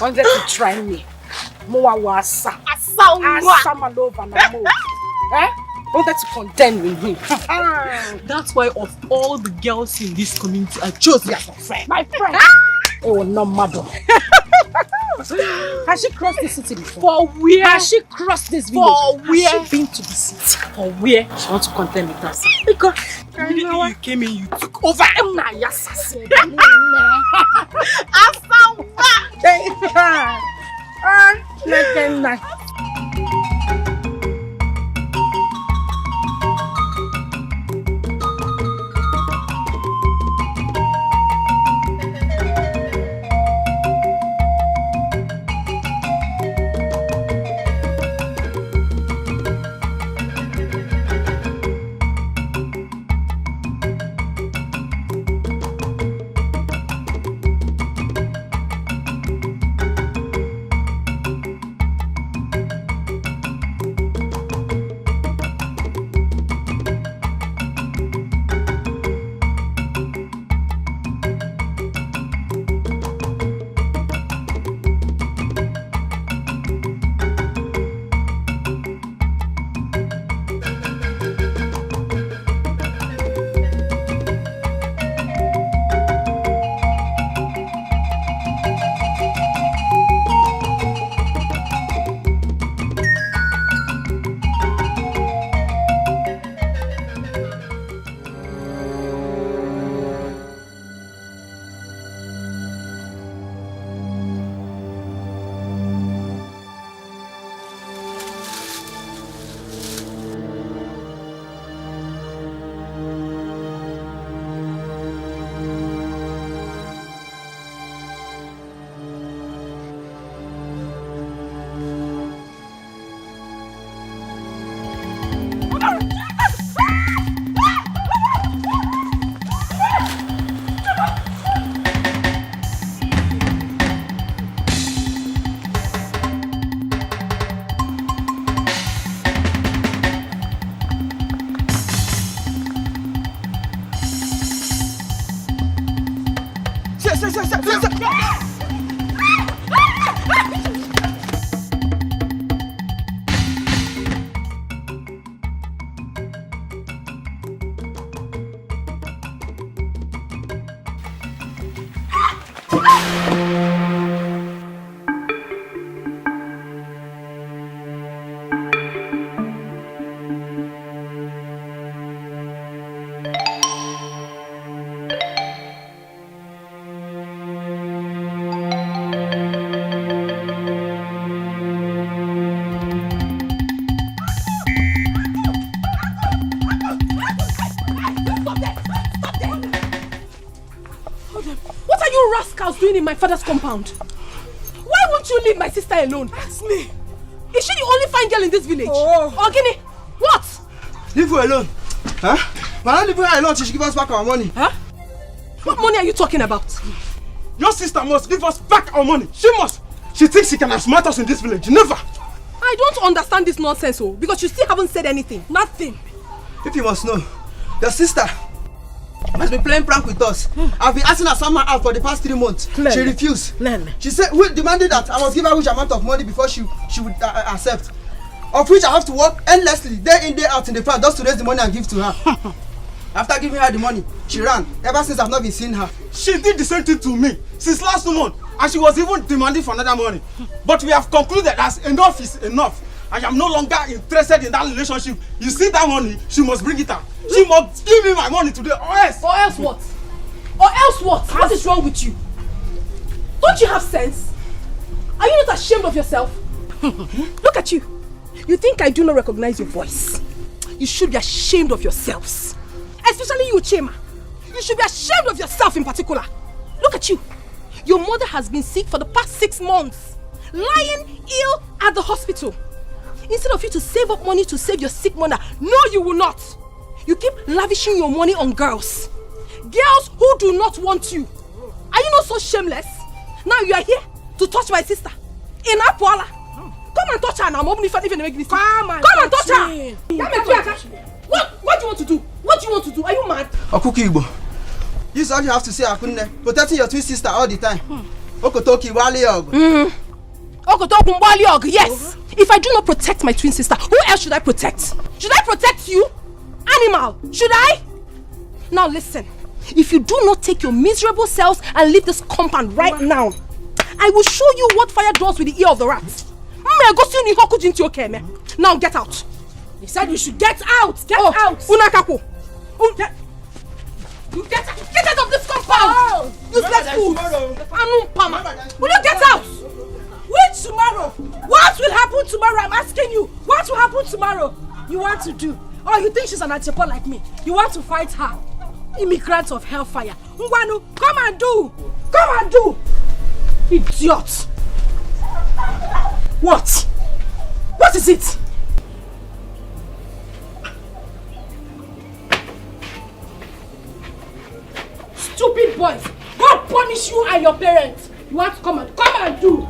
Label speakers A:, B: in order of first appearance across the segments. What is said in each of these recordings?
A: Wanted to try me. Moa wasa. Asa malova na mo. Eh? Wanted to contend with me.
B: That's why of all the girls in this community, I chose you as my friend.
A: My friend. Oh, no matter. Has she crossed this city before?
B: For where?
A: Has she crossed this village?
B: For where?
A: Has she been to the city?
B: For where?
A: She wants to contend with us. Because
B: immediately you came in, you took over. Doing in my father's compound. Why won't you leave my sister alone?
A: That's me.
B: Is she the only fine girl in this village?
A: Oh.
B: Ogini, what?
C: Leave her alone. Huh? When I leave her alone, she should give us back our money.
B: Huh? What money are you talking about?
C: Your sister must give us back our money. She must. She thinks she can outsmart us in this village. Never.
B: I don't understand this nonsense, because you still haven't said anything. Nothing.
C: If you must know, your sister has been playing prank with us. I've been asking her someone out for the past 3 months. Clearly. She refused.
B: Clearly.
C: She said we demanded that I must give her which amount of money before she would accept. Of which I have to work endlessly, day in, day out in the farm just to raise the money and give to her. After giving her the money, she ran. Ever since I've not been seeing her. She did the same thing to me since last month, and she was even demanding for another money. But we have concluded that enough is enough. I am no longer interested in that relationship. You see that money, she must bring it out. She must give me my money today, or else.
B: Or else what? Or else what? What is wrong with you? Don't you have sense? Are you not ashamed of yourself? Look at you. You think I do not recognize your voice? You should be ashamed of yourselves. Especially you, Chema. You should be ashamed of yourself in particular. Look at you. Your mother has been sick for the past 6 months. Lying ill at the hospital. Instead of you to save up money to save your sick mother, no, you will not. You keep lavishing your money on girls. Girls who do not want you. Are you not so shameless? Now you are here to touch my sister. In Apuala. Come and touch her now. Mom, if I even make this. Come and touch her. What do you want to do? What do you want to do? Are you mad?
C: Okuki Igbo. This is all you have to say, Akunne. Protecting your twin sister all the time. Okotoki Waliog.
B: Okotoku Waliog, yes. If I do not protect my twin sister, who else should I protect? Should I protect you? Animal, should I? Now listen, if you do not take your miserable selves and leave this compound right now, I will show you what fire does with the ear of the rats. Now get out.
A: He said you should get out. Get out.
B: Unakako. Get out of this compound. Useless fool. Will you get out?
A: Which tomorrow? What will happen tomorrow? I'm asking you. What will happen tomorrow? You want to do? Oh, you think she's an antipope like me? You want to fight her? Immigrant of hellfire. Ngwanu, come and do. Come and do. Idiot. What? What is it? Stupid boys. God punish you and your parents. You want to come and do.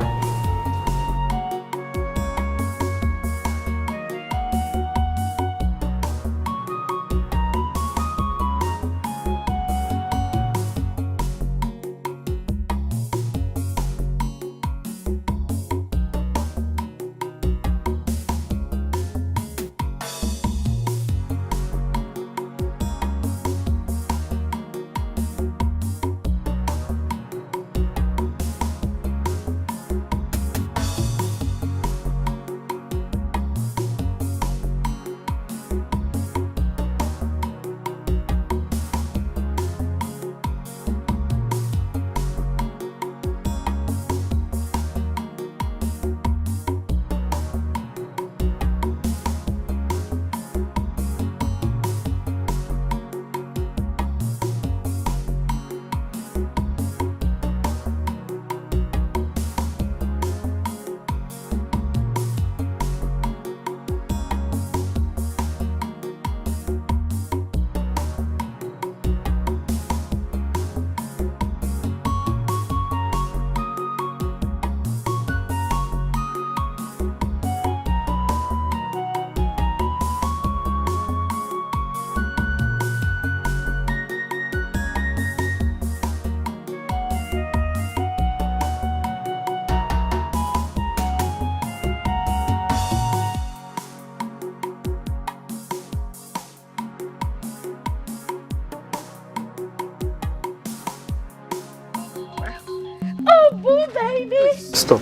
D: Stop.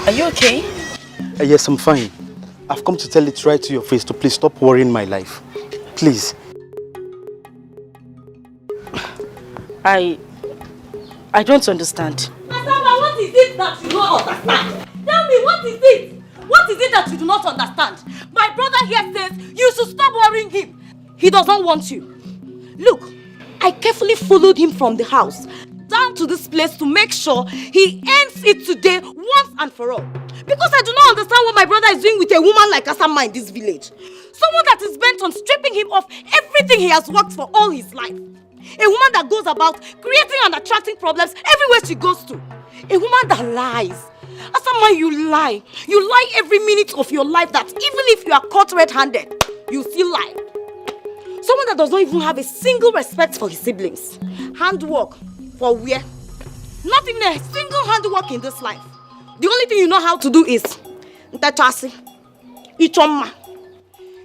E: Are you okay?
D: Yes, I'm fine. I've come to tell it right to your face to please stop worrying my life. Please.
E: I don't understand.
F: Asaba, what is it that you don't understand? Tell me, what is it? What is it that you do not understand? My brother here says you should stop worrying him. He doesn't want you. Look, I carefully followed him from the house down to this place to make sure he ends it today once and for all. Because I do not understand what my brother is doing with a woman like Asama in this village. Someone that is bent on stripping him of everything he has worked for all his life. A woman that goes about creating and attracting problems everywhere she goes to. A woman that lies. Asama, you lie. You lie every minute of your life that even if you are caught red-handed, you still lie. Someone that does not even have a single respect for his siblings. Handwork. For where? Not even a single handwork in this life. The only thing you know how to do is Ntachasi. Ichoma.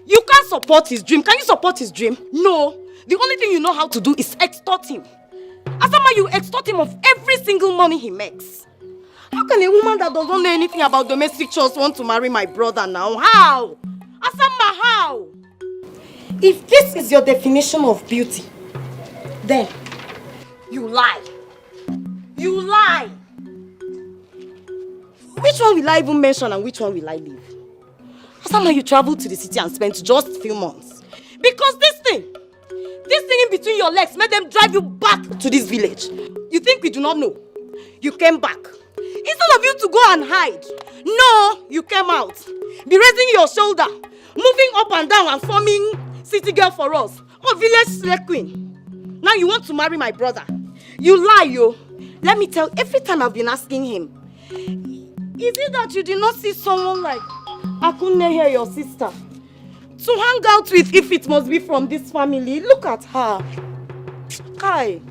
F: You can't support his dream. Can you support his dream? No. The only thing you know how to do is extort him. Asama, you extort him of every single money he makes. How can a woman that doesn't know anything about domestic chores want to marry my brother now? How? Asama, how? If this is your definition of beauty, then you lie. You lie. Which one will I even mention and which one will I leave? Asama, you traveled to the city and spent just a few months. Because this thing in between your legs made them drive you back to this village. You think we do not know? You came back. Instead of you to go and hide, no, you came out. Be raising your shoulder, moving up and down and forming city girl for us. Or village slave queen. Now you want to marry my brother. You lie, yo. Let me tell, every time I've been asking him, is it that you did not see someone like Akunne here, your sister, to hang out with if it must be from this family? Look at her. Kai.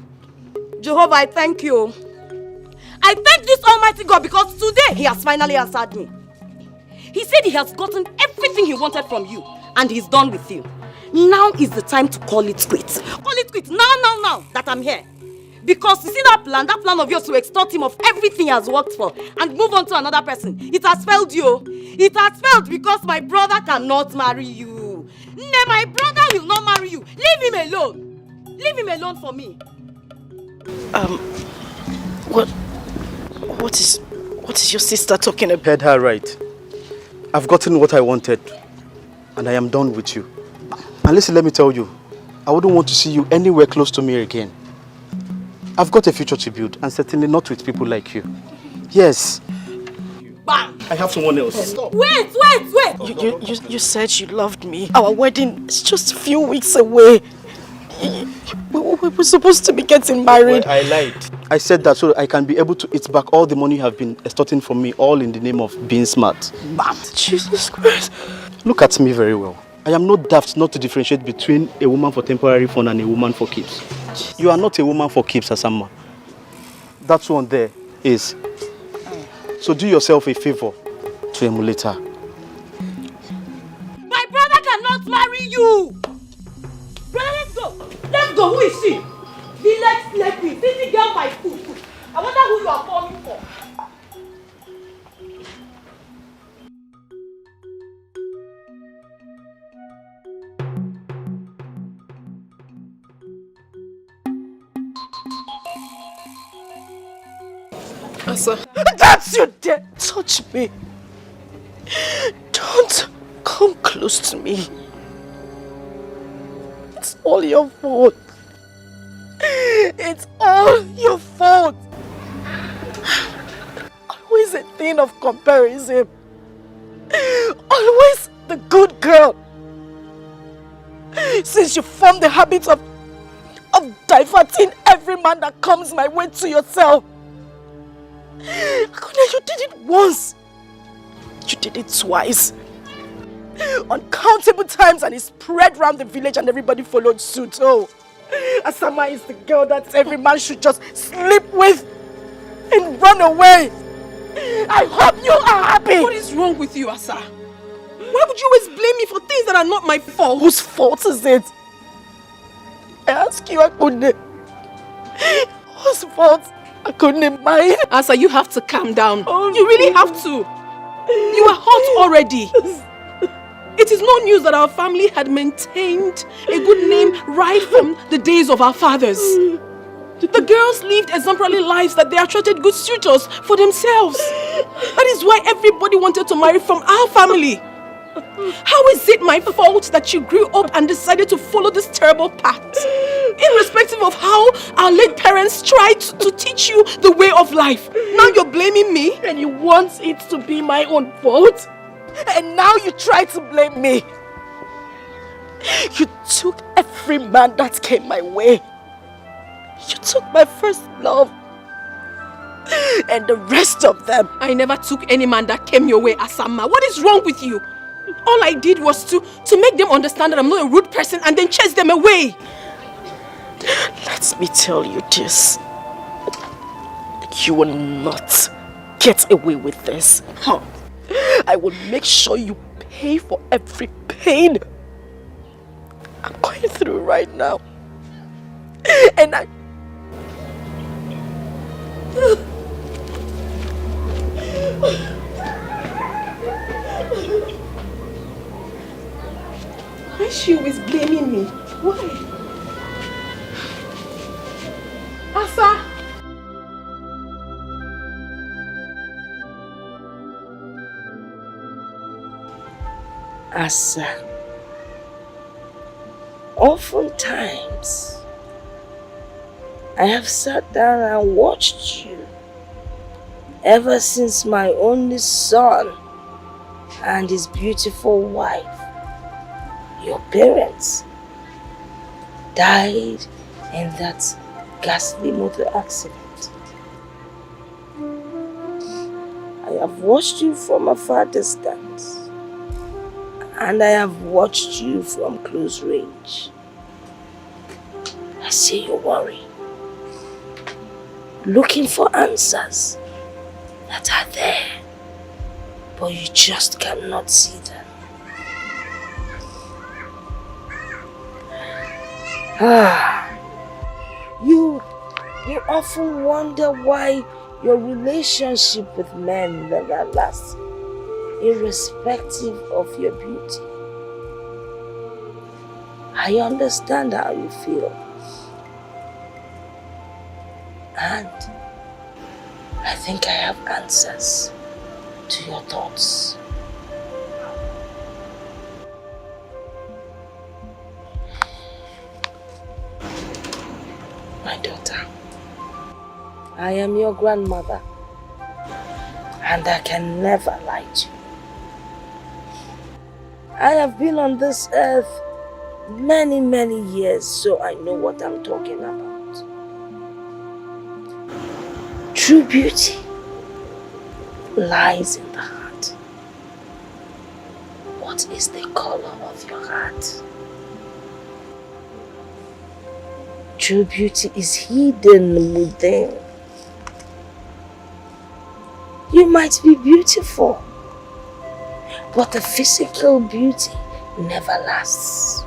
F: Jehovah, I thank you. I thank this Almighty God because today He has finally answered me. He said He has gotten everything He wanted from you and He's done with you. Now is the time to call it quits. Call it quits now that I'm here. Because you see that plan of yours to extort him of everything he has worked for and move on to another person, it has failed you. It has failed because my brother cannot marry you. My brother will not marry you. Leave him alone. Leave him alone for me.
E: What is your sister talking about?
D: Heard her right. I've gotten what I wanted, and I am done with you. And listen, let me tell you, I wouldn't want to see you anywhere close to me again. I've got a future to build, and certainly not with people like you. Yes.
F: Bam!
D: I have someone else.
F: Stop. Wait!
E: You said you loved me. Our wedding is just a few weeks away. We were supposed to be getting married.
D: Well, I lied. I said that so I can be able to eat back all the money you have been extorting from me, all in the name of being smart.
E: Bam! Jesus Christ.
D: Look at me very well. I am not daft not to differentiate between a woman for temporary fun and a woman for keeps. You are not a woman for keeps, Asama. That one there is. So do yourself a favor to emulate her.
F: My brother cannot marry you! Brother, let's go! Let's go! Who is she? Village sleeping, city girl by foot. I wonder who you are calling for.
B: Asa.
E: That's you dare touch me. Don't come close to me. It's all your fault. It's all your fault. Always a thing of comparison. Always the good girl. Since you formed the habit of diverting every man that comes my way to yourself. You did it once. You did it twice. Uncountable times, and it spread around the village and everybody followed suit. Oh, Asama is the girl that every man should just sleep with and run away. I hope you are happy.
B: What is wrong with you, Asa? Why would you always blame me for things that are not my fault?
E: Whose fault is it? I ask you, Akunde. Whose fault? Akunde, mine?
B: Asa, you have to calm down.
E: Oh,
B: you really have to. You are hot already. It is no news that our family had maintained a good name right from the days of our fathers. The girls lived exemplary lives that they attracted good suitors for themselves. That is why everybody wanted to marry from our family. How is it my fault that you grew up and decided to follow this terrible path? Irrespective of how our late parents tried to teach you the way of life. Now you're blaming me?
E: And you want it to be my own fault? And now you try to blame me. You took every man that came my way. You took my first love. And the rest of them.
B: I never took any man that came your way, Asama. What is wrong with you? All I did was to make them understand that I'm not a rude person and then chase them away.
E: Let me tell you this. You will not get away with this. I will make sure you pay for every pain I'm going through right now. And I...
B: Why is she always blaming me? Why? Asa!
G: Asa, oftentimes I have sat down and watched you ever since my only son and his beautiful wife, your parents, died in that ghastly motor accident. I have watched you from a far distance. And I have watched you from close range. I see you worry. looking for answers that are there, but you just cannot see them. You often wonder why your relationship with men never lasts, irrespective of your beauty. I understand how you feel. And I think I have answers to your thoughts. My daughter, I am your grandmother, and I can never lie to you. I have been on this earth many, many years, so I know what I'm talking about. True beauty lies in the heart. What is the color of your heart? True beauty is hidden within. You might be beautiful, but the physical beauty never lasts.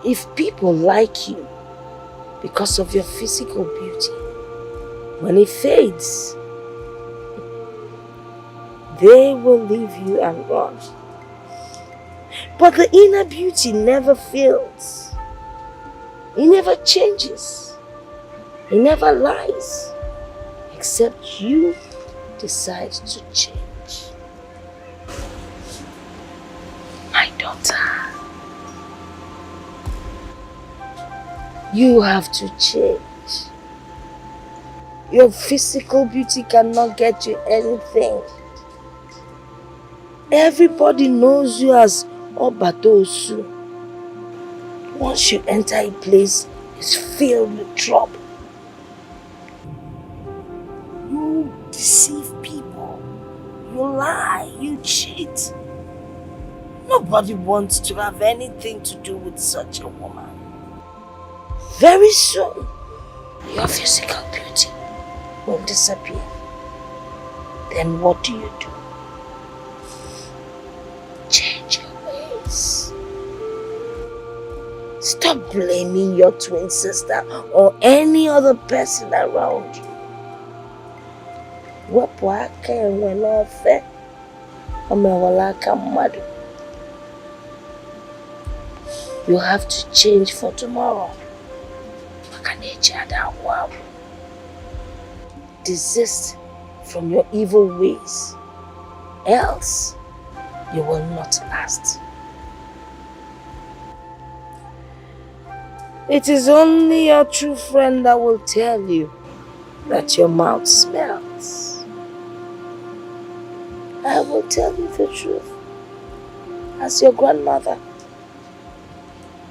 G: If people like you because of your physical beauty, when it fades, they will leave you and run. But the inner beauty never fades. It never changes. It never lies, except you decide to change. My daughter, you have to change. Your physical beauty cannot get you anything. Everybody knows you as Obatosu. Once you enter a place, it's filled with trouble. You deceive people. You lie. You cheat. Nobody wants to have anything to do with such a woman. Very soon, your physical beauty will disappear. Then what do? Change your ways. Stop blaming your twin sister or any other person around you. You have to change for tomorrow. Desist from your evil ways, else you will not last. It is only your true friend that will tell you that your mouth smells. I will tell you the truth. As your grandmother,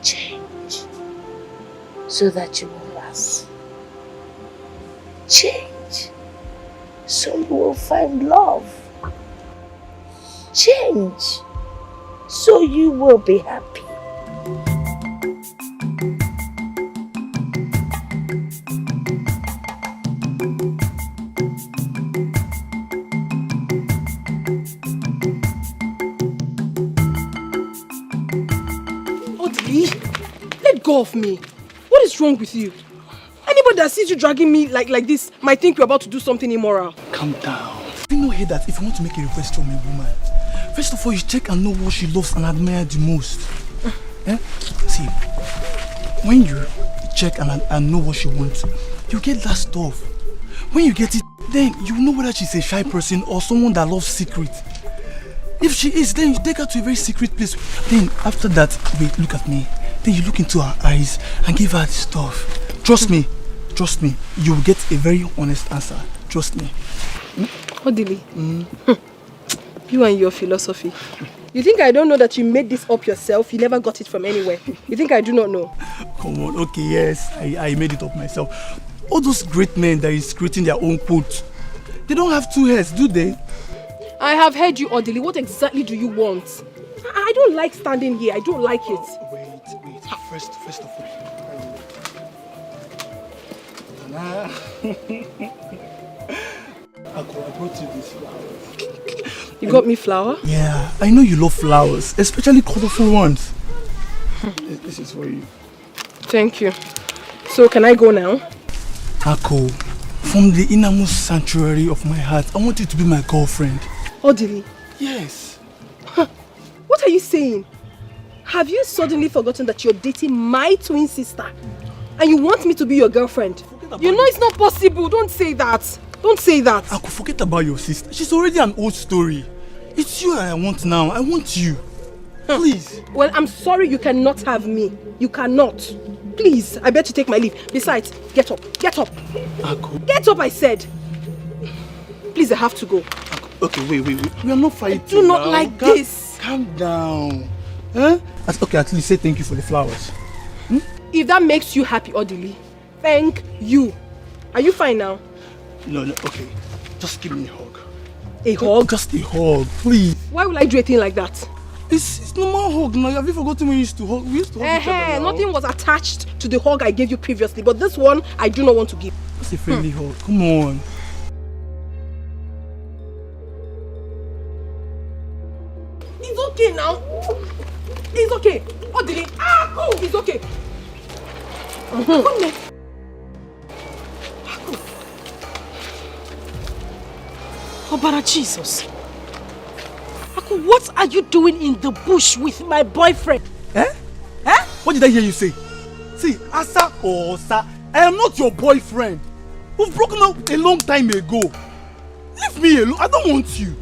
G: change so that you will last. Change so you will find love. Change so you will be happy.
B: Let go of me. What is wrong with you? Anybody that sees you dragging me like this might think you're about to do something immoral.
H: Calm down. You know here that if you want to make a request from a woman, first of all you check and know what she loves and admires the most. See, when you check and know what she wants, you get that stuff. When you get it, then you know whether she's a shy person or someone that loves secret. If she is, then you take her to a very secret place. Then after that, wait, look at me. Then you look into her eyes and give her the stuff. Trust me, you will get a very honest answer. Trust me.
B: Odili, you and your philosophy. You think I don't know that you made this up yourself? You never got it from anywhere. You think I do not know?
H: Come on, okay, yes, I made it up myself. All those great men that is creating their own quote, they don't have two heads, do they?
B: I have heard you, Odili. What exactly do you want? I don't like standing here. I don't like it.
H: Wait. First of all, Nah. I brought you this flower.
B: You got me flower?
H: Yeah, I know you love flowers, especially colorful ones. This is for you.
B: Thank you. So can I go now?
H: Ako, from the innermost sanctuary of my heart, I want you to be my girlfriend.
B: Odili?
H: Yes.
B: What are you saying? Have you suddenly forgotten that you're dating my twin sister? And you want me to be your girlfriend? You know it's not possible. Don't say that. Don't say that.
H: Ako, forget about your sister. She's already an old story. It's you I want now. I want you. Please.
B: Well, I'm sorry you cannot have me. You cannot. Please, I bet you take my leave. Besides, get up. Get up.
H: Ako.
B: Get up, I said. Please, I have to go.
H: Ako. Okay, wait. We are not fighting.
B: I do not like this.
H: Calm down. Huh? Okay, at least say thank you for the flowers.
B: If that makes you happy, Odili, thank you. Are you fine now?
H: No, okay. Just give me a hug.
B: A hug?
H: Just a hug, please.
B: Why will I do a thing like that?
H: It's normal hug now. Have you forgotten when we used to hug? We used to hug each other now.
B: Nothing was attached to the hug I gave you previously, but this one I do not want to give.
H: Just a friendly hug. Come on.
B: It's okay now. It's okay. Odili. It's okay. Come here.
A: Obara Jesus. Aku, what are you doing in the bush with my boyfriend?
H: What did I hear you say? See, Asa or Osa, I am not your boyfriend. We've broken up a long time ago. Leave me alone. I don't want you.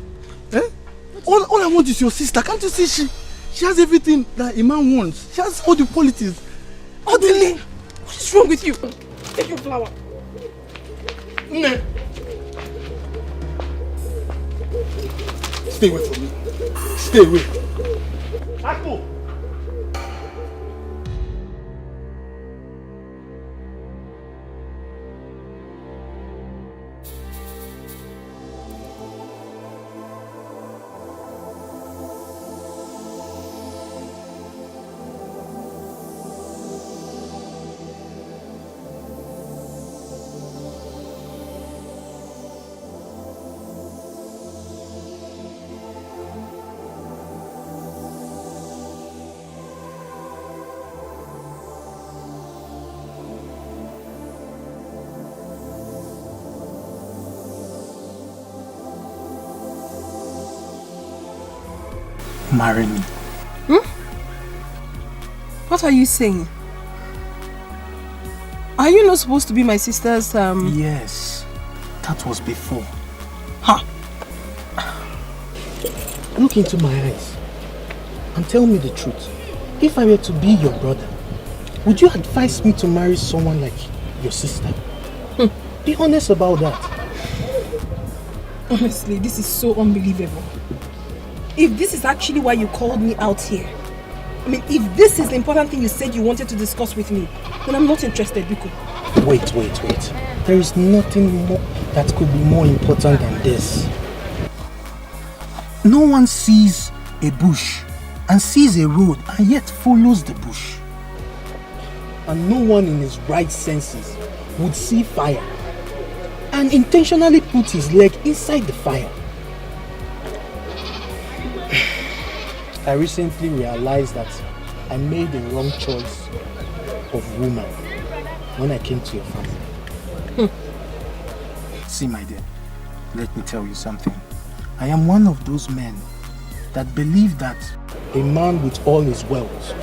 H: All I want is your sister. Can't you see she has everything that a man wants? She has all the qualities.
B: Odili, what is wrong with you? Take your flower.
H: Ne. Stay away from me. Stay away. Ako! Marry me.
B: What are you saying? Are you not supposed to be my sister's
H: Yes, that was before. Look into my eyes and tell me the truth. If I were to be your brother, would you advise me to marry someone like your sister? Be honest about that.
B: Honestly, this is so unbelievable. If this is actually why you called me out here, I mean, if this is the important thing you said you wanted to discuss with me, then I'm not interested, Biko.
H: Wait. There is nothing more that could be more important than this. No one sees a bush and sees a road and yet follows the bush. And no one in his right senses would see fire and intentionally put his leg inside the fire. I recently realized that I made the wrong choice of woman when I came to your family. See, my dear, let me tell you something. I am one of those men that believe that a man with all his wealth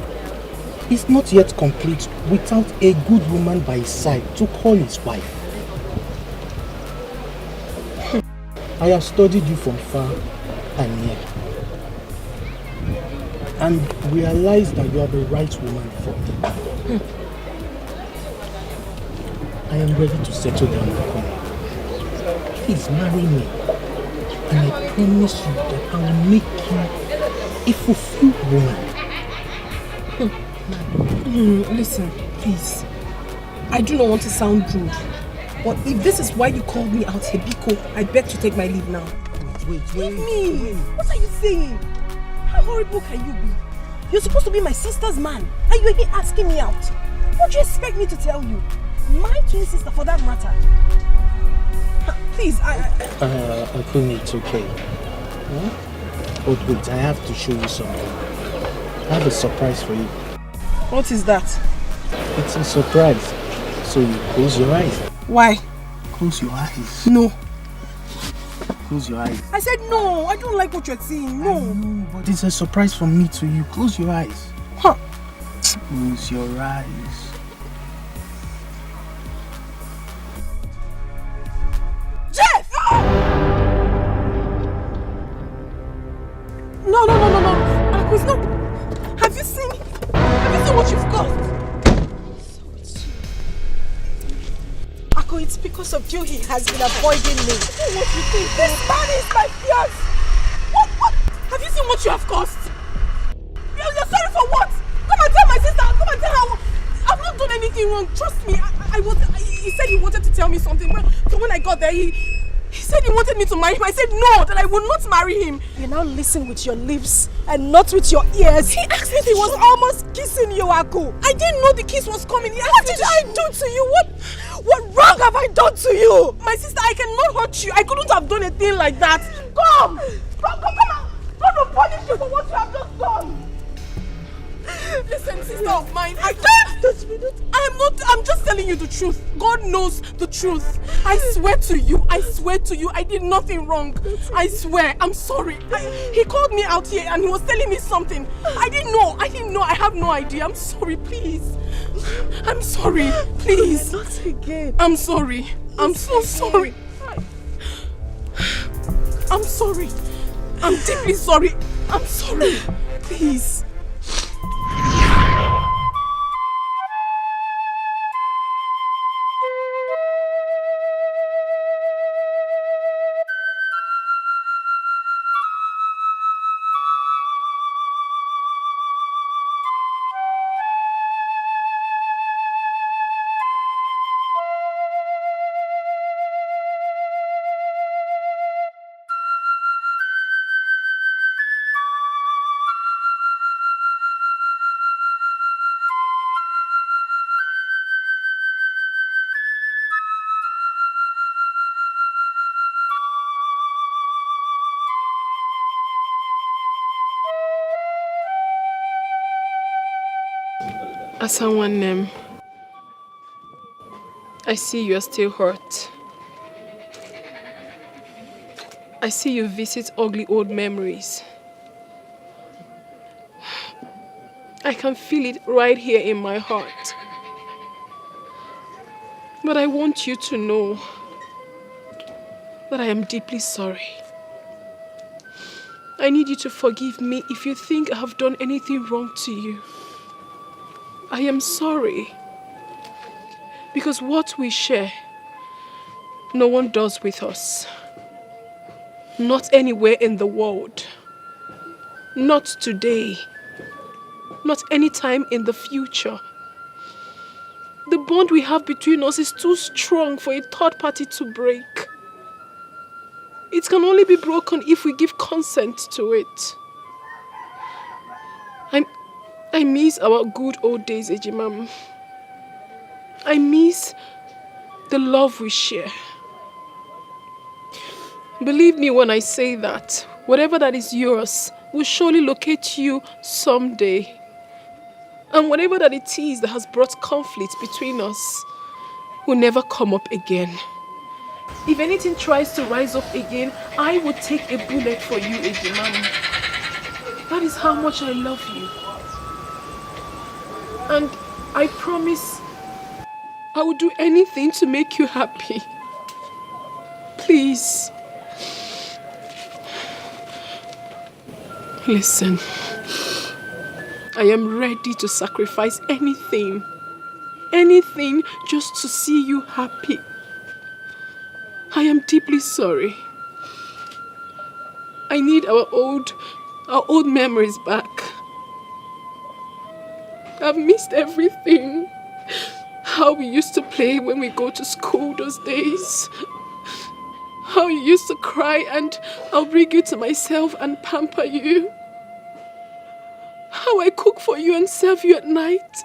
H: is not yet complete without a good woman by his side to call his wife. I have studied you from far and near and realized that you are the right woman for me. I am ready to settle down with you. Please marry me, and I promise you that I will make you a fulfilled woman.
B: Listen, please. I do not want to sound rude, but if this is why you called me out here, Biko, I beg to take my leave now.
H: Wait.
B: Leave me! What are you saying? How horrible can you be? You're supposed to be my sister's man, and you're here asking me out. What do you expect me to tell you? My twin sister, for that matter. Please,
I: Akumi, it's okay. Huh? Oh, wait, I have to show you something. I have a surprise for you.
B: What is that?
I: It's a surprise. So you close your eyes.
B: Why?
I: Close your eyes.
B: No.
I: Close your eyes.
B: I said no. I don't like what you're saying. No.
I: No, but it's a surprise from me to you. Close your eyes.
B: Huh.
I: Close your eyes.
B: Jeff! No. Aquis, no. Have you seen what you've caused? Ako, it's because of you he has been avoiding me. What you think? This man is my fiance. What? Have you seen what you have caused? You're sorry for what? Come and tell my sister. Come and tell her. I've not done anything wrong. Trust me. He said he wanted to tell me something. So when I got there, he said he wanted me to marry him. I said no, that I would not marry him. You now listen with your lips and not with your ears. He asked me. He was almost kissing you, Ako. I didn't know the kiss was coming. What did I do to you? What wrong have I done to you? My sister, I cannot hurt you. I couldn't have done a thing like that. Come on. God will punish you for what you have just done. Listen, sister of mine, I'm just telling you the truth. God knows the truth. I swear to you, I did nothing wrong. I swear, I'm sorry. He called me out here and he was telling me something. I didn't know, I have no idea. I'm sorry, please. I'm sorry, please. Not again.
C: I'm sorry. I'm so sorry. I'm sorry. I'm deeply sorry. I'm sorry. Please.
J: As someone named, I see you are still hurt. I see you visit ugly old memories. I can feel it right here in my heart. But I want you to know that I am deeply sorry. I need you to forgive me if you think I have done anything wrong to you. I am sorry. Because what we share, no one does with us. Not anywhere in the world. Not today. Not anytime in the future. The bond we have between us is too strong for a third party to break. It can only be broken if we give consent to it. I miss our good old days, Ejimam. I miss the love we share. Believe me when I say that whatever that is yours will surely locate you someday. And whatever that it is that has brought conflict between us will never come up again. If anything tries to rise up again, I will take a bullet for you, Ejimam. That is how much I love you. And I promise I will do anything to make you happy. Please. Listen. I am ready to sacrifice anything. Anything just to see you happy. I am deeply sorry. I need our old memories back. I've missed everything. How we used to play when we go to school those days. How you used to cry and I'll bring you to myself and pamper you. How I cook for you and serve you at night.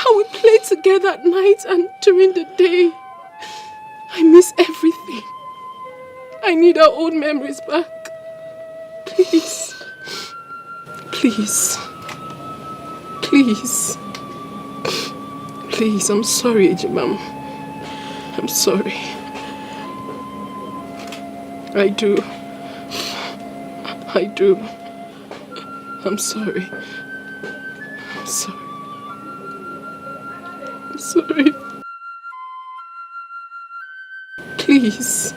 J: how we play together at night and during the day. I miss everything. I need our old memories back. Please. Please. Please. Please, I'm sorry, Ejimam. I'm sorry. I do. I'm sorry. I'm sorry. I'm sorry. Please.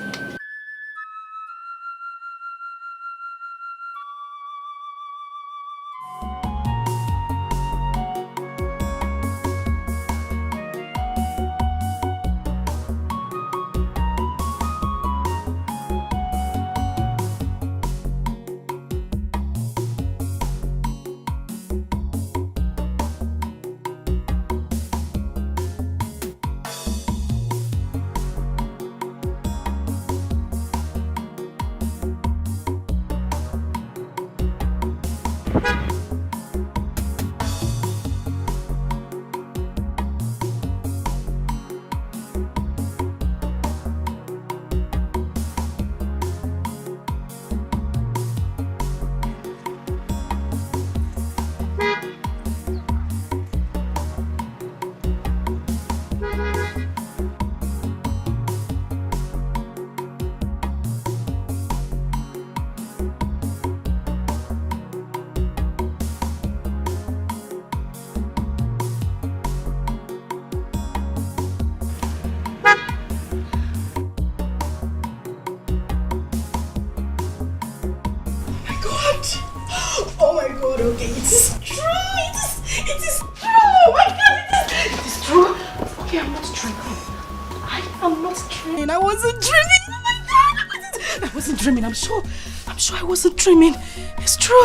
A: I'm sure I wasn't dreaming. It's true.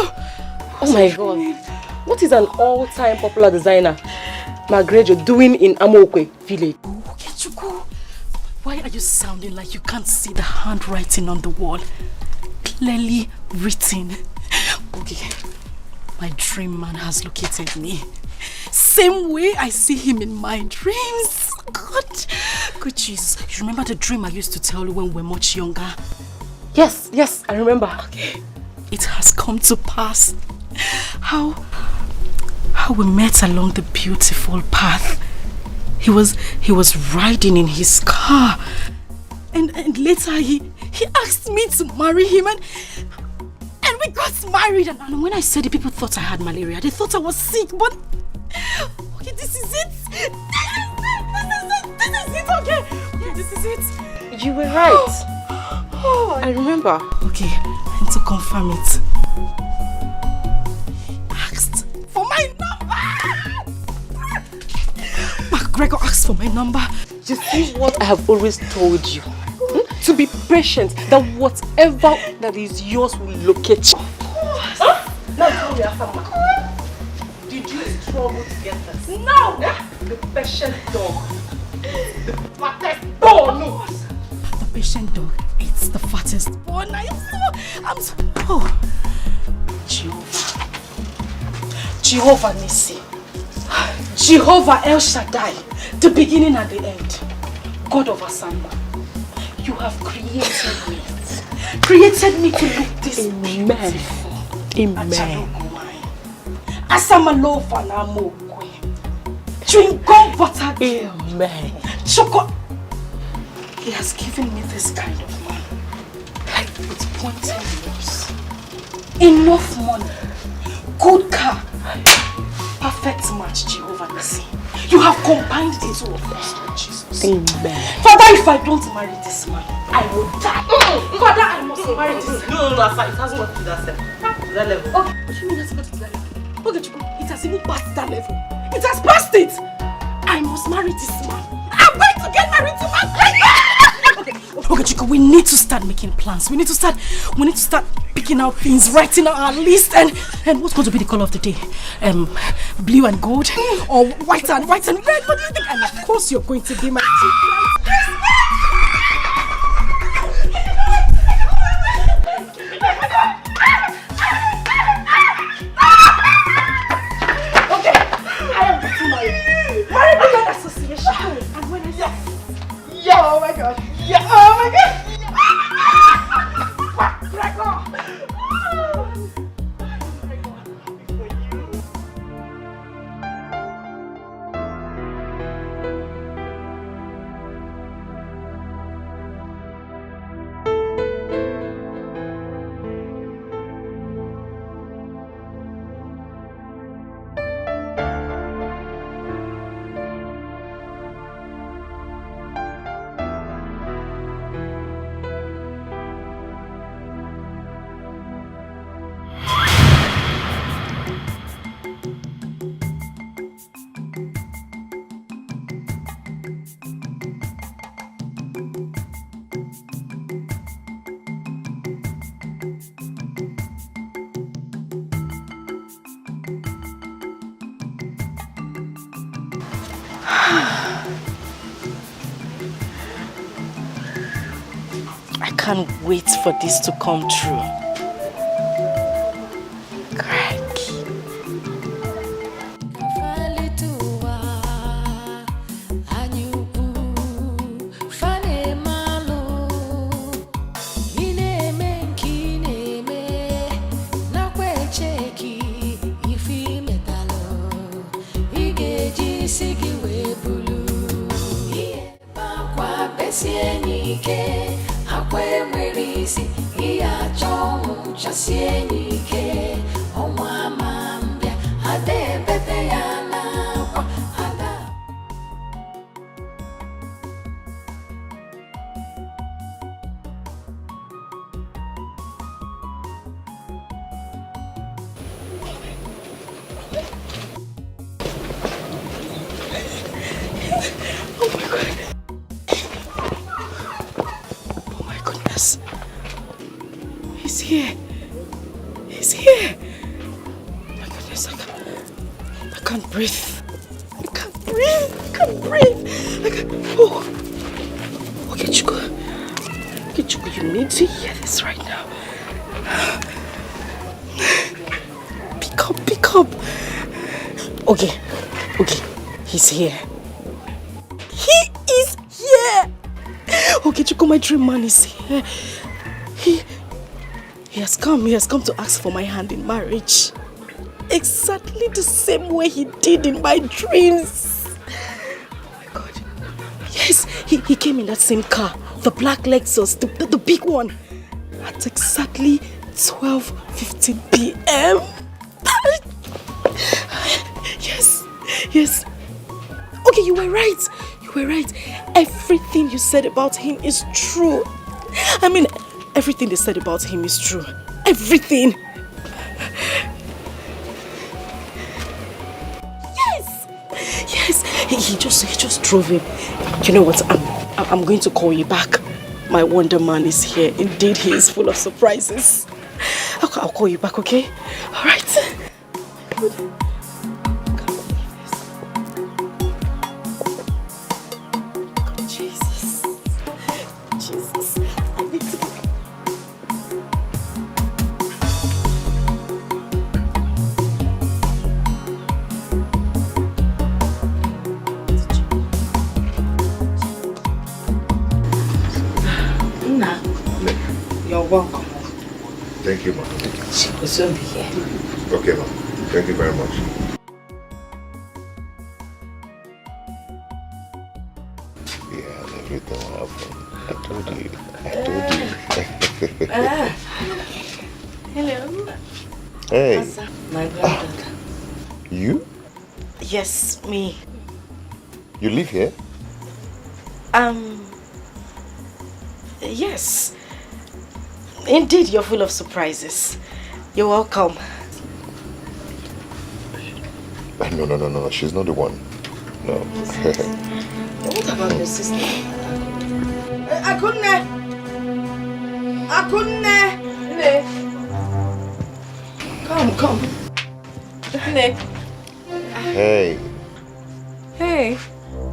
E: Oh my God. What is an all-time popular designer, Margaret, doing in Amokwe village?
A: Okay, Chuku. Why are you sounding like you can't see the handwriting on the wall? Clearly written. Okay. My dream man has located me. Same way I see him in my dreams. God. Good Jesus. You remember the dream I used to tell you when we were much younger?
E: Yes, I remember.
A: Okay. It has come to pass. How we met along the beautiful path. He was riding in his car. And later he asked me to marry him and we got married. And when I said it, people thought I had malaria. They thought I was sick, but okay, this is it. This is it, okay? This is it.
E: You were right. I remember.
A: Okay, and to confirm it, asked for my number. McGregor asked for my number.
E: You see what I have always told you? To be patient, that whatever that is yours will locate you. Huh? Now tell me after man. Did you struggle to get this?
A: No!
E: The patient dog. The fattest dog. No.
A: The patient dog. It's the fattest one. I'm so. Oh, Jehovah Nissi, Jehovah El Shaddai, the beginning and the end, God of Asamba, you have created me to look this beautiful.
E: Amen.
A: Asama lofa na mokwe, chewing gum butter.
E: Amen.
A: Choco. He has given me this kind of man, with pointed ears, enough money, good car, perfect match, Jehovah Nissi. You have combined the two of us, Lord Jesus.
E: Amen.
A: Father, if I don't marry this man, I will die. Father, I must marry this man.
E: No, it hasn't got to that level.
A: Okay, what do you mean it hasn't got to that level? Okay, it has even passed that level. It has passed it. I must marry this man. I'm going to get married to my Okay, Chico, we need to start making plans. We need to start picking out things, writing out our list, and what's going to be the color of the day? Blue and gold, or white and red? What do you think? And of course, you're going to be my Okay, I am getting married.
B: Yes!
A: Oh my god! Yeah! Oh my god!
E: I can't wait for this to come true. Crack. He's here. He is here! Okay, Chuko, my dream man is here. He has come to ask for my hand in marriage. Exactly the same way he did in my dreams. Oh my God. Yes, he came in that same car. The black Lexus, the big one. At exactly 12:15 p.m. Yes. Okay, you were right. Everything you said about him is true. I mean, everything they said about him is true. Everything. Yes. He just drove in. You know what? I'm going to call you back. My Wonder Man is here. Indeed, he is full of surprises. I'll call you back, okay? All right. Welcome.
K: Thank you, ma'am.
G: She will soon be here.
K: Okay, ma'am. Thank you very much. Yeah, everything will happen. I told you.
G: Hello.
K: Hey.
G: My granddaughter.
K: You?
E: Yes, me.
K: You live here?
E: Yes. Indeed, you're full of surprises. You're welcome.
K: No. She's not the one. No.
G: What about your sister?
A: Akunne!
J: Come. Nick.
K: Hey.
J: Hey.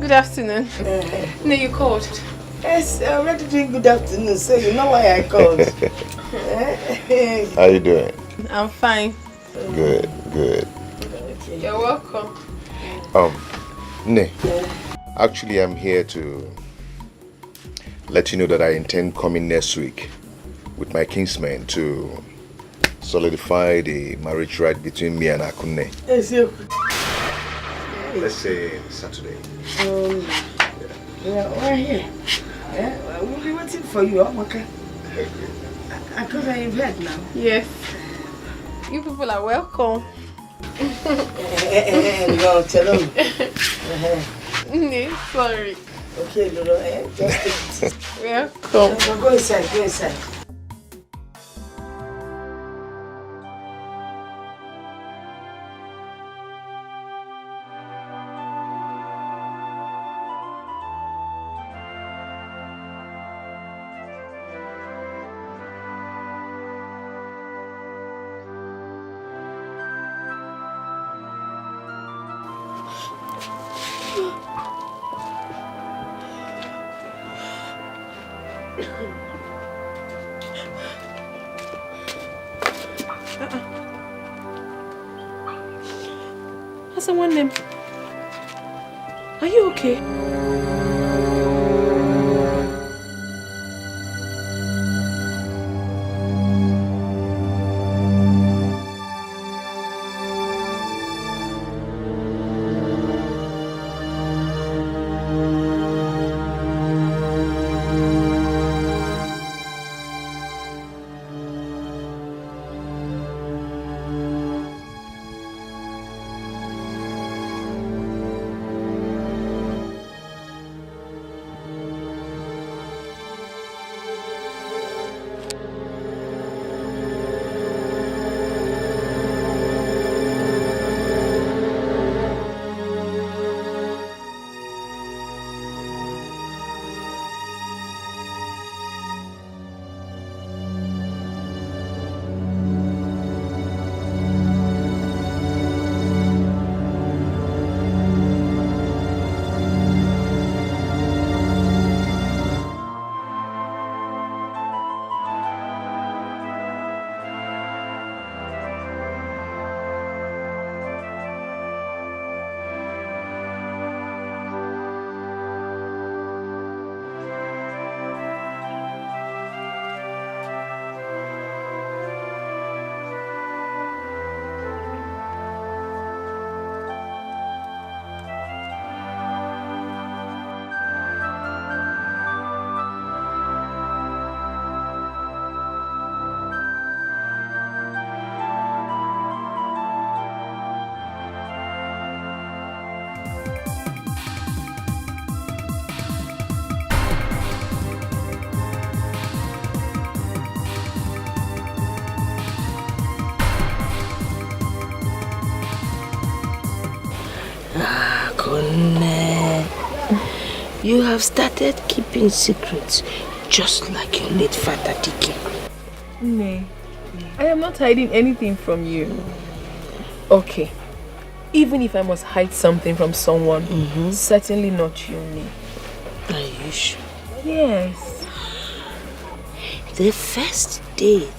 J: Good afternoon. No, you called.
G: Yes, I already doing good afternoon, so you know why I called.
K: How you doing?
J: I'm fine.
K: Good.
J: Okay. You're welcome.
K: Ne. Actually, I'm here to let you know that I intend coming next week with my kinsmen to solidify the marriage right between me and Akunne. Let's say Saturday.
G: We're here. Yeah, we'll be waiting for you. Okay. Because I've heard now.
J: Yes. You people are welcome.
G: No, tell them.
J: Sorry.
G: Okay, Lolo, just take it.
J: Welcome.
G: Go inside, go inside.
J: Has someone named? Are you okay?
G: You have started keeping secrets just like your late father Dike.
J: Nay, I am not hiding anything from you. Okay, even if I must hide something from someone, certainly not you, Nay.
G: Are you sure?
J: Yes.
G: The first day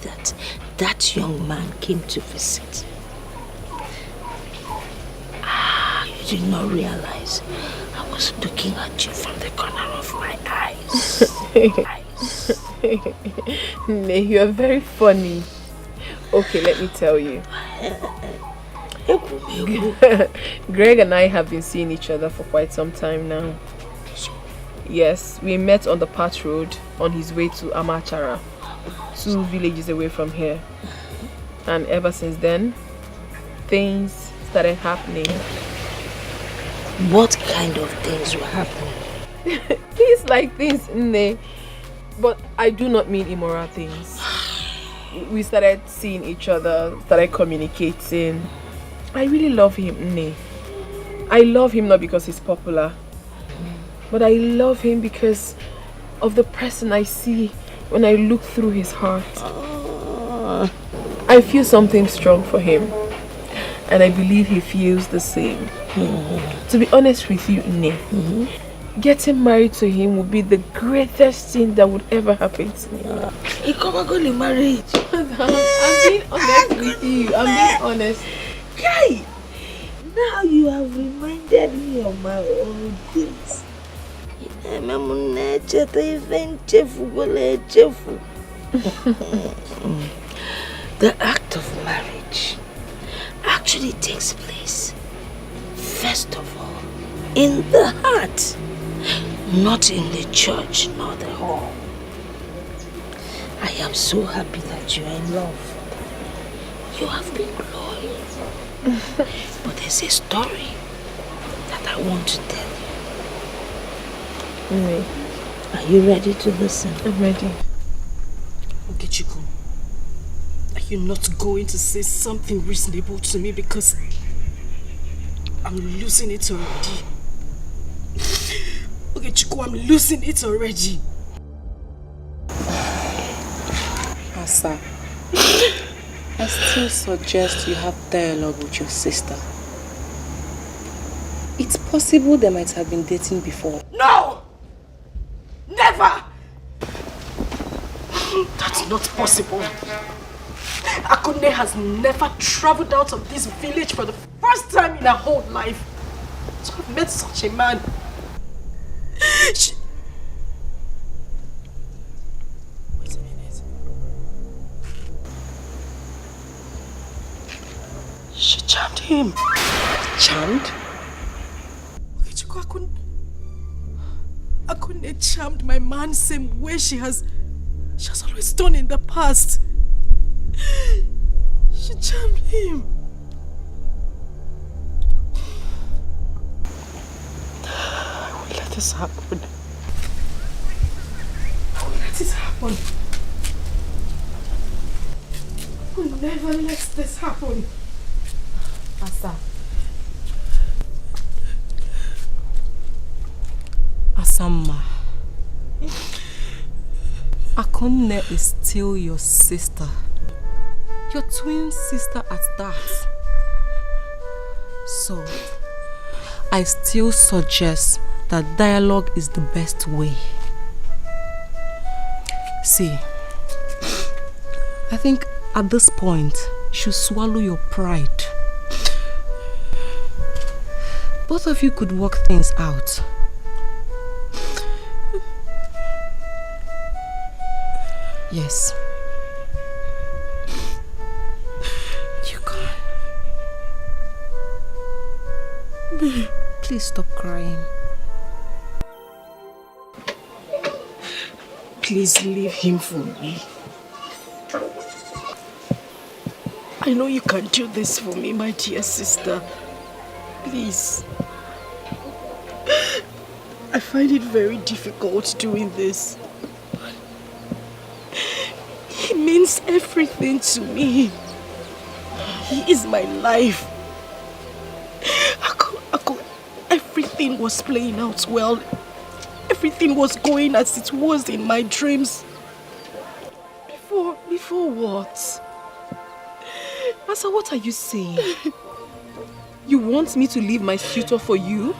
G: that young man came to visit, you did not realize I was looking at you from the corner of my eyes.
J: Nay, you are very funny. Okay, let me tell you. Greg and I have been seeing each other for quite some time now. Yes, we met on the Pat Road on his way to Amachara, 2 villages away from here. And ever since then, things started happening.
G: What kind of things were happening?
J: Things like this, Nne. But I do not mean immoral things. We started seeing each other, started communicating. I really love him, Nne. I love him not because he's popular, but I love him because of the person I see when I look through his heart. I feel something strong for him, and I believe he feels the same. To be honest with you, Nne, getting married to him would be the greatest thing that would ever happen to me.
G: You're married.
J: I'm being honest with you. I'm being honest.
G: Guy, now you have reminded me of my old days. The act of marriage actually takes place, first of all, in the heart, not in the church nor the hall. I am so happy that you are in love. You have been glowing. But there's a story that I want to tell you.
J: Maid.
G: Are you ready to listen?
J: I'm ready.
E: Okechukwu, are you not going to say something reasonable to me because I'm losing it already? Okechukwu, I'm losing it already.
L: Asa, I still suggest you have dialogue with your sister. It's possible they might have been dating before.
E: No! Never! That's not possible. Akunne has never traveled out of this village for the first time in her whole life. To have met such a man. Wait a minute. She charmed him.
L: Charmed?
E: Akunne charmed my man same way she has always done in the past. She charmed him. I will let this happen. I will let it happen. I will never let this happen.
L: Asa.
E: Asamma, Akunne is still your sister. Your twin sister at that. So, I still suggest that dialogue is the best way. See, I think at this point, you should swallow your pride. Both of you could work things out. Yes. You can. Please stop crying. Please leave him for me. I know you can do this for me, my dear sister. Please. I find it very difficult doing this. He means everything to me. He is my life. Everything was playing out well. Everything was going as it was in my dreams. Before what? Asa, what are you saying?
J: You want me to leave my suitor for you?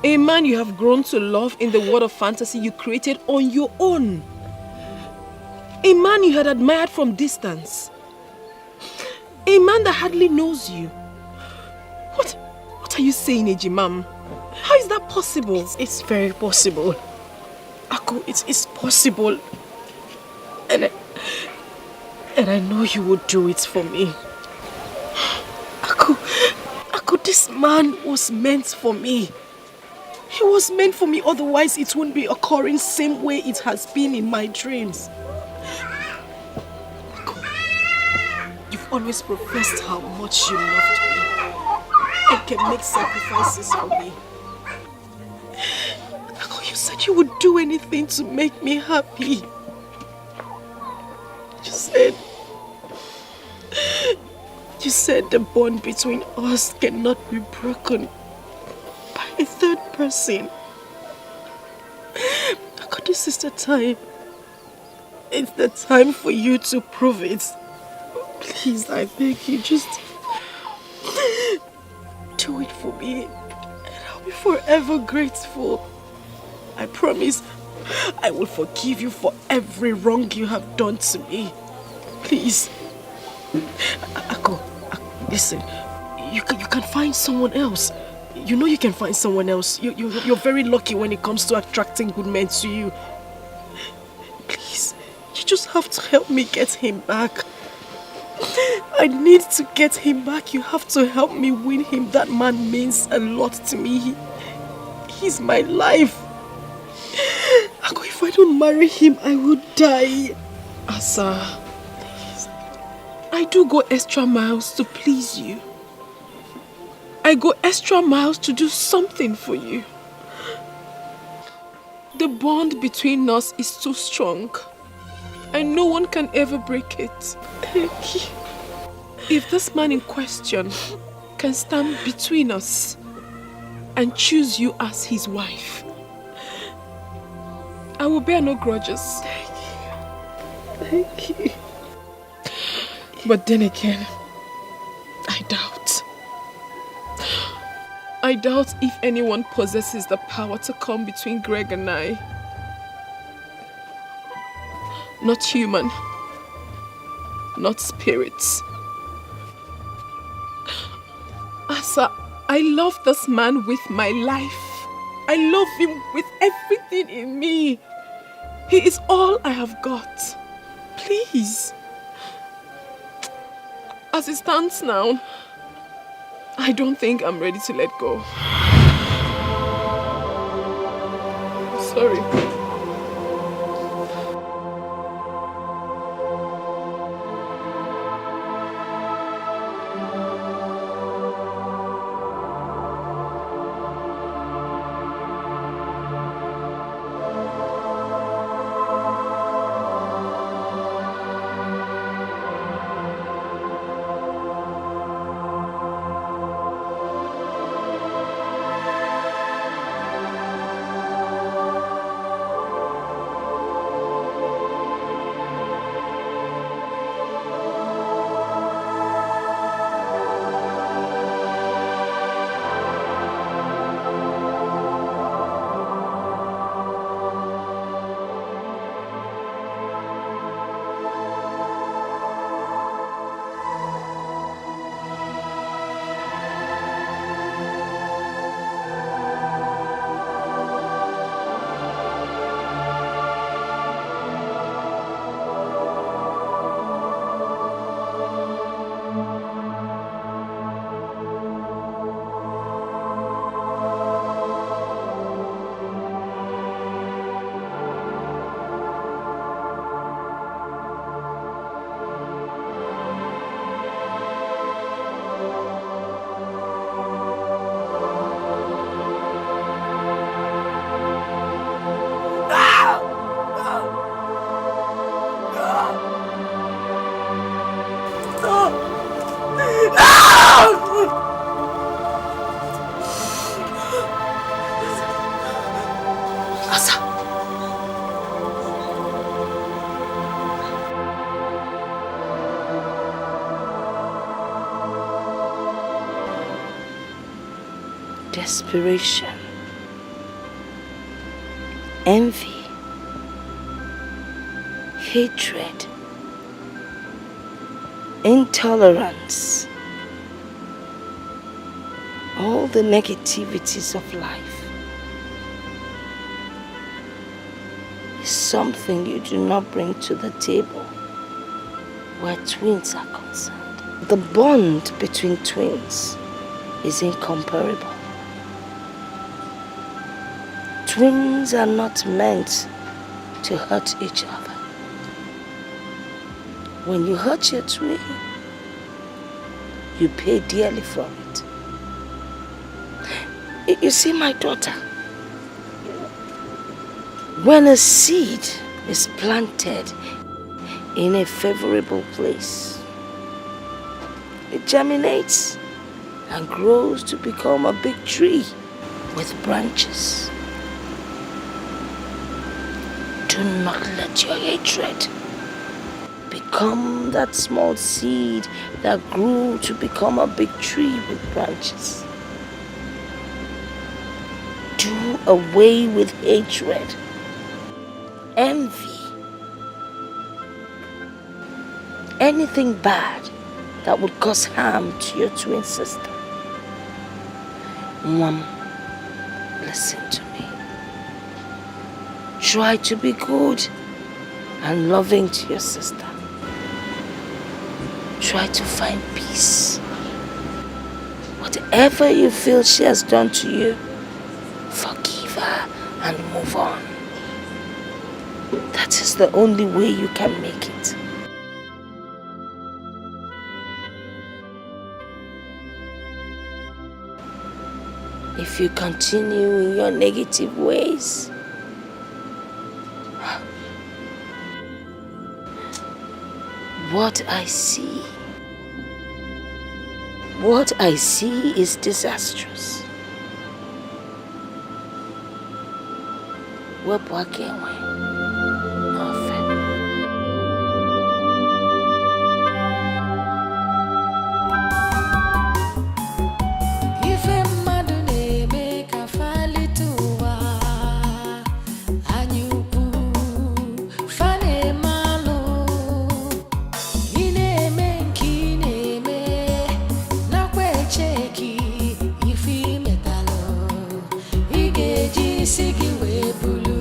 J: A man you have grown to love in the world of fantasy you created on your own. A man you had admired from distance. A man that hardly knows you. What are you saying, Ejimam? How is that possible?
E: It's very possible. Ako, it's possible. And I know you would do it for me. Ako, this man was meant for me. He was meant for me, otherwise it wouldn't be occurring same way it has been in my dreams. You've always professed how much you loved me and can make sacrifices for me. You said you would do anything to make me happy. You said the bond between us cannot be broken by a third person. This is the time. It's the time for you to prove it. Please, I beg you, just do it for me, and I'll be forever grateful. I promise I will forgive you for every wrong you have done to me. Please. Ako, listen, you can find someone else. You know you can find someone else. You're very lucky when it comes to attracting good men to you. Please, you just have to help me get him back. I need to get him back. You have to help me win him. That man means a lot to me. He's my life. Ako, if I don't marry him, I will die.
J: Asa, please. I do go extra miles to please you. I go extra miles to do something for you. The bond between us is too strong, and no one can ever break it. If this man in question can stand between us and choose you as his wife, I will bear no grudges.
E: Thank you.
J: But then again, I doubt if anyone possesses the power to come between Greg and I. Not human, not spirits. Asa, I love this man with my life. I love him with everything in me. He is all I have got. Please. As it stands now, I don't think I'm ready to let go. Sorry.
G: Desperation, envy, hatred, intolerance, all the negativities of life is something you do not bring to the table where twins are concerned. The bond between twins is incomparable. Twins are not meant to hurt each other. When you hurt your twin, you pay dearly for it. You see, my daughter, when a seed is planted in a favorable place, it germinates and grows to become a big tree with branches. Do not let your hatred become that small seed that grew to become a big tree with branches. Do away with hatred, envy, anything bad that would cause harm to your twin sister. Mom, listen to me. Try to be good and loving to your sister. Try to find peace. Whatever you feel she has done to you, forgive her and move on. That is the only way you can make it. If you continue in your negative ways, what I see is disastrous. Wepụ aka enwe n'ofe.
M: Ife mmadụ na-eme ka falite ụwa anyị ukwu fa na-eme alụ ị na-eme nke ị na-eme nakwa echeki ife imetalụ ị ga-eji isi gị wee bulu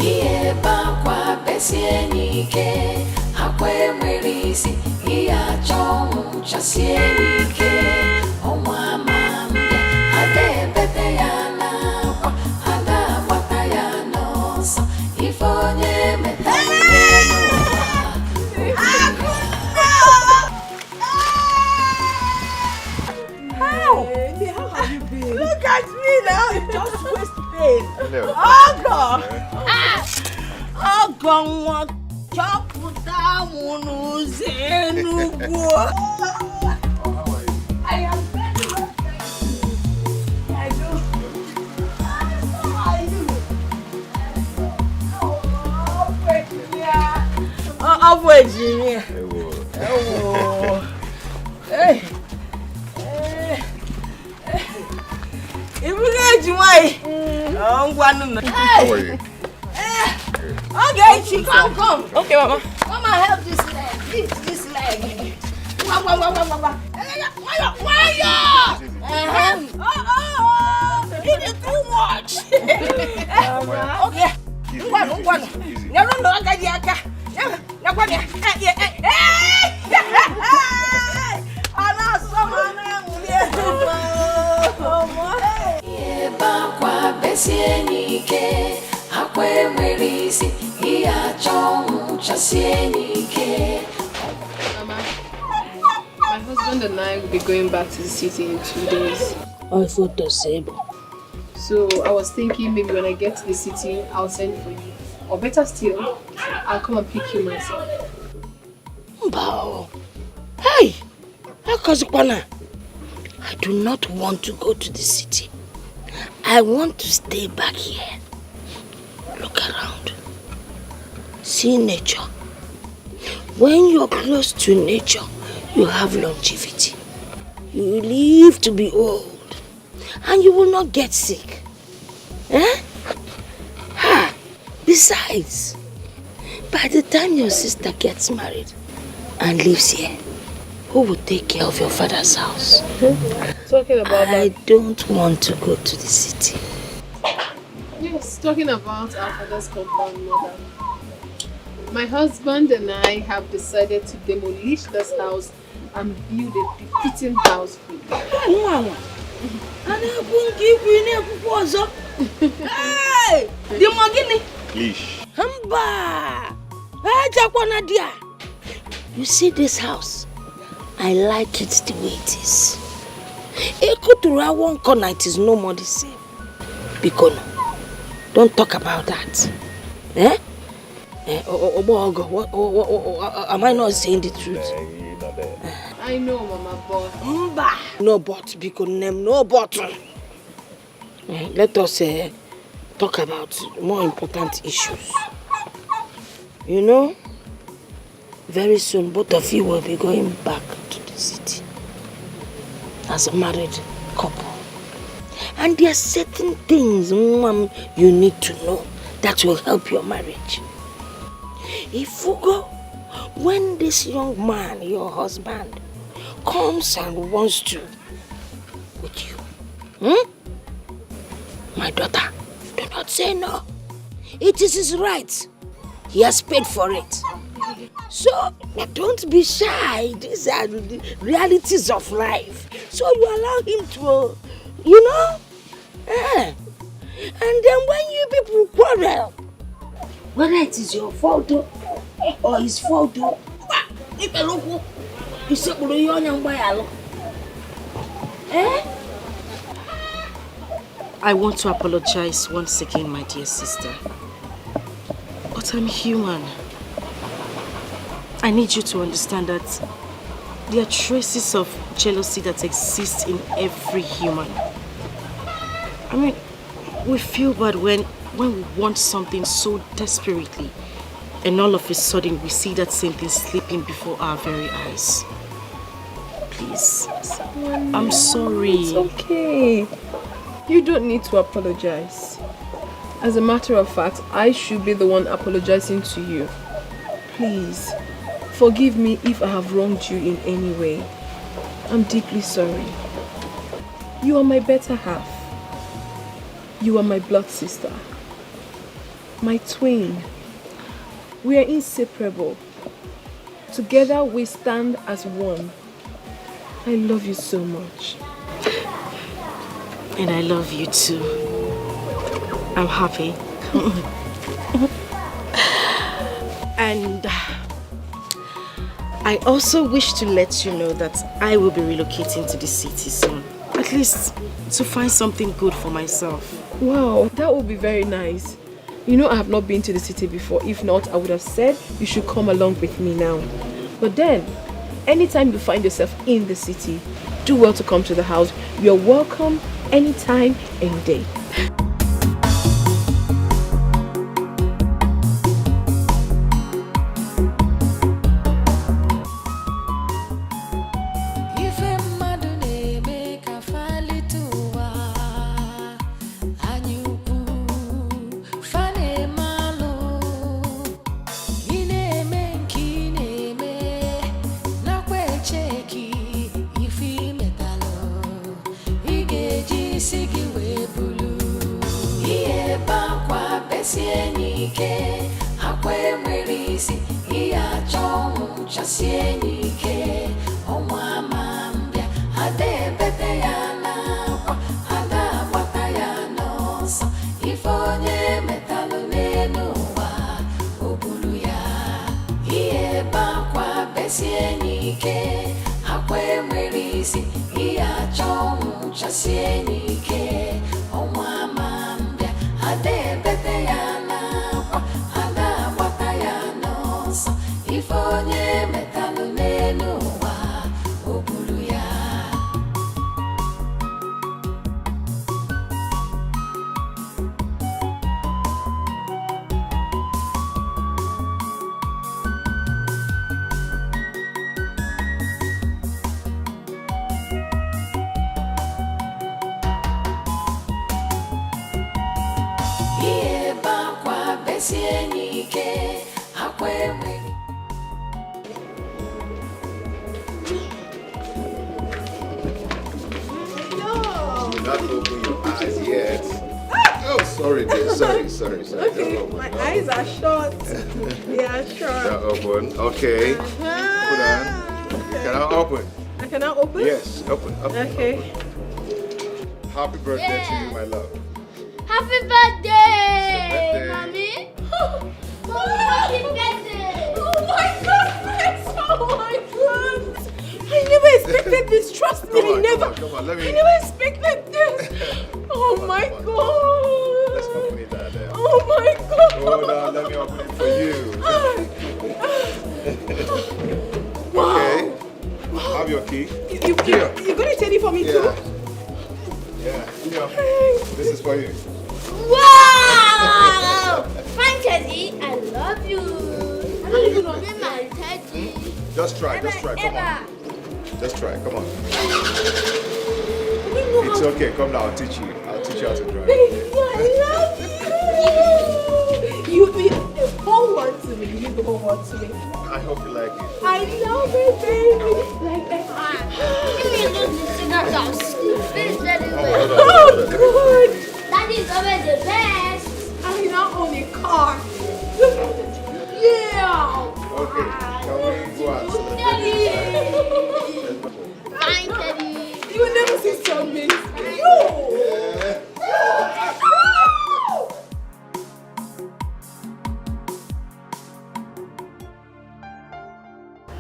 M: ihe bakwa besie n'ike akwa enwere isi ihe achọ ọnwụ chasie n'ike ọnwa ama mbịa ada ebete ya n'akwa ada agbata ya n'ọsọ ife onye metara
A: How have you been? Look at me now. You just waste pain. Ọgọ nwa chọpụta mụ n'ụzọ Enugu. I am very well, thank you. I do. How are you? Ọbụ ejiri.
K: How are you?
A: Okay, she come. Okay, Mama. Come and help this leg. This leg. Why you? It is too much. Okay.
M: bakwa besie n'ike akwa enwere isi ihe achọ ọnwụ chasie n'ike.
J: Mama, my husband and I will be going back to the city in 2 days.
G: I thought the same.
J: So I was thinking maybe when I get to the city, I'll send for you. Or better still, I'll come and pick you myself.
G: Bao. Hey! Akazukwana. I do not want to go to the city. I want to stay back here. Look around. See nature. When you're close to nature, you have longevity. You live to be old. And you will not get sick. Eh? Ha! Besides, by the time your sister gets married and lives here, who will take care of your father's house?
J: Talking about
G: I don't want to go to the city.
J: Yes, talking about our father's compound, mother. My husband and I have decided to demolish this house and build a befitting house for you.
A: Mama! Hey! The Magini!
K: Leash.
G: Hamba! You see this house? I like it the way it is. Ekutura one corner, it is no more the same. Bikono, don't talk about that. Eh? Am I not saying the truth?
J: I know, Mama, but...
G: Mba! No but, Bikono, no but. Let us talk about more important issues. You know, very soon both of you will be going back to the city as a married couple. And there are certain things, Mom, you need to know that will help your marriage. If you go, when this young man, your husband, comes and wants to with you, My daughter, do not say no. It is his right. He has paid for it. So, don't be shy. These are the realities of life. So you allow him to, And then when you people quarrel, whether it is your fault or his fault,
E: I want to apologize once again, my dear sister. But I'm human. I need you to understand that there are traces of jealousy that exist in every human. I mean, we feel bad when we want something so desperately, and all of a sudden we see that same thing slipping before our very eyes. Please, I'm sorry.
J: It's okay. You don't need to apologize. As a matter of fact, I should be the one apologizing to you. Please, forgive me if I have wronged you in any way. I'm deeply sorry. You are my better half. You are my blood sister. My twin. We are inseparable. Together we stand as one. I love you so much.
E: And I love you too. I'm happy. And I also wish to let you know that I will be relocating to the city soon. At least to find something good for myself.
J: Wow, that would be very nice. You know I have not been to the city before. If not, I would have said you should come along with me now. But then, anytime you find yourself in the city, do well to come to the house. You're welcome anytime, any day.
K: Sorry.
J: Okay, my eyes are shut. They are shut.
K: They're open. Okay. Put on. Can I open?
J: I cannot open?
K: Yes, open.
J: Okay.
K: Happy birthday to you, my love.
N: Happy birthday, Mommy. Happy birthday.
J: Oh my goodness. Oh my goodness. I never expected this. Trust me, I never expected this. Oh my God.
K: Let's open it out there.
J: Oh my God.
K: Hold on, let me open it for you.
J: Wow.
K: Okay. Have your key.
J: You're going to take it for me too?
K: Yeah. This is for you.
N: Wow! Fine, Teddy. I love you. I love you, Mommy, my Teddy.
K: Just try. Come on. Just try. Come on. It's okay. Come now. I'll teach you how to drive.
J: I love you. You be the whole one to me. You the whole one to me.
K: I hope you like it.
J: I love it, baby. Like that.
N: Give me a little cigarette. feels very well.
B: Oh, good.
N: Daddy is always the best.
B: And you now own a car. Yeah.
K: Okay, can we go outside?
N: Daddy. Fine, Daddy.
B: You will never see strong men.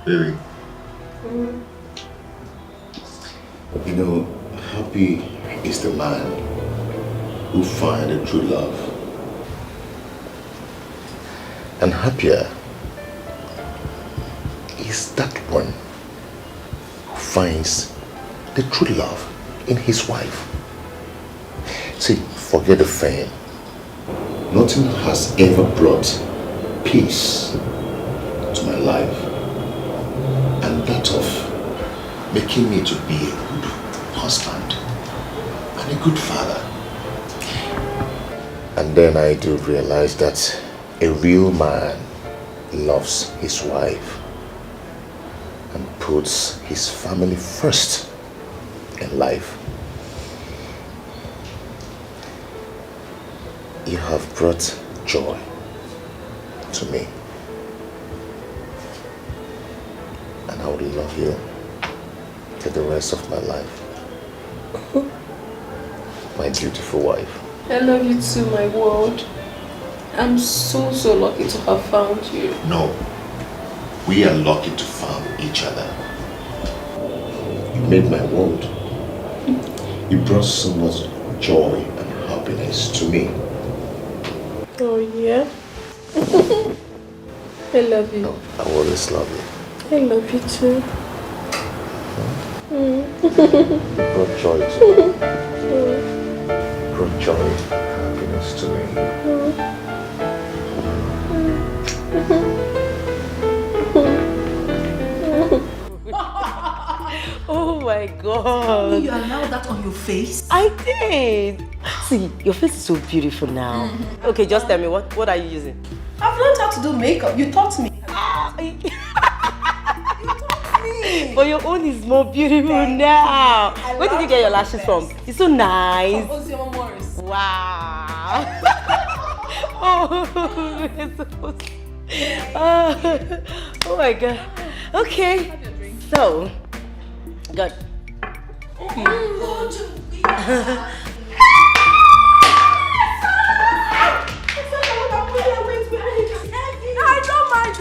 K: Baby. You know, happy is the man who finds a true love. And happier is that one who finds the true love in his wife. See, forget the fame. Nothing has ever brought peace to my life, and that of making me to be a good husband and a good father. And then I do realize that a real man loves his wife and puts his family first in life. You have brought joy to me, and I would love you to the rest of my life. My beautiful wife.
J: I love you too, my world. I'm so lucky to have found you.
K: No, we are lucky to find each other. You made my world. You brought so much joy and happiness to me.
J: Oh yeah? I love you.
K: I always love you.
J: I love you too.
K: You brought joy to me. Brought joy and happiness to me.
E: Oh my God.
B: You allowed that on your face?
E: I did. See, your face is so beautiful now. Okay, just tell me, what are you using?
B: I've learned how to do makeup. You taught me.
E: But your own is more beautiful now. Where did you get your lashes from? It's so nice. Wow. Oh, oh my God. Okay. So, good.
B: I don't mind,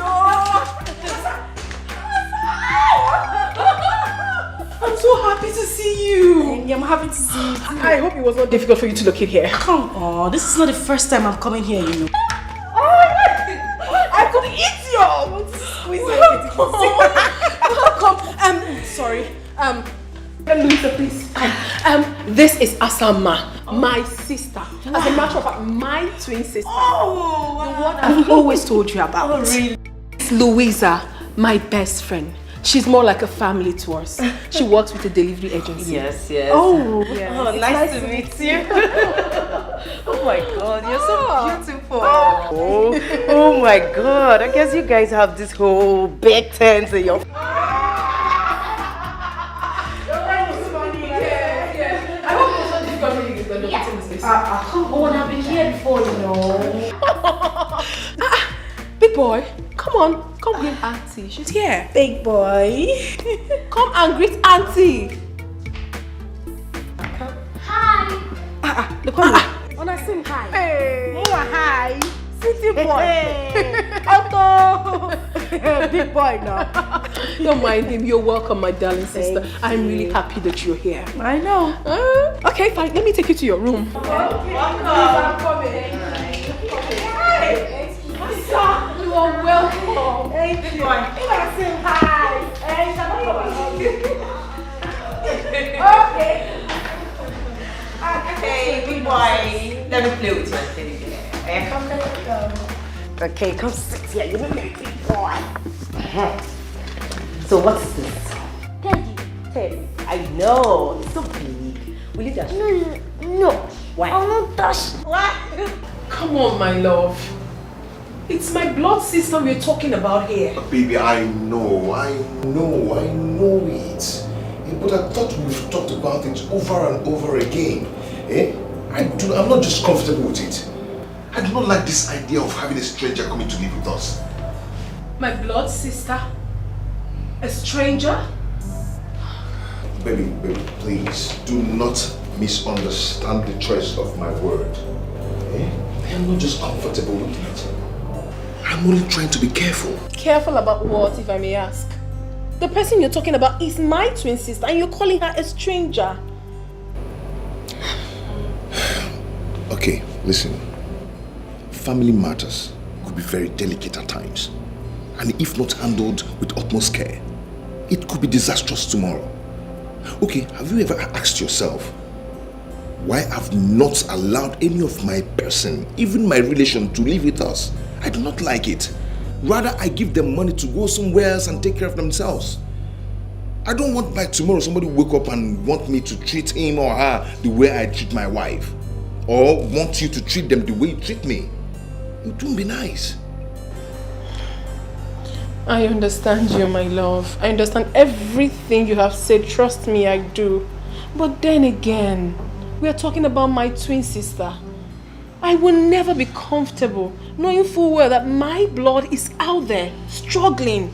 B: I'm so happy to see you.
A: I'm happy to see you too.
B: I hope it was not difficult for you to locate here.
A: Come on, this is not the first time I'm coming here, you know.
B: Oh my God! I could eat you! Welcome. Sorry. Louisa, please. This is Asama, my sister. As a matter of fact, my twin sister.
A: Oh,
B: the one I've always told you about.
A: Oh, really?
B: It's Louisa, my best friend. She's more like a family to us. She works with a delivery agency.
E: Yes, yes.
B: Oh,
E: yes. Oh, nice to meet you. Oh my God, you're so beautiful. Oh my God, I guess you guys have this whole big tent in your...
A: Come on, I've been here before, you know.
B: Big boy, come on. Come greet Auntie. She's here.
A: Big boy.
B: Come and greet Auntie.
N: Hi.
B: Look on me.
A: Wanna sing hi?
B: Hey.
A: Oh, hi.
B: City boy.
A: Otto. Big boy now.
B: Don't mind him. You're welcome, my darling sister. I'm really happy that you're here.
A: I know.
B: Okay, fine. Let me take you to your room.
A: Okay. Welcome. I'm coming.
B: You are welcome.
A: Thank you. Wanna sing hi? Hey, shall I come? Okay.
E: Hey, big boy, let me play with you. Okay, come sit here, you know me, big boy. So what's this?
N: Teddy.
E: Teddy. I know, it's so big. Will you touch?
N: No.
E: Why?
N: I will not touch.
E: What?
B: Come on, my love. It's my blood sister we're talking about here.
K: Baby, I know it. But I thought we've talked about it over and over again. I'm not just comfortable with it. I do not like this idea of having a stranger coming to live with us.
B: My blood sister? A stranger?
K: Baby, please, do not misunderstand the choice of my word. I am not just comfortable with it. I'm only trying to be careful.
B: Careful about what, if I may ask? The person you're talking about is my twin sister and you're calling her a stranger.
K: Okay, listen. Family matters could be very delicate at times. And if not handled with utmost care, it could be disastrous tomorrow. Okay, have you ever asked yourself why I've not allowed any of my person, even my relation, to live with us? I do not like it. Rather, I give them money to go somewhere else and take care of themselves. I don't want by tomorrow somebody wake up and want me to treat him or her the way I treat my wife. Or want you to treat them the way you treat me. It won't be nice.
B: I understand you, my love. I understand everything you have said. Trust me, I do. But then again, we are talking about my twin sister. I will never be comfortable knowing full well that my blood is out there, struggling,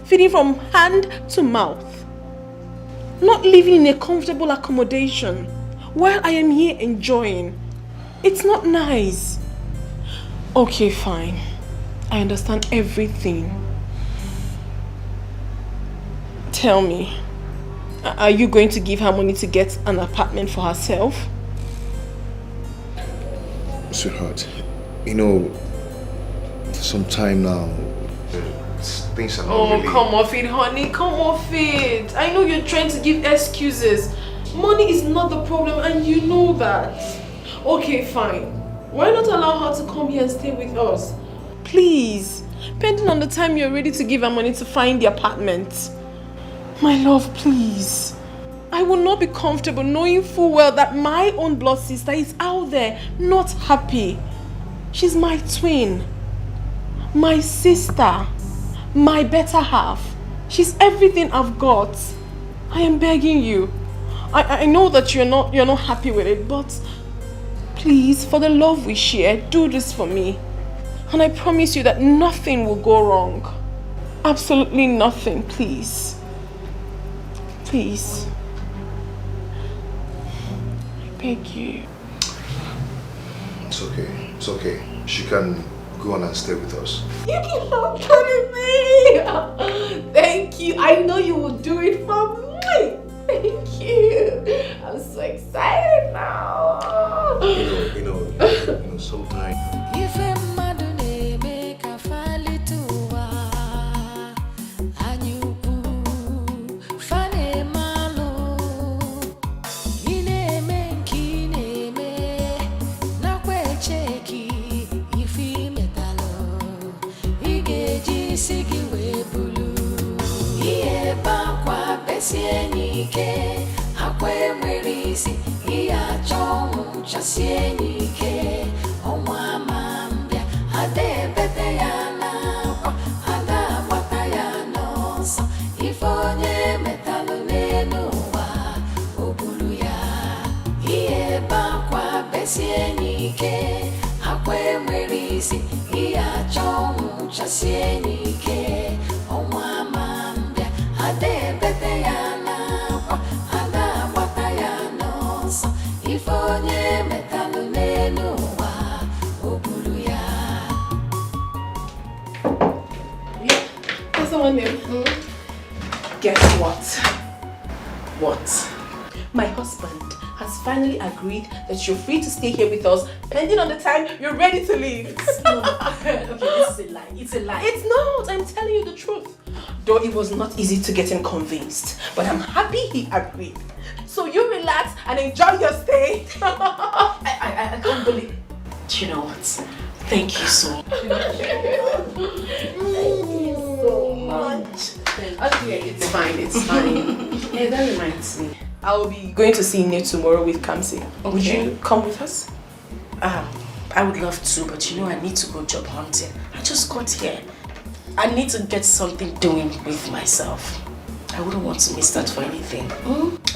B: feeding from hand to mouth, not living in a comfortable accommodation while I am here enjoying. It's not nice. Okay, fine. I understand everything. Tell me, are you going to give her money to get an apartment for herself?
K: Sweetheart, you know, for some time now, things are not really...
B: Come off it, honey. Come off it. I know you're trying to give excuses. Money is not the problem and you know that. Okay, fine. Why not allow her to come here and stay with us? Please. Depending on the time you're ready to give her money to find the apartment. My love, please. I will not be comfortable knowing full well that my own blood sister is out there, not happy. She's my twin. My sister. My better half. She's everything I've got. I am begging you. I know that you're not happy with it, but please, for the love we share, do this for me. And I promise you that nothing will go wrong. Absolutely nothing, please. Please. I beg you.
K: It's okay. It's okay. She can go on and stay with us.
B: You keep on telling me. Thank you. I know you will do it for me. Thank you. I'm so excited now.
K: You know, sometimes.
B: Guess what? What? My husband has finally agreed that you're free to stay here with us, pending on the time you're ready to leave.
A: No. Okay, this is a lie. It's a lie.
B: It's not. I'm telling you the truth. Though it was not easy to get him convinced, but I'm happy he agreed. So you relax and enjoy your stay.
A: I can't believe it.
E: Do you know what? Thank you so much.
B: Thank you so much. Okay, it's fine, it's fine. Hey, that reminds me. I will be going to see Nate tomorrow with Kamsi. Okay. Would you come with us?
E: I would love to, but you know I need to go job hunting. I just got here. I need to get something doing with myself. I wouldn't want to miss that for anything.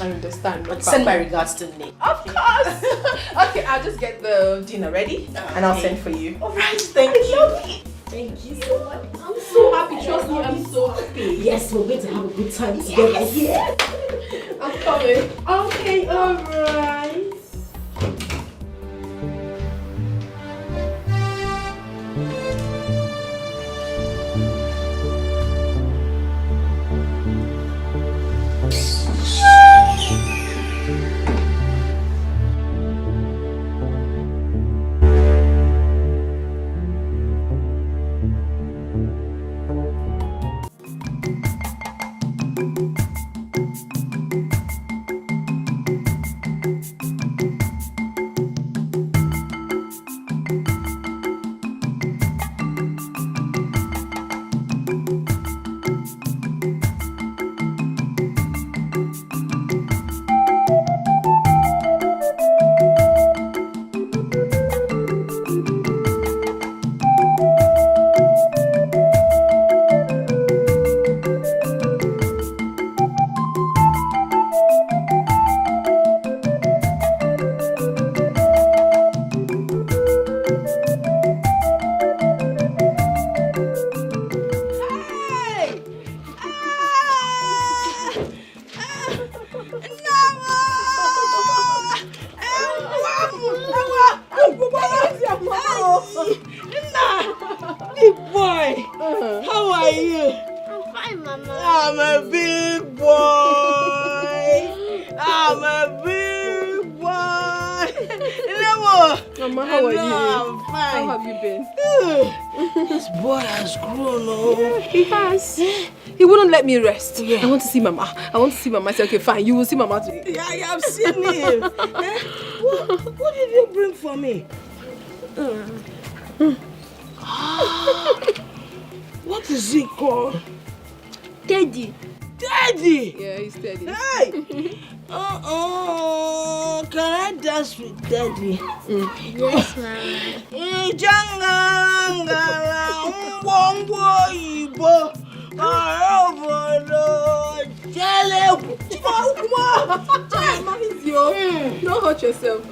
B: I understand. No
E: But send my regards to Nick.
B: Of course. Okay, I'll just get the dinner ready and I'll send for you.
E: Alright, thank you.
B: Thank you so much. I'm so happy. Trust me, I'm so happy.
E: Yes, we're going to have a good time together.
B: Yeah. I'm coming.
E: Okay, alright.
B: Me rest. Yeah. I want to see Mama. I want to see Mama. I said, okay, fine. You will see Mama today.
G: Yeah, I have seen him. What did you bring for me? What is he called?
N: Teddy.
G: Teddy.
B: Yeah, he's Teddy.
G: Hey. Can I dance with Teddy?
N: Yes, Mama.
B: Don't hurt yourself.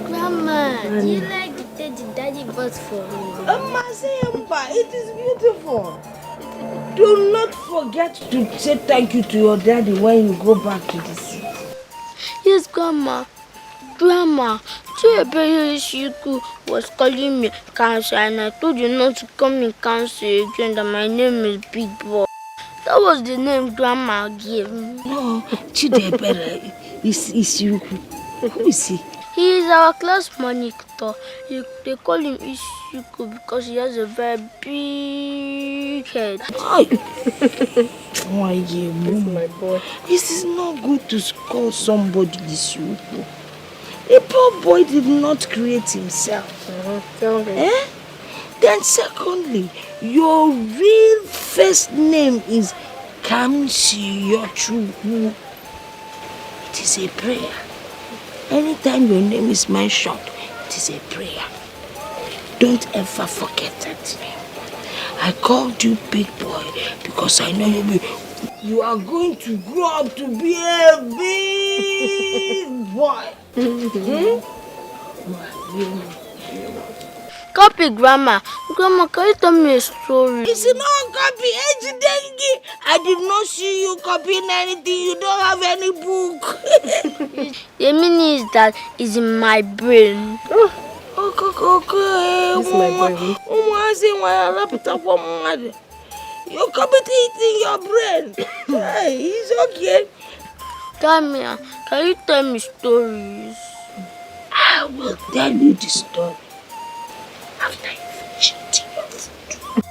N: Grandma, do you like the teddy Daddy bought for me?
G: Mazemba, it is beautiful. Do not forget to say thank you to your daddy when you go back to the city.
N: Yes, Grandma. Grandma, Chiebeyeshiku was calling me cancer and I told you not to call me cancer again, that my name is Big Boy. That was the name Grandma gave me.
G: No, Chidebere is Ishiku. Who is he?
N: He is our class monitor. They call him Ishiku because he has a very big head.
G: Why, you my boy? This is not good to call somebody Ishiku. A poor boy did not create himself.
B: Tell me.
G: Then secondly, your real first name is Kamsiyochu. It is a prayer. Anytime your name is mentioned, it is a prayer. Don't ever forget that name. I called you Big Boy because I know you are going to grow up to be a big boy.
J: talking about?
N: Copy, Grandma. Grandma, can you tell me a story?
G: It's not copy. I did not see you copying anything. You don't have any book.
N: The meaning is that it's in my brain.
G: Okay.
J: This is my brain.
G: You copy it in your brain. Hey, it's okay.
N: Tamia, can you tell me stories?
G: I will tell you the story after you finish eating your food.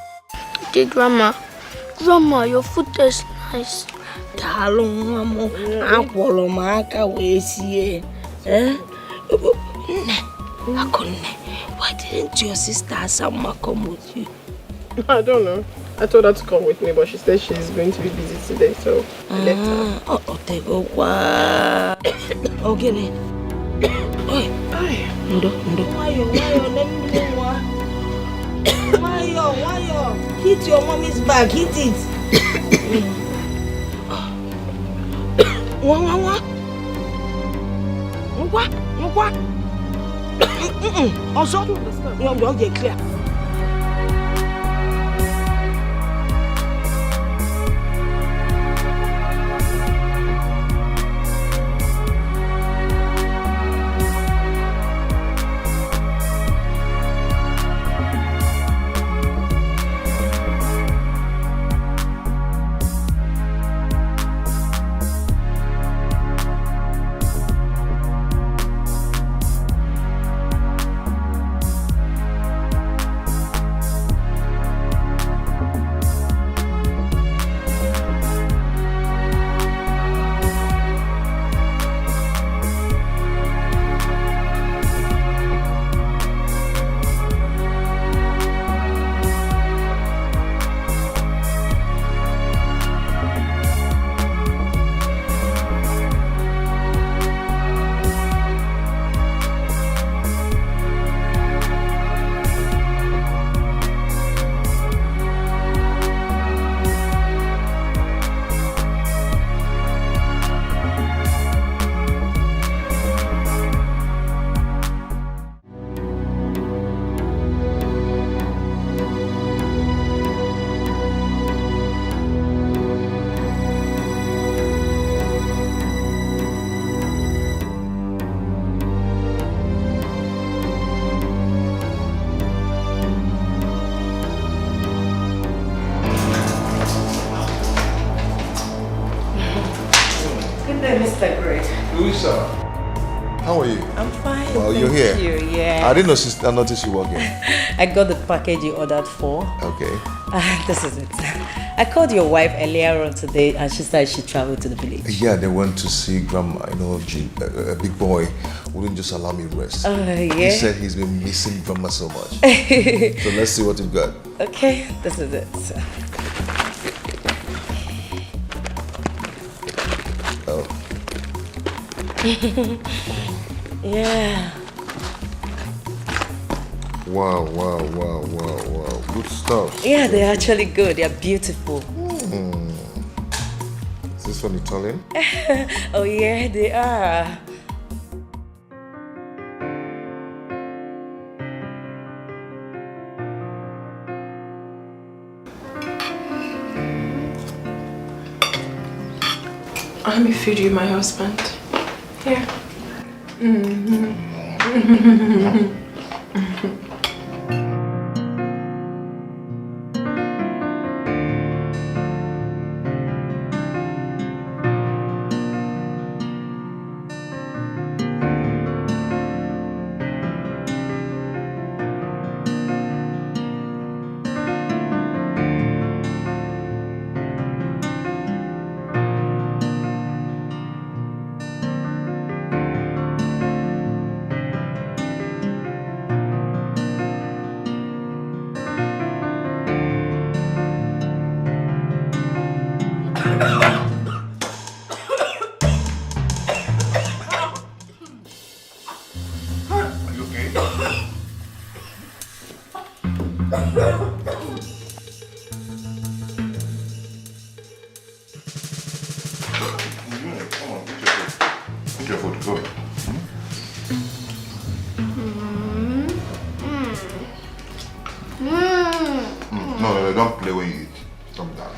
N: Okay, Grandma. Grandma, your food tastes nice.
G: Why didn't your sister Sama come with you?
J: I don't know. I told her to come with me, but she said she's going to be busy today, so I left her.
G: Okay then. Ndo. Why? Hit your mommy's back, hit it. What? Also, don't get clear.
O: How are you?
P: I'm fine.
O: Well, you're here.
P: Thank you. Yeah.
O: I didn't notice you walking.
P: I got the package you ordered for.
O: Okay.
P: This is it. I called your wife earlier on today and she said she traveled to the village.
O: Yeah, they went to see Grandma. You know, a big boy wouldn't just allow me rest.
P: Yeah?
O: He said he's been missing Grandma so much. So let's see what you've got.
P: Okay, this is it.
O: Oh.
P: Yeah.
O: Wow. Good stuff.
P: Yeah, they're actually good. They're beautiful.
O: Is this one Italian?
P: Oh yeah, they are.
J: Let me feed you, my husband. Here.
K: don't play when you eat. Stop that.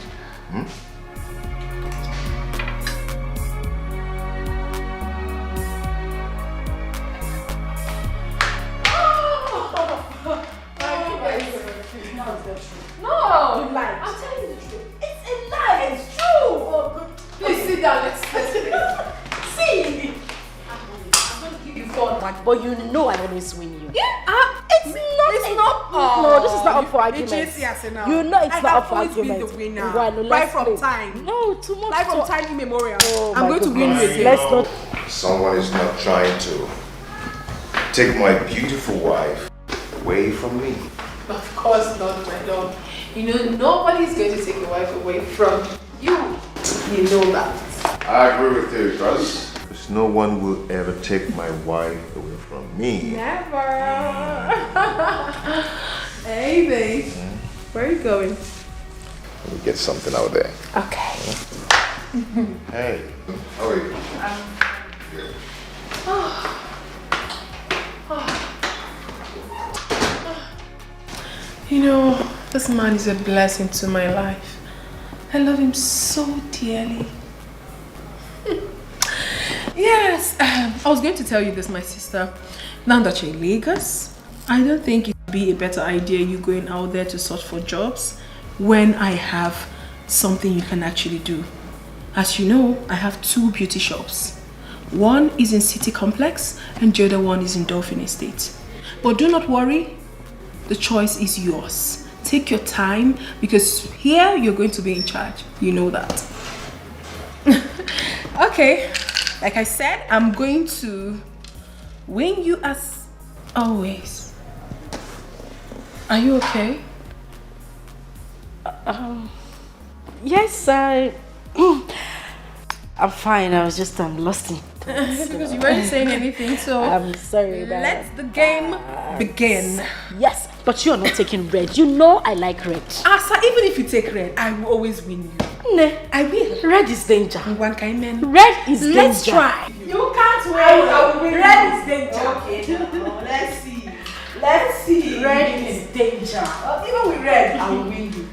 B: No, you lied. I'm telling you the truth. It's a lie. It's true. Please sit down. Let's see. I'm going to give you 4.
E: But you know I always win you.
B: Yeah, it's not.
E: No, this is not up for argument. You know it's not up for argument.
B: I have always been the winner.
E: Right
B: Right from time.
E: No, too much.
B: Right from time immemorial.
E: Oh,
B: I'm going to win you again.
E: Let's not.
K: Someone is not trying to take my beautiful wife away from me.
J: Of course not, my lord. You know, nobody's going to take your wife away from you. You know that.
K: I agree with you, because no one will ever take my wife away from me.
J: Never. Hey, babe. Where are you going?
K: Let me get something out there.
J: Okay.
K: Hey, how are you? Good.
J: You know, this man is a blessing to my life. I love him so dearly. Yes, I was going to tell you this, my sister. Now that you're in Lagos, I don't think it would be a better idea you going out there to search for jobs when I have something you can actually do. As you know, I have 2 beauty shops. One is in City Complex and the other one is in Dolphin Estate. But do not worry, the choice is yours. Take your time because here you're going to be in charge. You know that. Okay, like I said, I'm going to win you as always. Are you okay?
E: Yes, I'm fine. I was just lost in thoughts.
J: Because you weren't saying anything, so
E: I'm sorry about
J: let the game begin.
E: Yes, but you're not taking red. You know I like red.
J: Asa, even if you take red, I will always win you.
E: No, I will. Red is danger.
J: One kind man.
E: Red is danger.
J: Let's try.
B: You can't win. I will win. Red is danger. Okay, let's see. Let's see.
E: Red is danger.
B: Even with red, I will win you.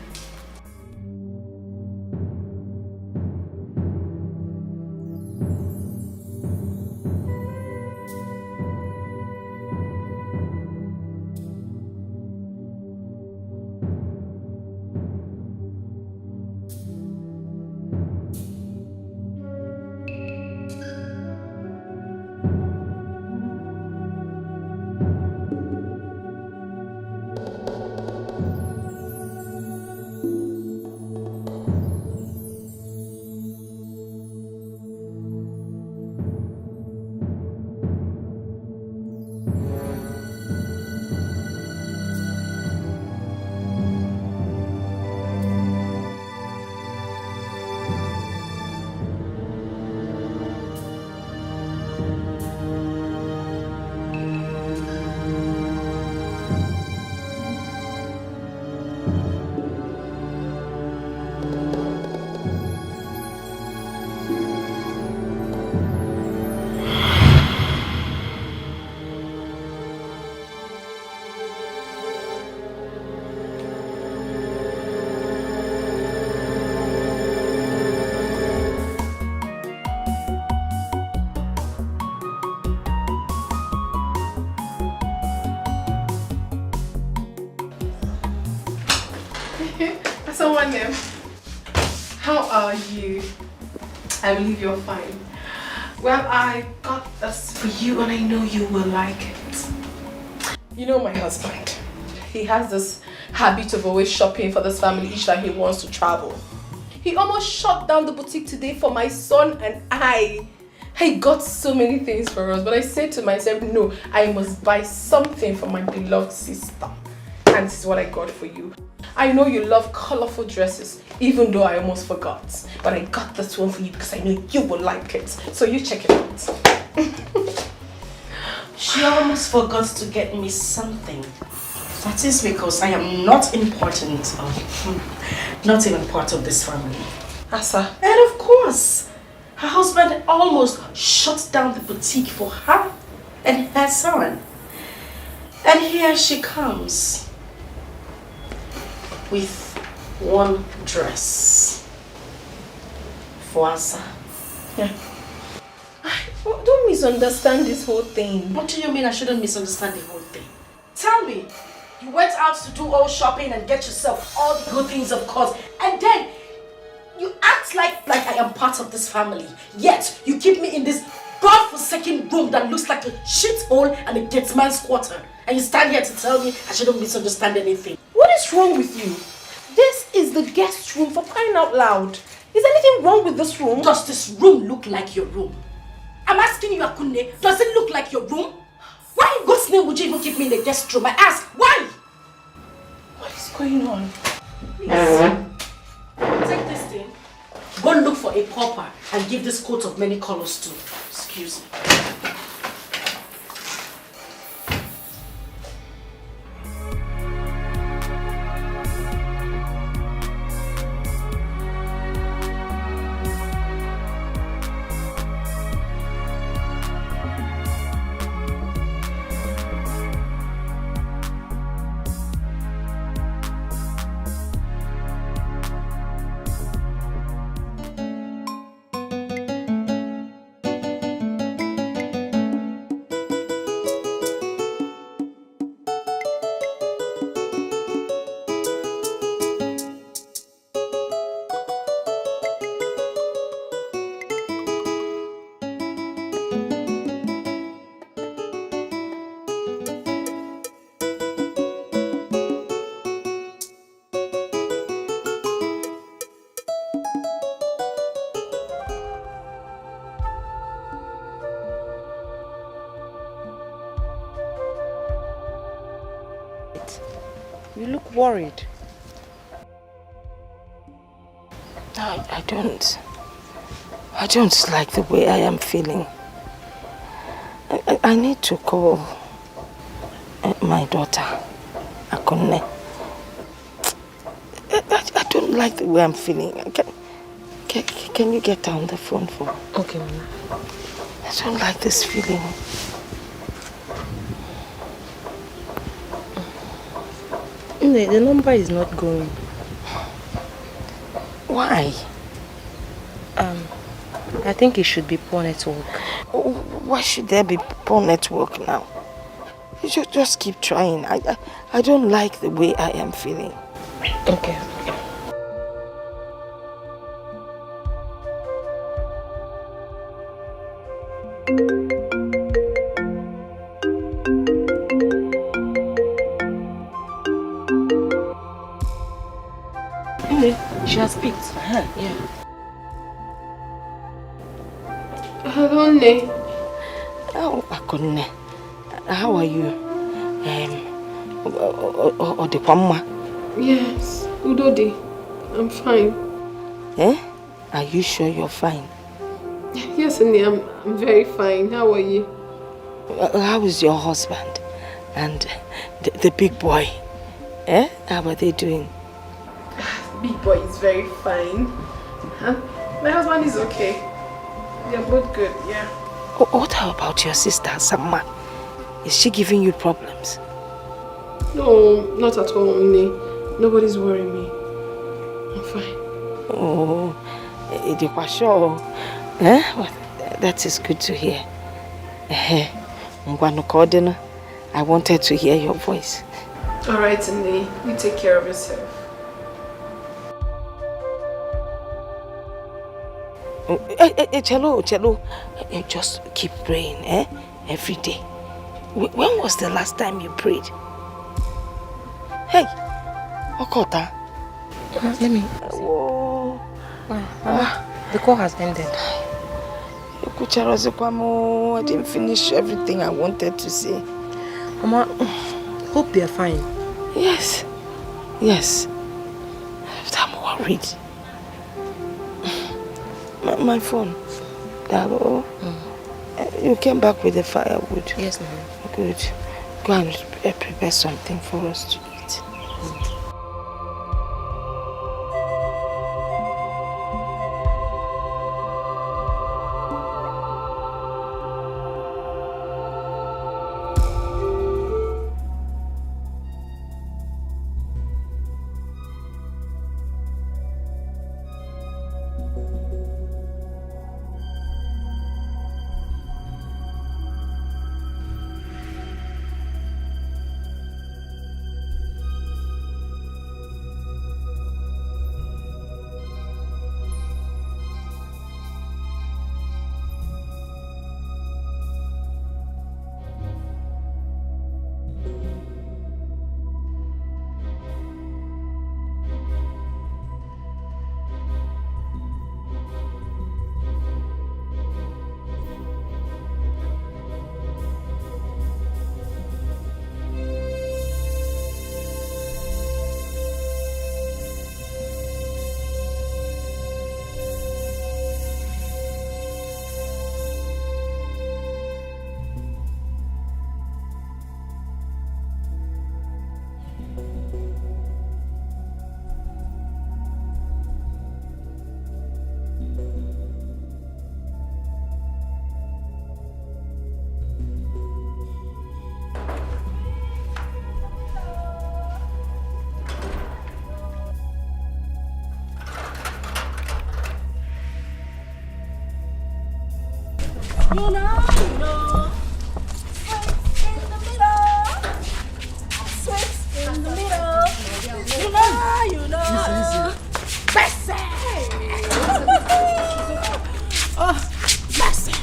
J: Someone there. How are you? I believe you're fine. Well, I got this for you and I know you will like it. You know my husband. He has this habit of always shopping for this family each time he wants to travel. He almost shut down the boutique today for my son and I. He got so many things for us, but I said to myself, no, I must buy something for my beloved sister. And this is what I got for you. I know you love colorful dresses, even though I almost forgot. But I got this one for you because I know you will like it. So you check it out.
E: She almost forgot to get me something. That is because I am not important, not even part of this family.
J: Asa.
E: And of course, her husband almost shut down the boutique for her and her son. And here she comes with one dress for Asa. Yeah.
B: Don't misunderstand this whole thing.
E: What do you mean I shouldn't misunderstand the whole thing?
A: Tell me, you went out to do all shopping and get yourself all the good things, of course, and then you act like I am part of this family. Yet you keep me in this godforsaken room that looks like a shithole and a gateman's quarter. And you stand here to tell me I shouldn't misunderstand anything.
B: What is wrong with you? This is the guest room, for crying out loud. Is anything wrong with this room?
A: Does this room look like your room? I'm asking you, Akunne, does it look like your room? Why in God's name would you even keep me in the guest room? I ask, why?
B: What is going on?
A: Please, take this thing. Go look for a pauper and give this coat of many colors to. Excuse me.
L: You look worried.
G: I don't like the way I am feeling. I need to call my daughter, Akunne. I don't like the way I'm feeling. Can you get down the phone for me?
L: Okay, Mama.
G: I don't like this feeling.
L: The number is not going.
G: Why?
L: I think it should be poor network.
G: Why should there be poor network now? You should just keep trying. I don't like the way I am feeling.
L: Okay.
E: She has picked. Yeah.
J: Hello, Ne.
G: Oh, Akunne. How are you? Odepamma.
J: Yes, Udodi. I'm fine.
G: Eh? Are you sure you're fine?
J: Yes, Ne, I'm very fine. How are you?
G: How is your husband? And the big boy? Eh? How are they doing?
J: Big boy is very fine. Huh? My husband is okay. They're both good, yeah.
G: What about your sister, Samma? Is she giving you problems?
J: No, not at all, Ne. Nobody's worrying me. I'm fine.
G: Oh, sure. Eh? Well, that is good to hear. I wanted to hear your voice.
J: Alright, Ne. You take care of yourself.
G: Chelo, just keep praying, eh? Every day. When was the last time you prayed? Hey, Okota.
L: Let me see.
G: Oh.
L: The call has ended.
G: I didn't finish everything I wanted to say.
L: Mama, hope they're fine.
G: Yes. But I'm worried. My phone. Hello? You came back with the firewood?
L: Yes, ma'am.
G: Good. Go and prepare something for us to eat.
A: You know. Sweet in the middle. Sweet in the middle. You know. Bessie. Oh, Bessie.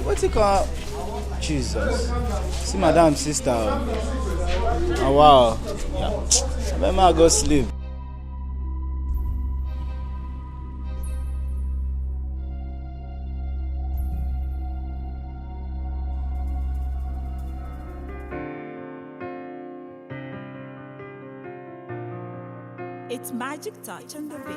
Q: What's it called? Jesus. See madam sister. Oh wow. Yeah. I might go sleep.
R: It's magic touch on the beat.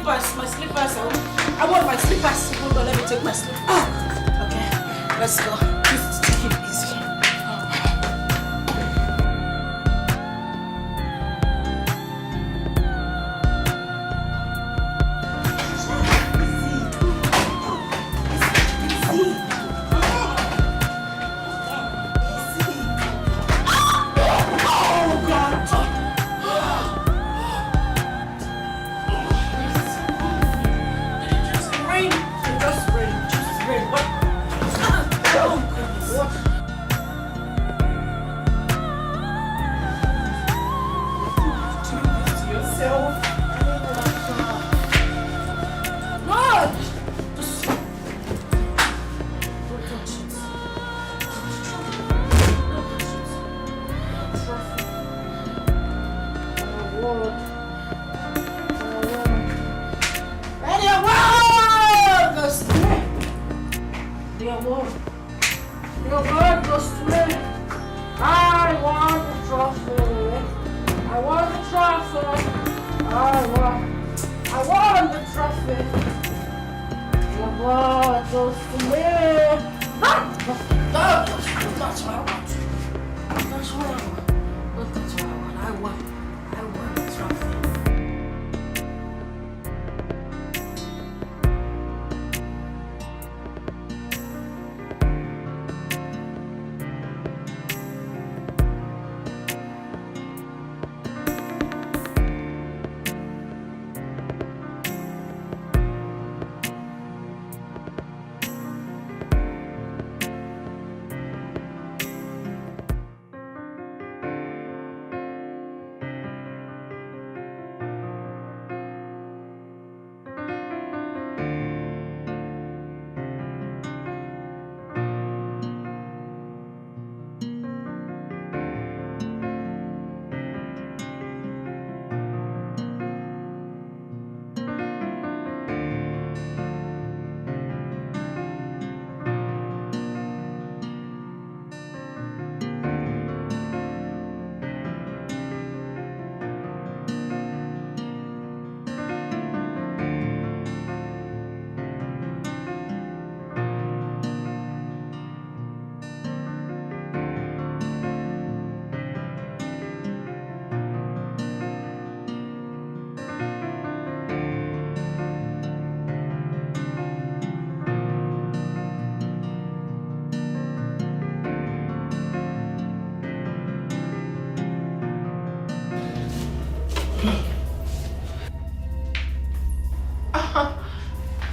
A: My slippers. I want my slippers. Hold on, let me take my slippers. Okay, let's go. Take it easy.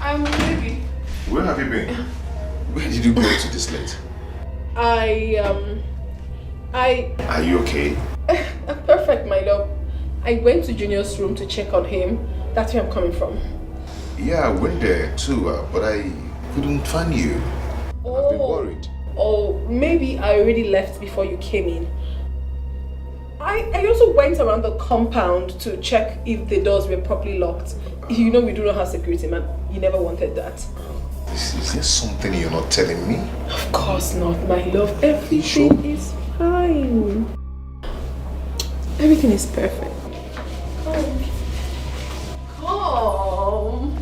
J: I'm ready.
O: Where have you been? Where did you go to this late?
J: Are
O: you okay?
J: Perfect, my love. I went to Junior's room to check on him. That's where I'm coming from.
O: Yeah, I went there too, but I couldn't find you. I've been worried.
J: Oh, maybe I already left before you came in. I also went around the compound to check if the doors were properly locked. You know we do not have security, man. You never wanted that.
O: Is there something you're not telling me?
J: Of course not, my love. Everything is fine. Everything is perfect. Come.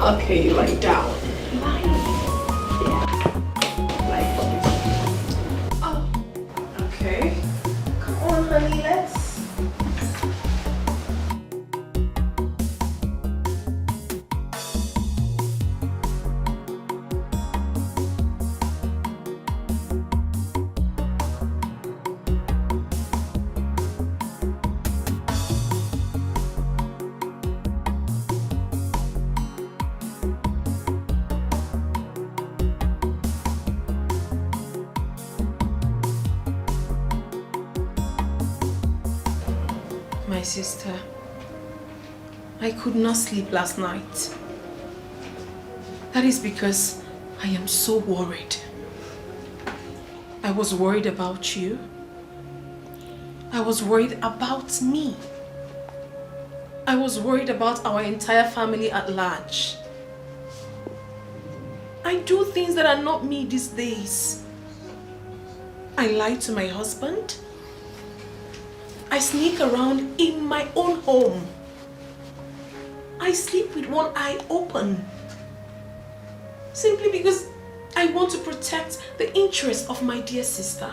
J: Okay, you lie down. Okay. Come on, honey, let's. My sister, I could not sleep last night. That is because I am so worried. I was worried about you. I was worried about me. I was worried about our entire family at large. I do things that are not me these days. I lie to my husband. I sneak around in my own home. I sleep with one eye open. Simply because I want to protect the interests of my dear sister.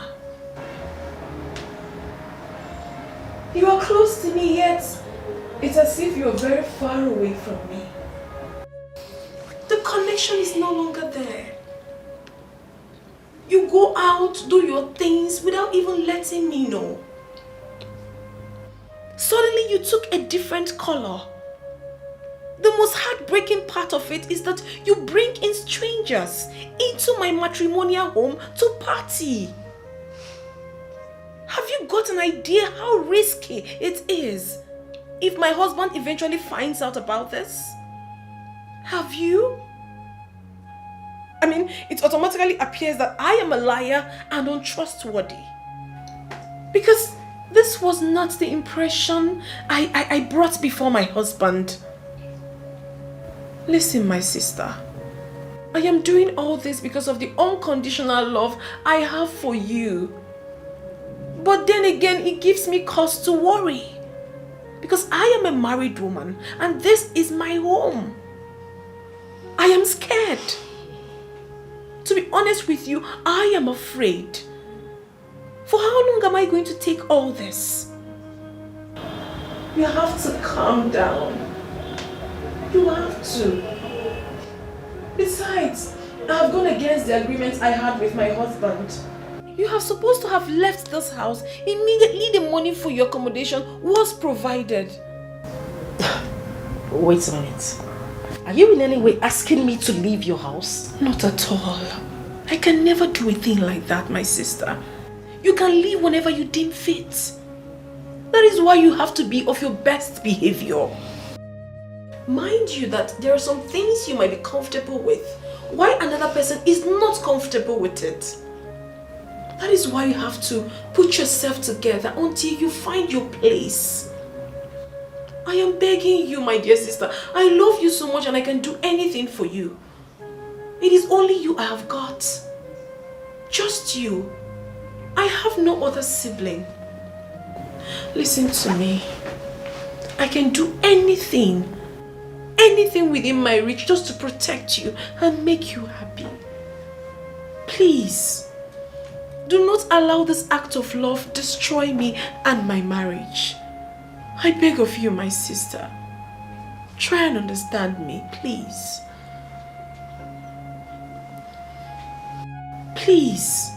J: You are close to me, yet it's as if you are very far away from me. The connection is no longer there. You go out, do your things without even letting me know. Suddenly you took a different color. The most heartbreaking part of it is that you bring in strangers into my matrimonial home to party. Have you got an idea how risky it is if my husband eventually finds out about this? Have you? I mean, it automatically appears that I am a liar and untrustworthy. Because this was not the impression I brought before my husband. Listen, my sister. I am doing all this because of the unconditional love I have for you. But then again, it gives me cause to worry. Because I am a married woman and this is my home. I am scared. To be honest with you, I am afraid. For how long am I going to take all this? You have to calm down. You have to. Besides, I have gone against the agreement I had with my husband. You are supposed to have left this house immediately the money for your accommodation was provided.
E: Wait a minute. Are you in any way asking me to leave your house?
J: Not at all. I can never do a thing like that, my sister. You can leave whenever you deem fit. That is why you have to be of your best behavior. Mind you that there are some things you might be comfortable with, while another person is not comfortable with it. That is why you have to put yourself together until you find your place. I am begging you, my dear sister. I love you so much and I can do anything for you. It is only you I have got. Just you. I have no other sibling. Listen to me. I can do anything within my reach just to protect you and make you happy. Please, do not allow this act of love destroy me and my marriage. I beg of you, my sister. Try and understand me, please. Please.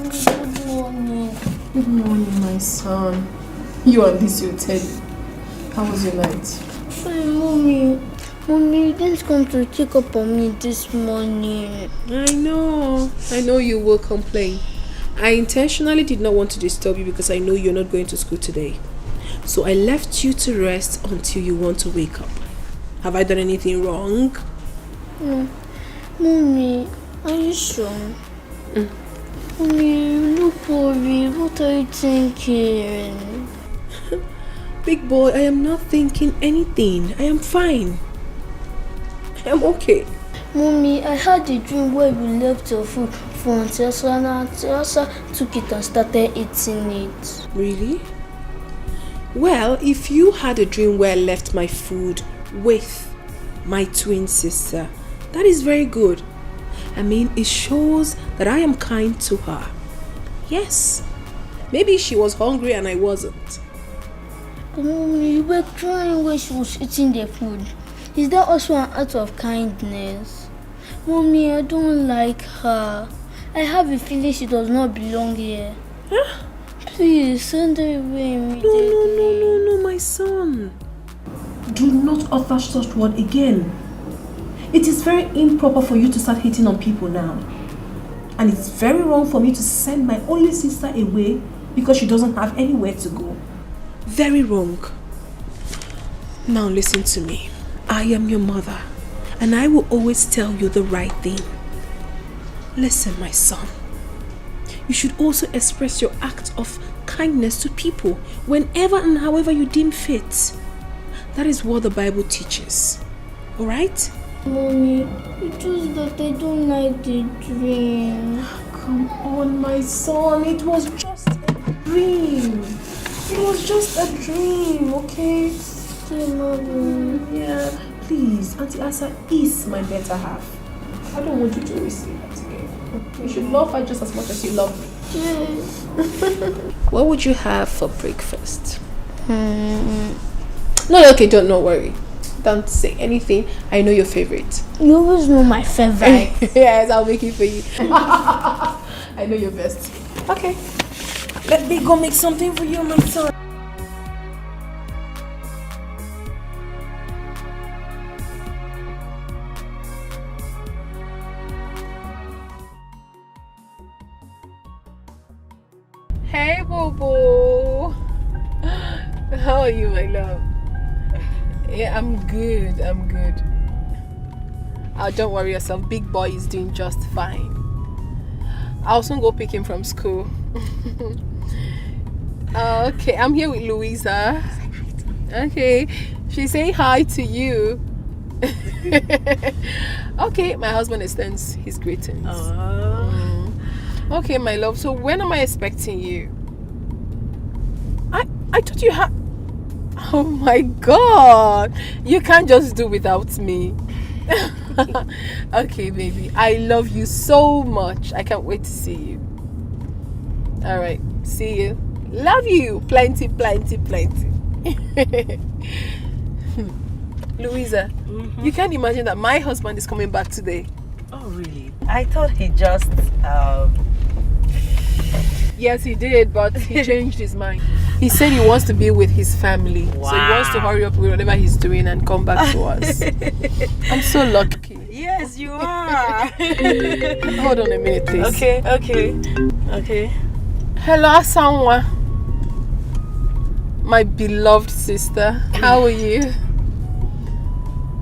N: Good morning.
J: Good morning, my son. You and this your Teddy. How was your night?
N: Hey, Mommy. Mommy, you didn't come to check up on me this morning.
J: I know you will complain. I intentionally did not want to disturb you because I know you're not going to school today. So I left you to rest until you want to wake up. Have I done anything wrong?
N: Mommy, are you sure? Mommy, you look worried. What are you thinking?
J: Big boy, I am not thinking anything. I am fine. I am okay.
N: Mommy, I had a dream where you left your food for Auntie Asa and Auntie Asa took it and started eating it.
J: Really? Well, if you had a dream where I left my food with my twin sister, that is very good. I mean, it shows that I am kind to her. Yes. Maybe she was hungry and I wasn't.
N: But Mommy, you were crying when she was eating the food. Is that also an act of kindness? Mommy, I don't like her. I have a feeling she does not belong here.
J: Huh?
N: Please, send her away immediately.
J: No, my son. Do not utter such word again. It is very improper for you to start hating on people now. And it's very wrong for me to send my only sister away because she doesn't have anywhere to go. Very wrong. Now listen to me. I am your mother, and I will always tell you the right thing. Listen, my son. You should also express your act of kindness to people whenever and however you deem fit. That is what the Bible teaches. Alright?
N: Mommy, it's just that I don't like the dream.
J: Come on, my son. It was just a dream. It was just a dream, okay? Yeah, please. Auntie Asa is my better half. I don't want you to always say that again. You should love her just as much as you love me.
N: Yes.
J: What would you have for breakfast? No, okay, don't worry. Don't say anything. I know your favorite.
N: You always know my favorite.
J: Yes, I'll make it for you. I know your best. Okay. Let me go make something for you, my son. Hey, Bobo. How are you, my love? Yeah, I'm good. Don't worry yourself. Big boy is doing just fine. I'll soon go pick him from school. Okay, I'm here with Louisa. Okay, she's saying hi to you. Okay, my husband extends his greetings. Okay, my love. So when am I expecting you? I thought you had... Oh my God! You can't just do without me. Okay, baby. I love you so much. I can't wait to see you. Alright, see you. Love you. Plenty. Louisa, you can't imagine that my husband is coming back today.
P: Oh, really? I thought he just...
J: Yes, he did, but he changed his mind. He said he wants to be with his family. Wow. So he wants to hurry up with whatever he's doing and come back to us. I'm so lucky.
P: Yes, you are.
J: Hold on a minute, please.
P: Okay.
J: Hello, Asanwa. My beloved sister. How are you?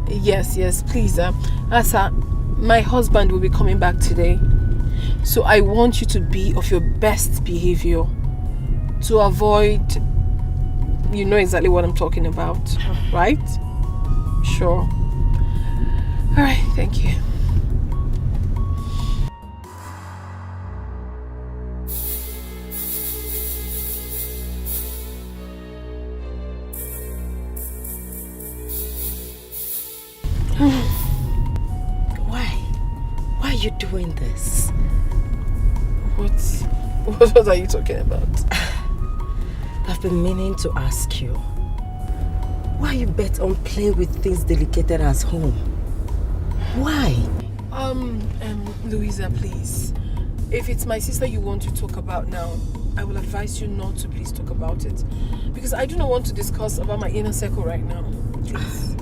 J: Yes, please. Asa, my husband will be coming back today. So I want you to be of your best behavior to avoid, you know exactly what I'm talking about, right? Sure. Alright, thank you.
P: Why are you doing this?
J: What are you talking about?
P: I've been meaning to ask you. Why are you bent on playing with things delicate as home? Why?
J: Louisa, please. If it's my sister you want to talk about now, I will advise you not to please talk about it. Because I do not want to discuss about my inner circle right now. Please.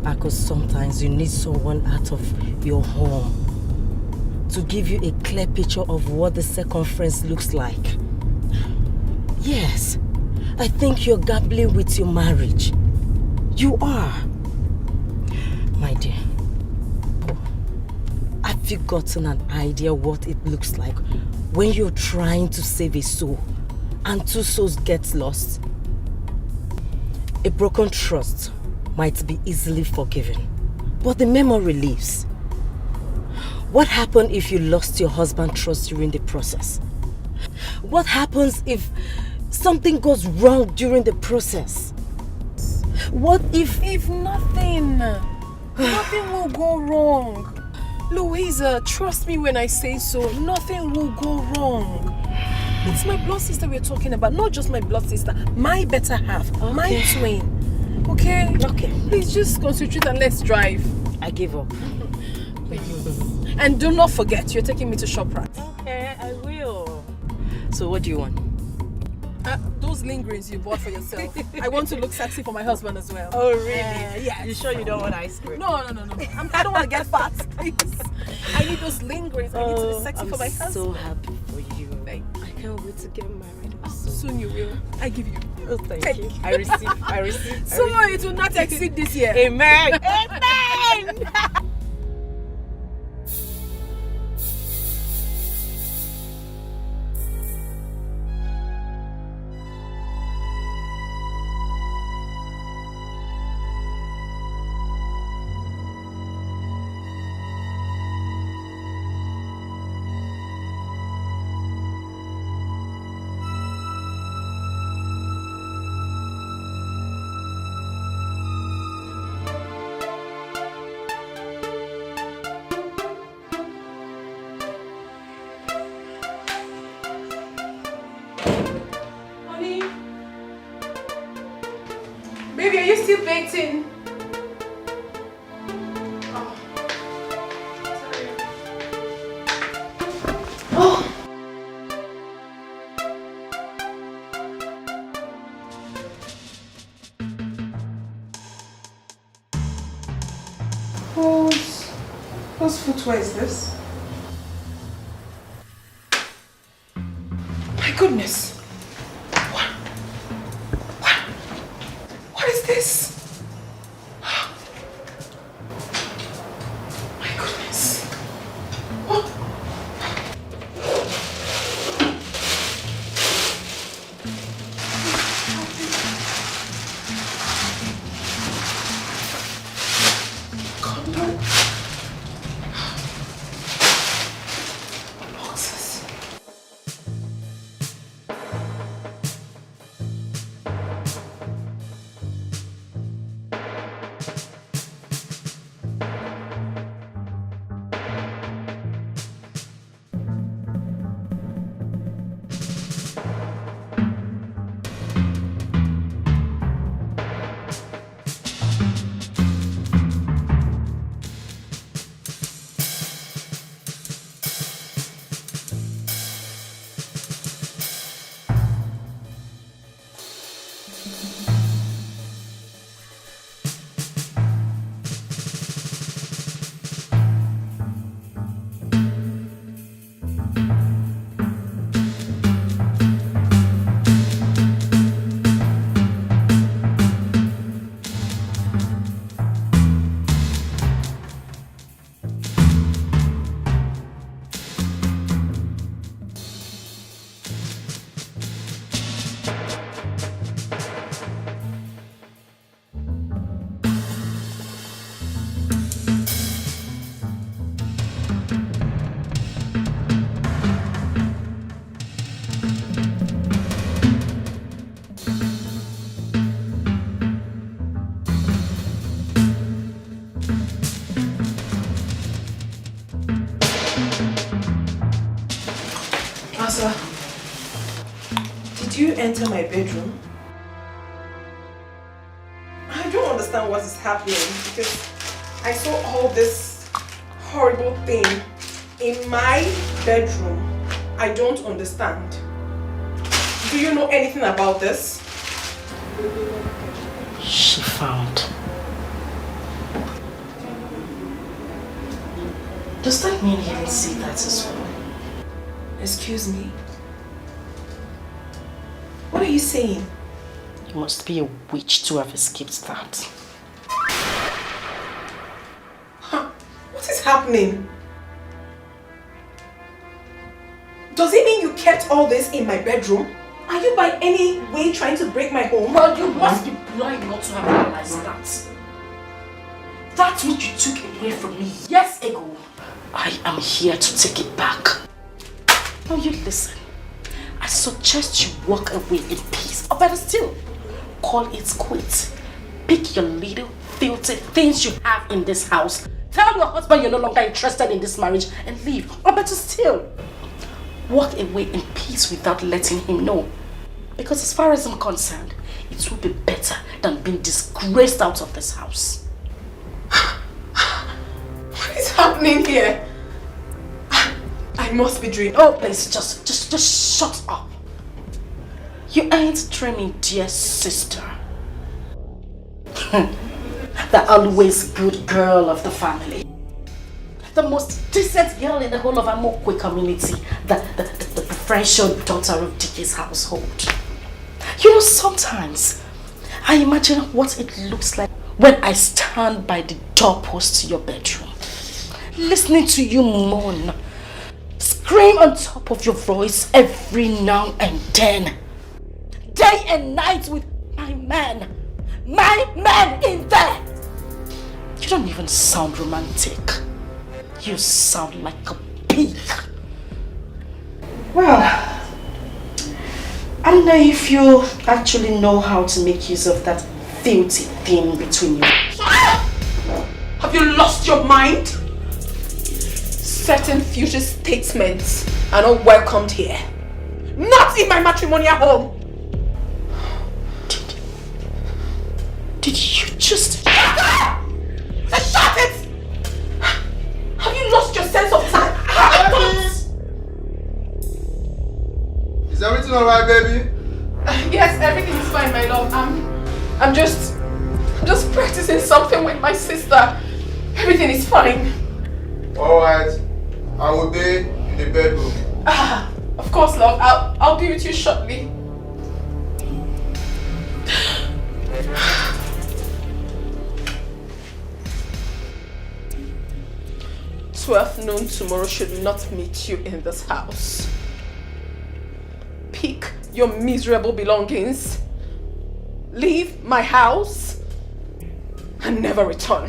P: Because sometimes you need someone out of your home to give you a clear picture of what the circumference looks like. Yes, I think you're gambling with your marriage. You are. My dear, have you gotten an idea what it looks like when you're trying to save a soul and two souls get lost? A broken trust might be easily forgiven, but the memory lives. What happened if you lost your husband's trust during the process? What happens if something goes wrong during the process? What if...
J: If nothing will go wrong. Louisa, trust me when I say so, nothing will go wrong. It's my blood sister we're talking about, not just my blood sister, my better half, my twin. Okay?
P: Okay.
J: Please just concentrate and let's drive.
P: I give up.
J: And do not forget, you're taking me to ShopRite.
P: Okay, I will. So what do you want?
J: Those lingerings you bought for yourself. I want to look sexy for my husband as well.
P: Oh, really?
J: Yeah.
P: You sure you don't want ice cream?
J: No. I don't want to get fat, please. I need those lingerings. I need to be sexy for my husband.
P: I'm so happy for you.
J: I
P: can't wait to get married.
J: Soon you will. I give you.
P: Oh, thank you. I receive.
J: So it will not exceed this year.
P: Amen. Amen.
J: Baby, are you still baking? Whose footwear is this? My goodness. What is this? My goodness. What? Condom? Boxes. Asa, did you enter my bedroom? I don't understand what is happening because I saw all this horrible thing in my
B: bedroom? I don't understand. Do you know anything about this?
E: She found. Does that mean you didn't see that as well?
B: Excuse me? What are you saying?
E: You must be a witch to have escaped that.
B: What is happening? Does it mean you kept all this in my bedroom? Are you by any way trying to break my home?
E: Well, you must be blind not to have realized that. That's what you took away from me years ago. I am here to take it back. Now you listen. I suggest you walk away in peace. Or better still, call it quits. Pick your little filthy things you have in this house. Tell your husband you're no longer interested in this marriage and leave. Or better still, walk away in peace without letting him know. Because as far as I'm concerned, it will be better than being disgraced out of this house.
B: What is happening here? I must be dreaming.
E: Oh, please, just shut up. You ain't dreaming, dear sister. The always good girl of the family. The most decent girl in the whole of Amokwe community. The preferential daughter of Dickie's household. You know, sometimes I imagine what it looks like when I stand by the doorpost to your bedroom, listening to you moan, scream on top of your voice every now and then, day and night with my man in there. You don't even sound romantic. You sound like a pig. Well, I don't know if you actually know how to make use of that filthy thing between you.
B: Have you lost your mind? Certain future statements are not welcomed here. Not in my matrimonial home.
E: Did you just...
B: Shut it! Have you lost your sense of time?
C: Is everything alright, baby?
B: Yes, everything is fine, my love. I'm just practicing something with my sister. Everything is fine.
C: Alright. I will be in the bedroom.
B: Of course, love. I'll be with you shortly. 12 noon tomorrow should not meet you in this house. Pick your miserable belongings, leave my house, and never return.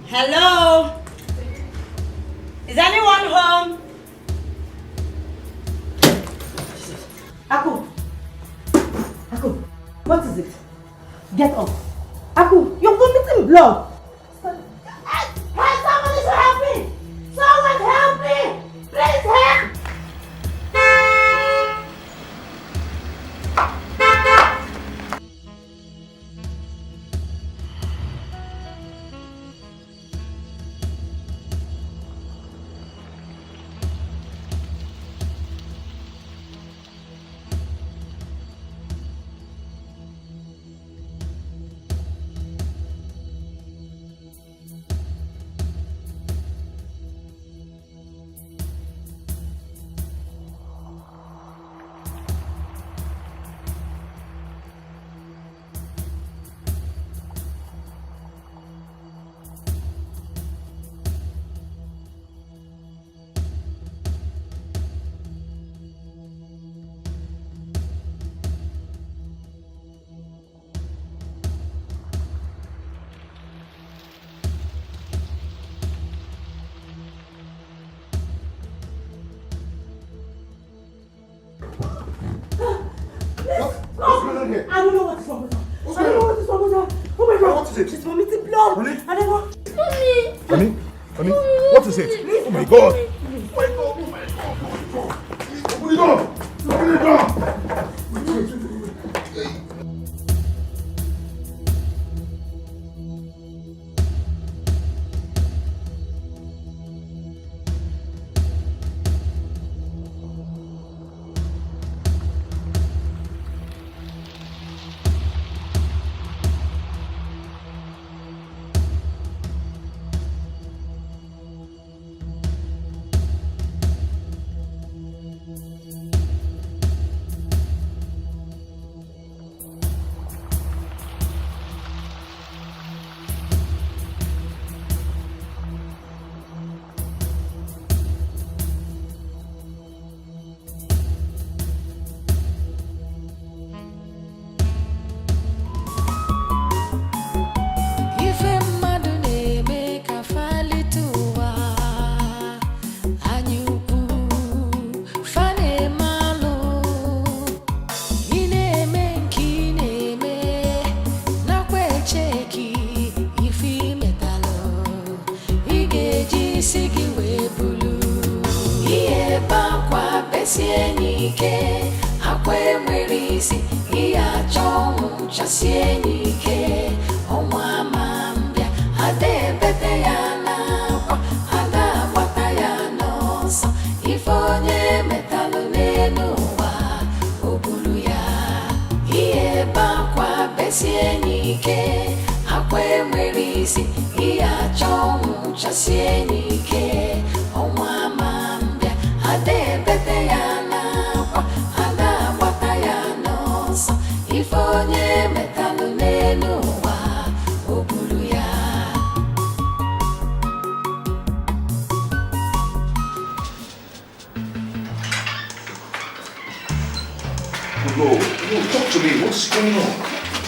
G: Hello? Is anyone home?
A: Aku! Aku! What is it? Get up! Aku! You're vomiting blood!
G: Hey, somebody should help me! Someone help me! Please help!
O: on here?
A: I don't know what is wrong with her. I don't know what is wrong with her. Oh my God.
O: What is it?
A: She's vomiting blood.
O: Honey?
A: I don't know.
O: Honey? Honey? What is it? Oh my God. Oh my God. Oh my God. Open the door. Open the door. Talk to me. What's going on?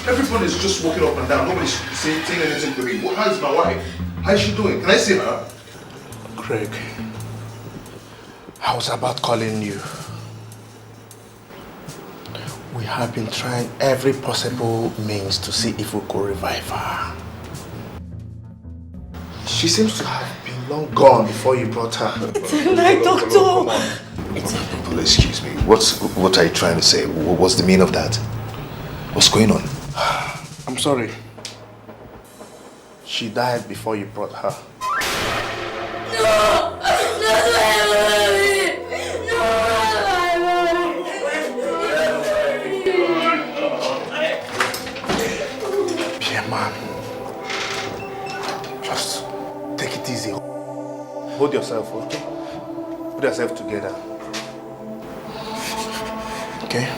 O: Everyone is just walking up and down. Nobody's saying anything to me. How is my wife? How is she doing? Can I see her?
H: Craig, I was about calling you. We have been trying every possible means to see if we could revive her. She seems to have been long gone before you brought her.
A: It's a lie, doctor.
O: Please, excuse me. What are you trying to say? What's the meaning of that? What's going on?
H: I'm sorry. She died before you brought her.
N: No!
H: Be a man. Just take it easy. Hold yourself, okay? Put yourself together. Okay?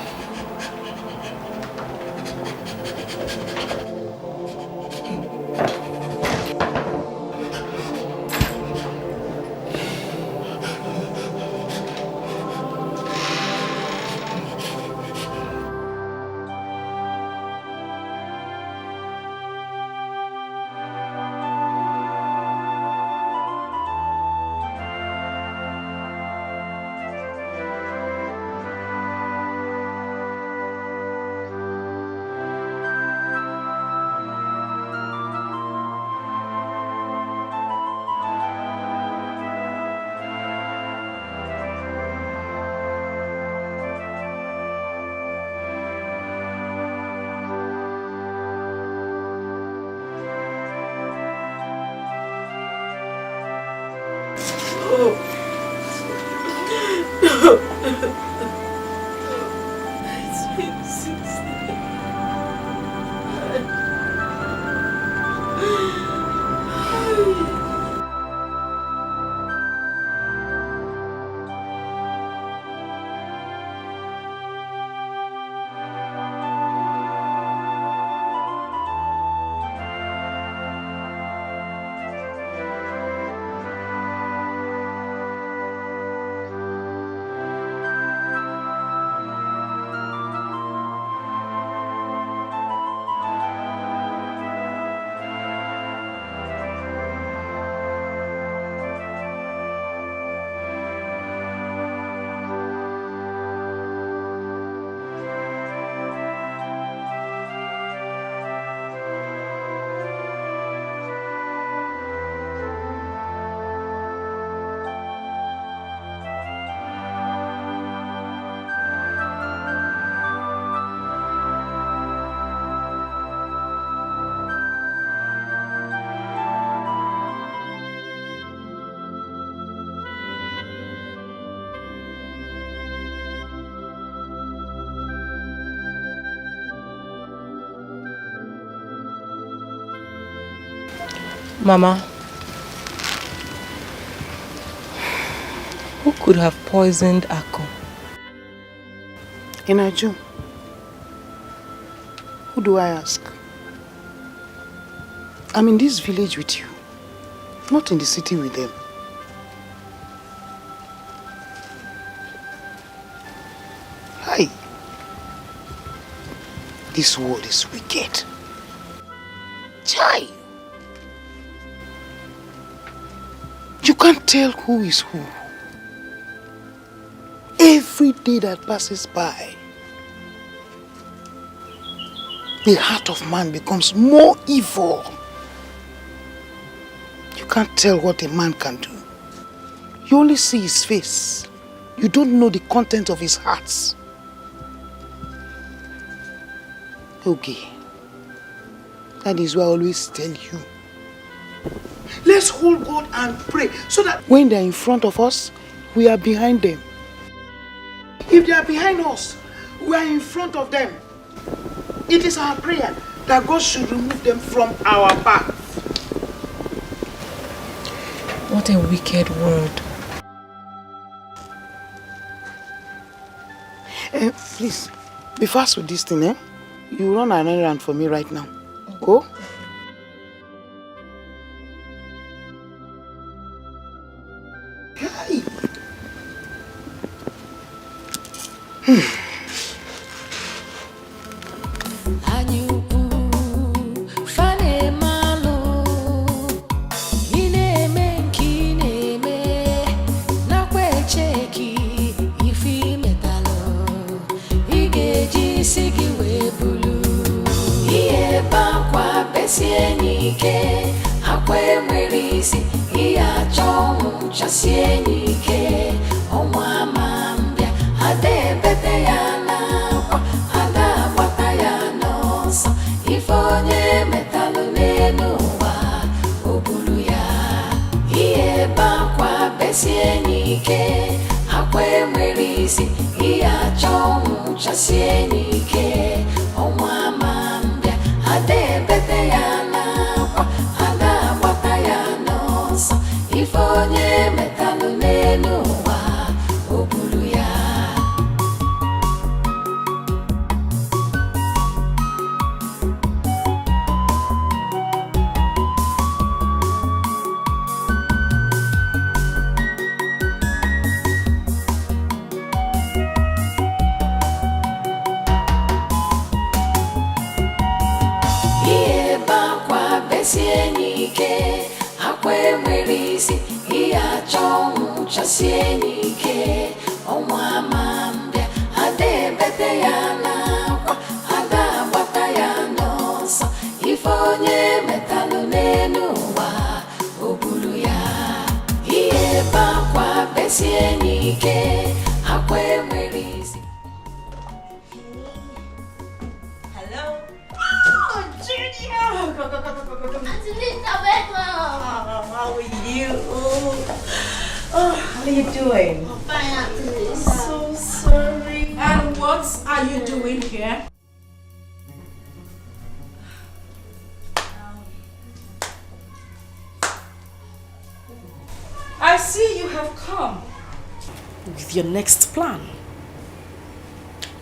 L: Mama, who could have poisoned Akko?
S: Inaju, who do I ask? I'm in this village with you, not in the city with them. Hi. This world is wicked. Chai. You can't tell who is who. Every day that passes by, the heart of man becomes more evil. You can't tell what a man can do. You only see his face. You don't know the content of his heart. Okay. That is why I always tell you. Let's hold God and pray so that when they're in front of us, we are behind them. If they are behind us, we are in front of them. It is our prayer that God should remove them from our path.
L: What a wicked word.
S: Please, be fast with this thing, eh? You run an errand for me right now. Go. Hey.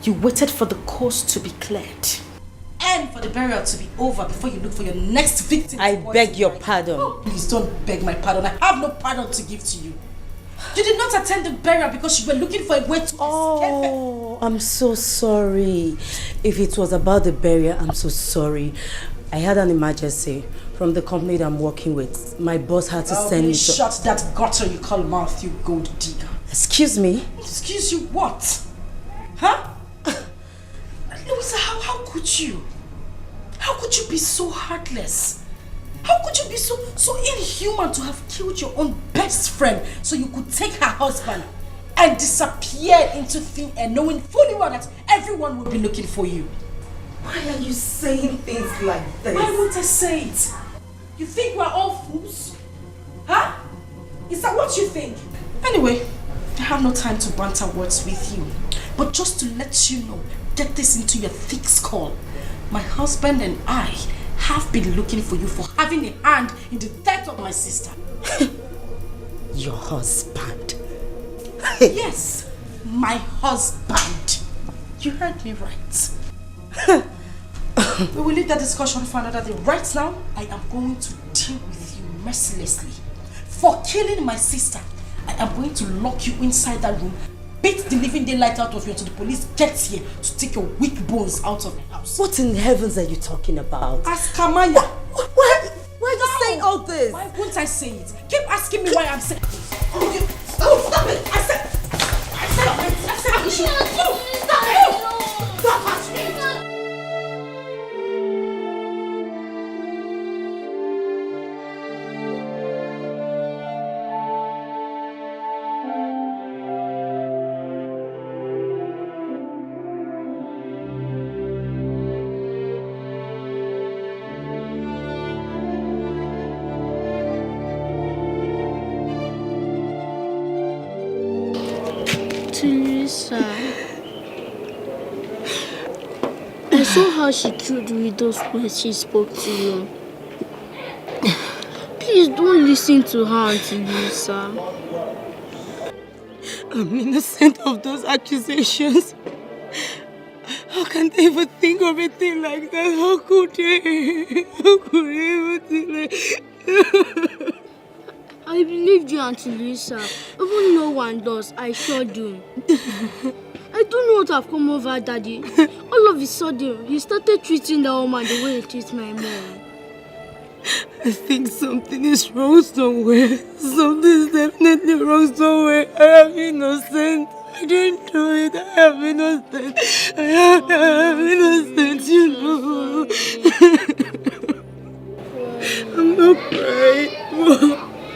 F: You waited for the coast to be cleared and for the burial to be over before you look for your next victim.
P: I beg your pardon.
F: Oh, please don't beg my pardon. I have no pardon to give to you. You did not attend the burial because you were looking for a way to escape.
P: Oh, I'm so sorry. If it was about the burial, I'm so sorry. I had an emergency from the company that I'm working with. My boss had to send me to...
F: Shut that gutter you call mouth, you gold digger.
P: Excuse me?
F: Excuse you what? Huh? Louisa, how could you? How could you be so heartless? How could you be so inhuman to have killed your own best friend so you could take her husband and disappear into thin air knowing fully well that everyone will be looking for you?
P: Why are you saying things like this?
F: Why would I say it? You think we're all fools? Huh? Is that what you think? Anyway, I have no time to banter words with you. But just to let you know, get this into your thick skull. My husband and I
A: have been looking for you for having a hand in the death of my sister.
P: Your husband?
A: Yes, my husband. You heard me right. We will leave that discussion for another day. Right now, I am going to deal with you mercilessly. For killing my sister, I am going to lock you inside that room, beat the living daylight out of you until the police gets here to take your weak bones out of the house.
P: What in heavens are you talking about?
A: Ask Kamaya.
P: Why are you saying all this?
A: Why won't I say it? Keep asking me why I'm saying it. Stop it! I said you should. Stop asking me.
N: Teresa, I saw how she killed with those words she spoke to you. Please don't listen to her, Auntie Lisa.
L: I'm innocent of those accusations. How can they even think of a thing like that? How could they? How could they even think like
N: I believed you, Auntie Lisa. Even no one does, I sure do. I don't know what have come over Daddy. All of a sudden, he started treating that woman the way he treats my mom.
L: I think something is wrong somewhere. Something is definitely wrong somewhere. I am innocent. I didn't do it. I am innocent. I am innocent, you know. I'm not crying.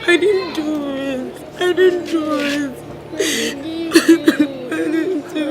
L: I didn't do it. I didn't do it. I didn't do it.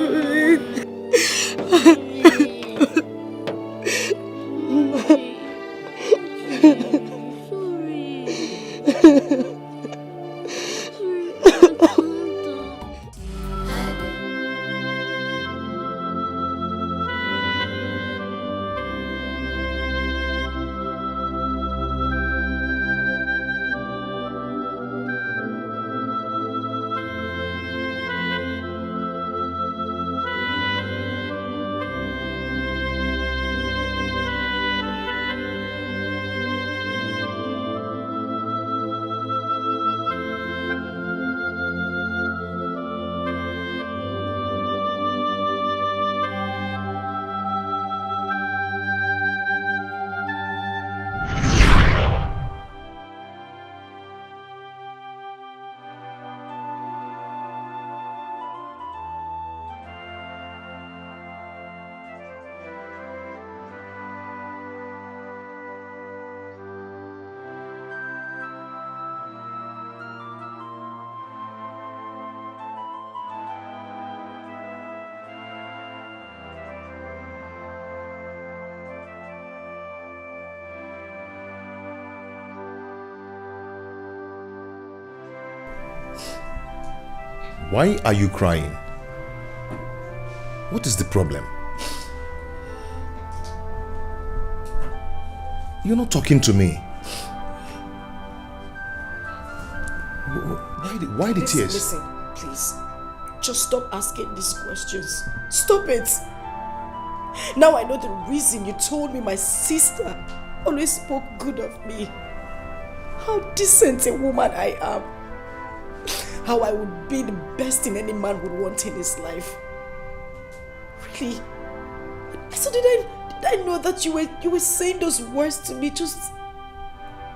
K: Why are you crying? What is the problem? You're not talking to me. Why the tears?
E: Listen, please. Just stop asking these questions. Stop it. Now I know the reason you told me my sister always spoke good of me. How decent a woman I am. How I would be the best thing any man would want in his life. Really? So did I know that you were saying those words to me just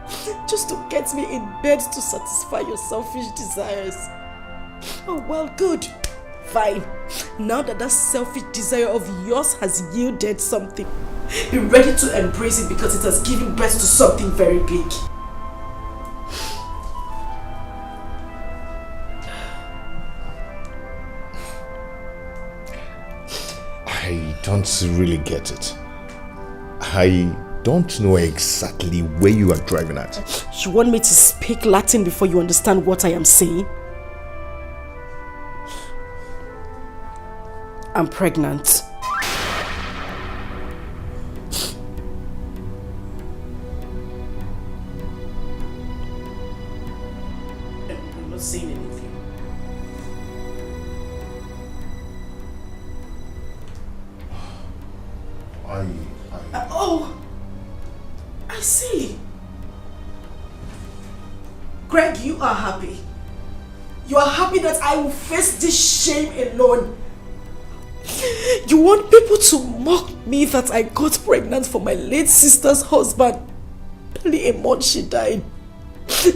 E: to get me in bed to satisfy your selfish desires? Oh well, good. Fine. Now that selfish desire of yours has yielded something, be ready to embrace it because it has given birth to something very big.
K: I don't really get it. I don't know exactly where you are driving at.
E: You want me to speak Latin before you understand what I am saying? I'm pregnant. not saying anything.
F: Oh, I see. Greg, you are happy. You are happy that I will face this shame alone. You want people to mock me that I got pregnant for my late sister's husband. Barely a month she died.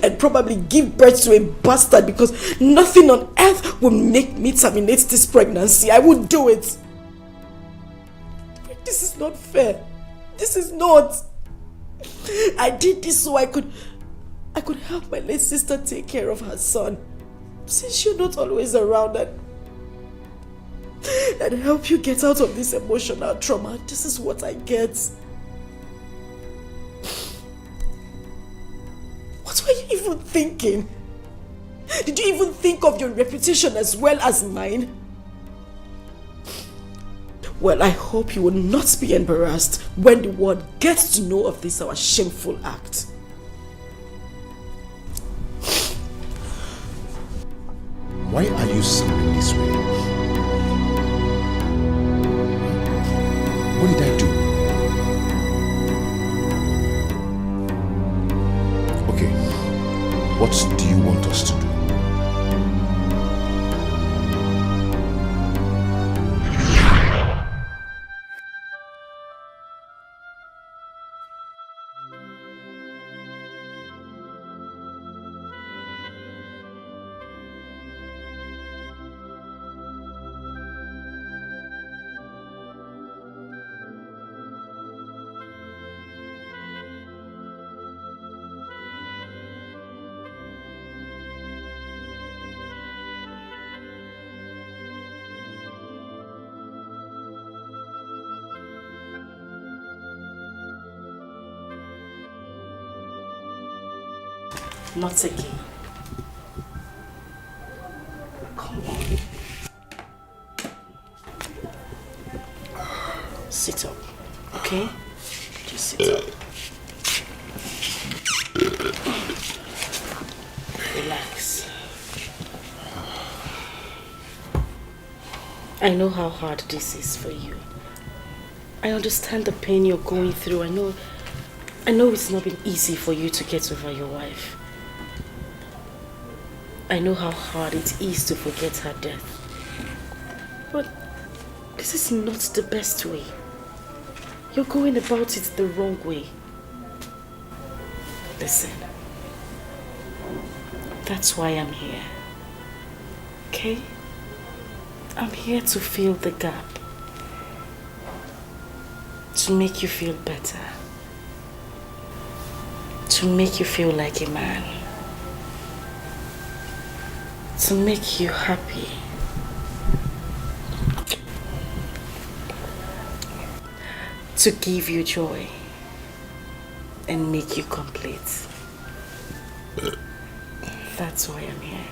F: And probably give birth to a bastard because nothing on earth will make me terminate this pregnancy. I would do it. But this is not fair. This is not. I did this so I could help my late sister take care of her son. Since you're not always around and help you get out of this emotional trauma, this is what I get. What were you even thinking? Did you even think of your reputation as well as mine? Well, I hope you will not be embarrassed when the world gets to know of this our shameful act.
K: Why are you sounding this way? What did I do? Okay, what do you want us to do?
E: Not again. Come on. Sit up, okay? Just sit up. Relax. I know how hard this is for you. I understand the pain you're going through. I know it's not been easy for you to get over your wife. I know how hard it is to forget her death. But this is not the best way. You're going about it the wrong way. Listen. That's why I'm here. Okay? I'm here to fill the gap. To make you feel better. To make you feel like a man. To make you happy. To give you joy and make you complete. That's why I'm here.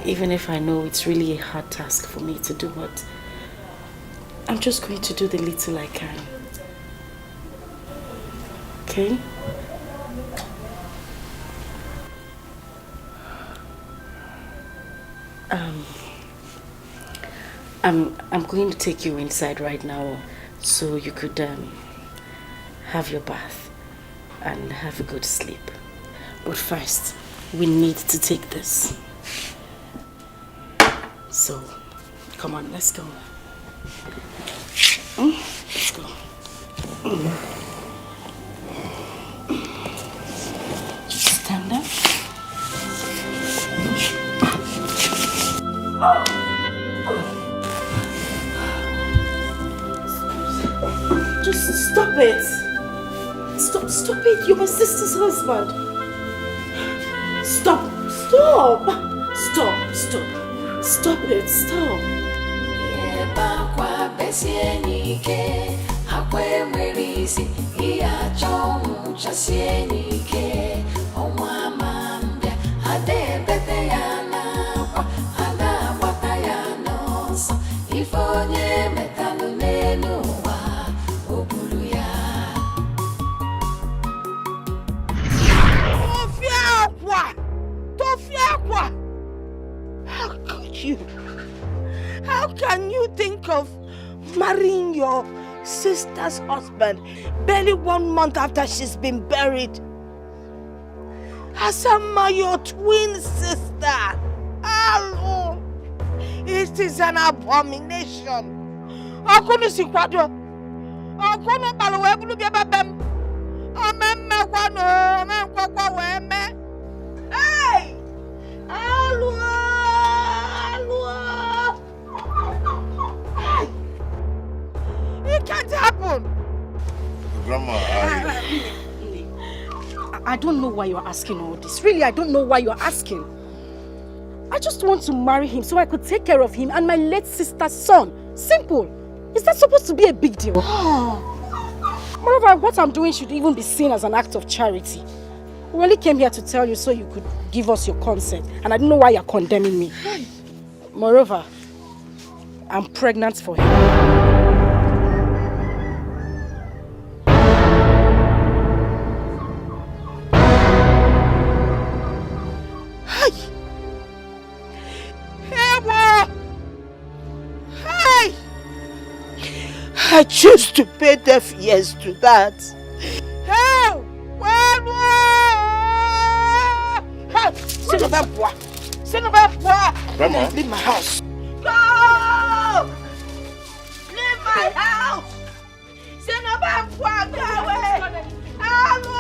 E: Even if I know it's really a hard task for me to do, but I'm just going to do the little I can. Okay? I'm going to take you inside right now so you could have your bath and have a good sleep. But first, we need to take this. So, come on, let's go. Let's go. Just stand up. Just stop it. Stop it. You're my sister's husband. Stop it. Stop.
G: How can you think of marrying your sister's husband barely 1 month after she's been buried? Asama, your twin sister. Hello. It is an abomination. Akunu sikwado. Akunu balwe bulu biaba bem. Amemme kwano, amemme kwa weme. Hey! Hello. Hey! It can't happen.
K: Grandma,
A: I don't know why you're asking all this. Really, I don't know why you're asking. I just want to marry him so I could take care of him and my late sister's son. Simple. Is that supposed to be a big deal? Moreover, what I'm doing should even be seen as an act of charity. We only came here to tell you so you could give us your consent. And I don't know why you're condemning me. Moreover, I'm pregnant for him.
G: I choose to pay deaf ears to that. Help!
K: Grandma.
G: Leave my house. Go! Leave my house! Go away! Hello!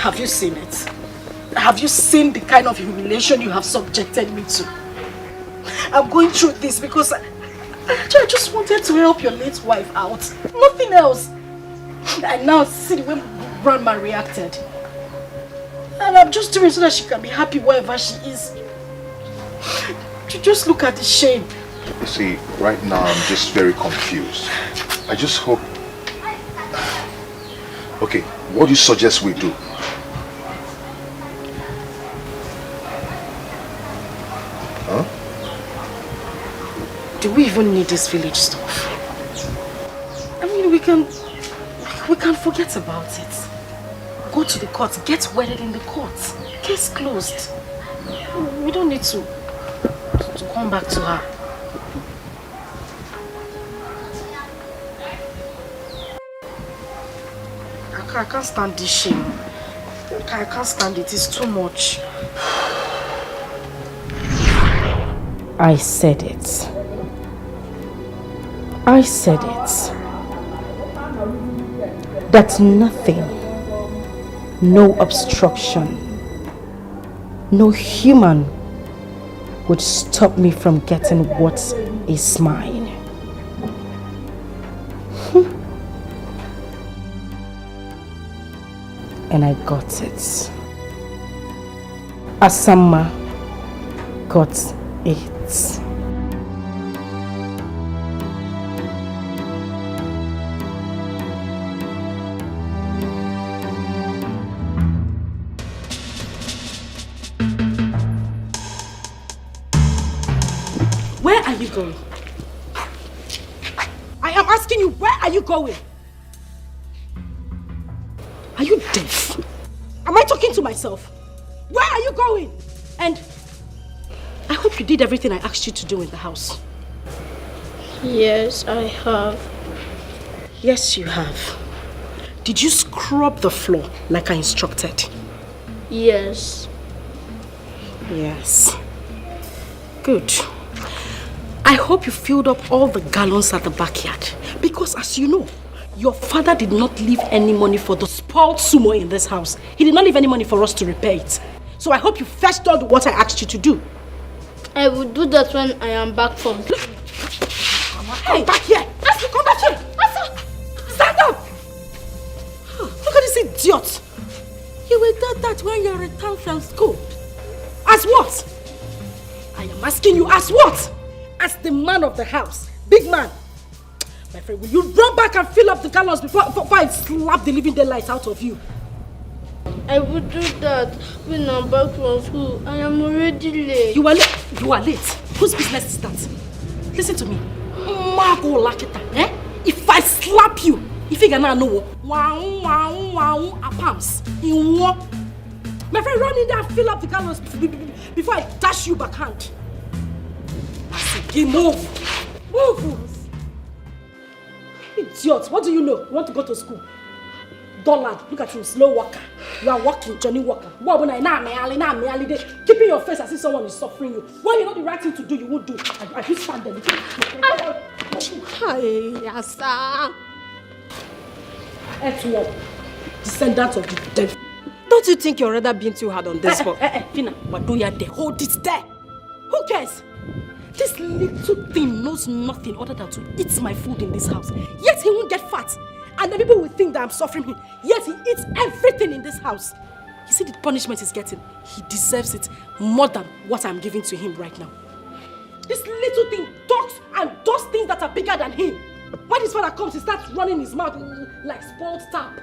A: Have you seen it? Have you seen the kind of humiliation you have subjected me to? I'm going through this because I just wanted to help your late wife out. Nothing else. And now see the way Grandma reacted. And I'm just doing it so that she can be happy wherever she is. Just look at the shame.
K: You see, right now I'm just very confused. I just hope... Okay, what do you suggest we do? Huh?
A: Do we even need this village stuff? I mean, we can forget about it. Go to the court, get wedded in the court. Case closed. We don't need to come back to her. I can't stand this shame. I can't stand it. It's too much. I said it. I said it. That nothing, no obstruction, no human would stop me from getting what is mine. And I got it. Asama got it. Where are you going? I am asking you, where are you going? Are you deaf? Am I talking to myself? Where are you going? And I hope you did everything I asked you to do in the house.
N: Yes, I have.
A: Yes, you have. Did you scrub the floor like I instructed?
N: Yes.
A: Yes. Good. I hope you filled up all the gallons at the backyard. Because as you know, your father did not leave any money for the spoiled sumo in this house. He did not leave any money for us to repair it. So I hope you fetched all the what I asked you to do.
N: I will do that when I am back from.
A: Hey, back here! Asa, come back here! Asa! Stand up! Look at this idiot! You will do that when you return from school. As what? I am asking you, as what? As the man of the house. Big man. My friend, will you run back and fill up the gallons before I slap the living daylights out of you?
N: I will do that when I'm back from school. I am already late.
A: You are late? You are late? Whose business is that? Listen to me. Margo Lakita, eh? If I slap you, if you cannot know, palms. My friend, run in there and fill up the gallons before I dash you backhand. I said, move. Move. Idiot, what do you know? You want to go to school? Dullard, look at him, slow walker. You are walking, Johnny Walker. Keeping your face as if someone is suffering you. When you know the right thing to do, you would do. I just stand there. Hi, Yasa. Etwop, descendant of the dead.
B: Don't you think you're rather being too hard on this one?
A: Fina, what do you there? Hold it there. Who cares? This little thing knows nothing other than to eat my food in this house. Yet he won't get fat. And the people will think that I'm suffering him. Yet he eats everything in this house. You see the punishment he's getting? He deserves it more than what I'm giving to him right now. This little thing talks and does things that are bigger than him. When his father comes, he starts running his mouth like spoiled tap.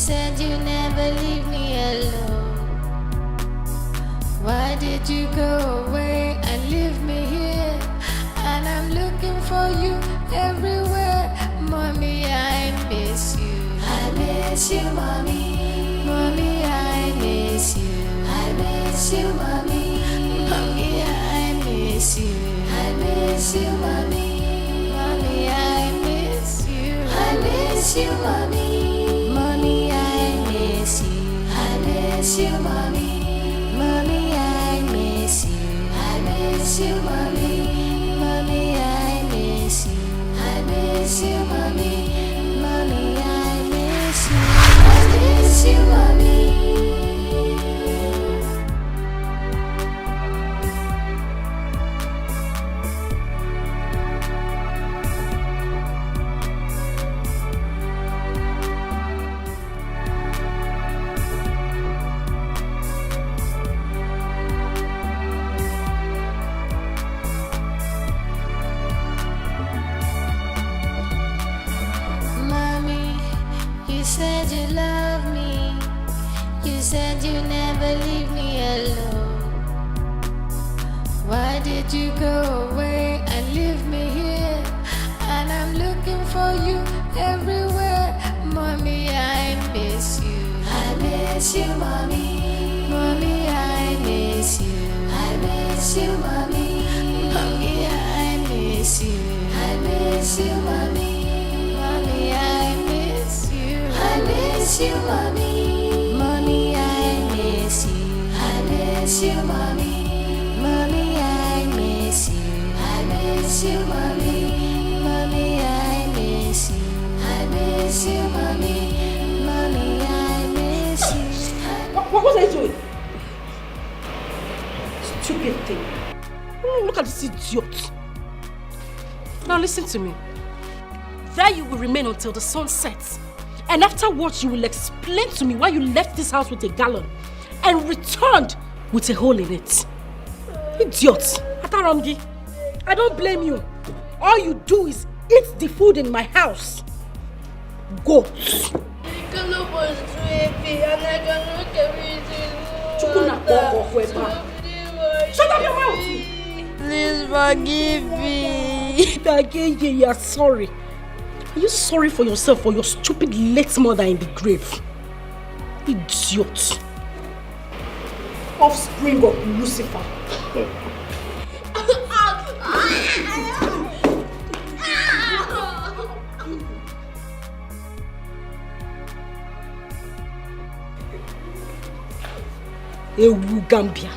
M: said you never leave me alone. Why did you go away and leave me here? And I'm looking for you everywhere. Mommy, I miss you. I miss you, mommy. Mommy, I miss you. I miss you, mommy. Mommy, I miss you. I miss you, mommy. Mommy, I miss you. I miss you, mommy. Mommy, I miss you. I miss you, mommy. Mommy, I miss you. I miss you, mommy. Mommy, I miss you. I miss you, mommy. Mommy, I miss you. I miss you, mommy. Said you love me. You said you never leave me alone. Why did you go away and leave me here? And I'm looking for you everywhere. Mommy, I miss you. I miss you, mommy. Mommy, I miss you. I miss you, mommy. Mommy, I miss you. I miss you, mommy. Mommy, I miss you. I miss you, mommy. Mommy, I
A: This idiot. Now listen to me. There you will remain until the sun sets. And afterwards you will explain to me why you left this house with a gallon and returned with a hole in it. Idiot. Ataramgi, I don't blame you. All you do is eat the food in my house. Go.
N: Cannot was sleepy and I cannot carry it.
A: Shut up your mouth!
N: Please forgive me.
A: Dageye, you are sorry. Are you sorry for yourself or your stupid late mother in the grave? Idiot. Offspring of Lucifer. Ewu Gambia.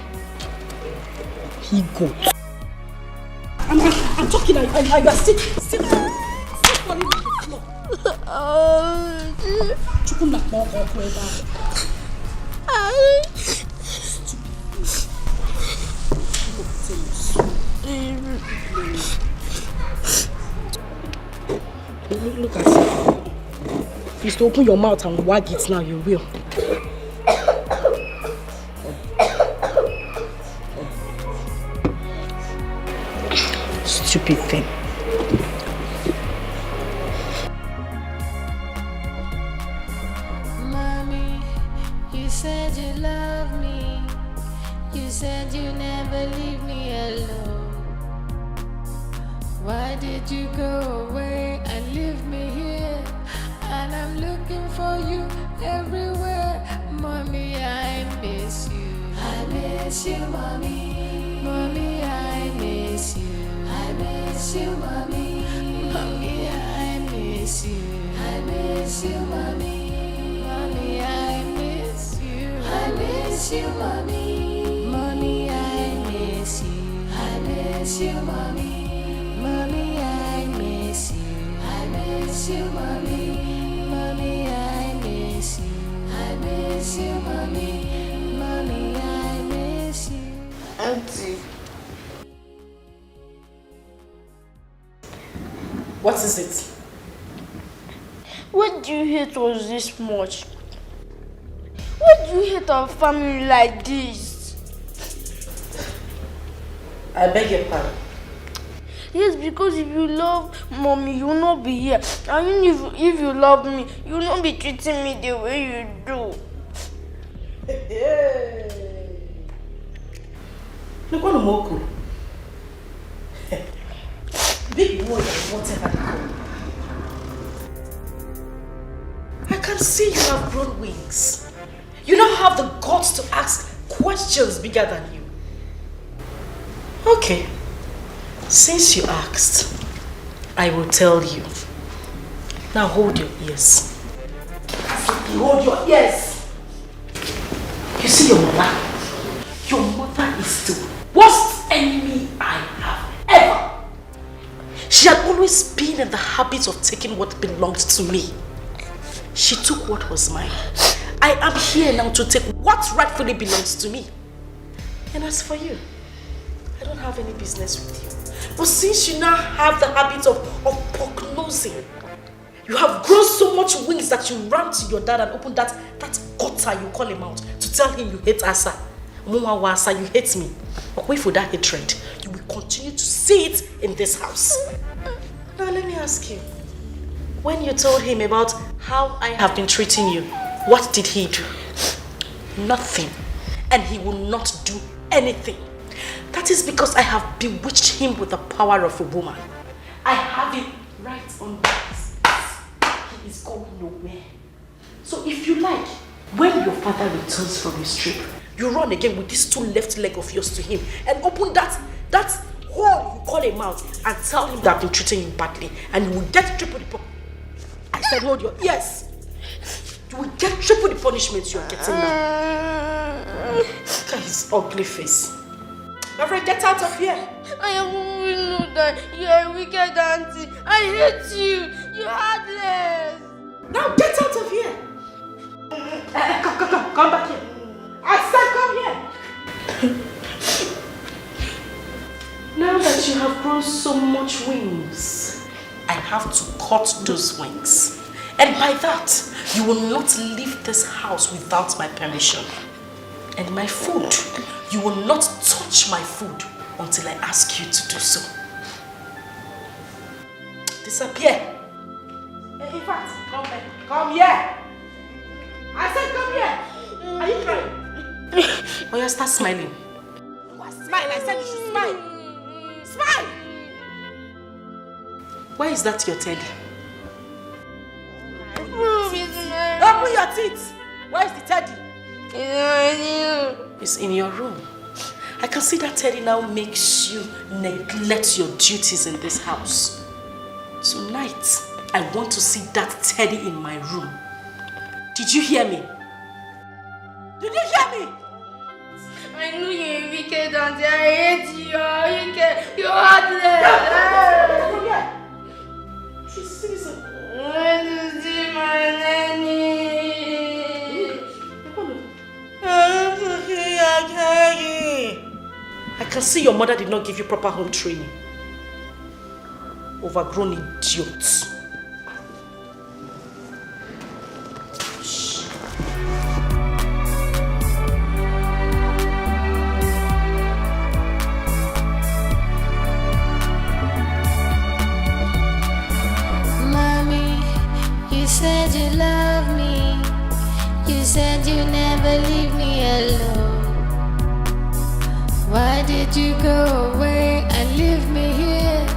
A: He got. I'm talking. I sit falling on the floor. Chukuna Boko forever. Look at it. If you open your mouth and wag it now, you will. Stupid thing.
M: Mommy, you said you love me. You said you never leave me alone. Why did you go away and leave me here? And I'm looking for you everywhere. Mommy, I miss you. I miss you, mommy. Mommy, I miss you. I miss you, mommy. Mommy, I miss you. I miss you, mommy. Mommy, I miss you. I miss you, mommy. Mommy, I miss you. I miss you, mommy. Mommy, I miss you. I miss you, mommy. Mommy, I miss you. I miss you, mommy. Mommy, I miss you.
N: Auntie.
E: What is it?
N: What do you hate us this much? Why do you hate our family like this?
E: I beg your pardon.
N: Yes, because if you love mommy, you will not be here. And if you love me, you will not be treating me the way you do.
E: Look on Moku. Big boy and whatever they call you. I can see you have grown wings. You now have the guts to ask questions bigger than you. Okay. Since you asked, I will tell you. Now hold your ears. You hold your ears. You see your mother? Your mother is the worst enemy I have ever. She had always been in the habit of taking what belonged to me. She took what was mine. I am here now to take what rightfully belongs to me. And as for you, I don't have any business with you. But since you now have the habit of pock-nosing, you have grown so much wings that you ran to your dad and opened that gutter you call him out to tell him you hate Asa. Asa, you hate me. But wait for that hatred. You will continue to see it in this house. Now let me ask you. When you told him about how I have been treating you, what did he do? Nothing. And he will not do anything. That is because I have bewitched him with the power of a woman. I have him right on this. He is going nowhere. So if you like, when your father returns from his trip, you run again with this two left leg of yours to him and open that hole you call him out and tell him that I've been treating you badly, and you will get triple the I said hold your ears. You will get triple the punishment you are getting now. Look at his ugly face. My friend, get out of here.
N: I always know that you are a wicked auntie. I hate you. You're heartless.
E: Now get out of here. Come back here. I said come here. Now that grown so much wings. I have to cut those wings. And by that, you will not leave this house without my permission. And my food, you will not touch my food until I ask you to do so. Disappear. In fact, come here. Come here. I said come here. Are you crying? Oh, you start smiling. Smile, I said you should smile. Smile! Why is that your teddy? Open your teeth! Where is the teddy? It's in your room. I can see that teddy now makes you neglect your duties in this house. Tonight, I want to see that teddy in my room. Did you hear me? Did you hear me?
N: I know you're wicked, Auntie. I hate you. You're wicked. You're heartless.
E: Come here. She's Susan.
N: I want to see my nanny. I want to see your daddy.
E: I can see your mother did not give you proper home training. Overgrown idiots.
M: You said you love me. You said you never leave me alone. Why did you go away and leave me here?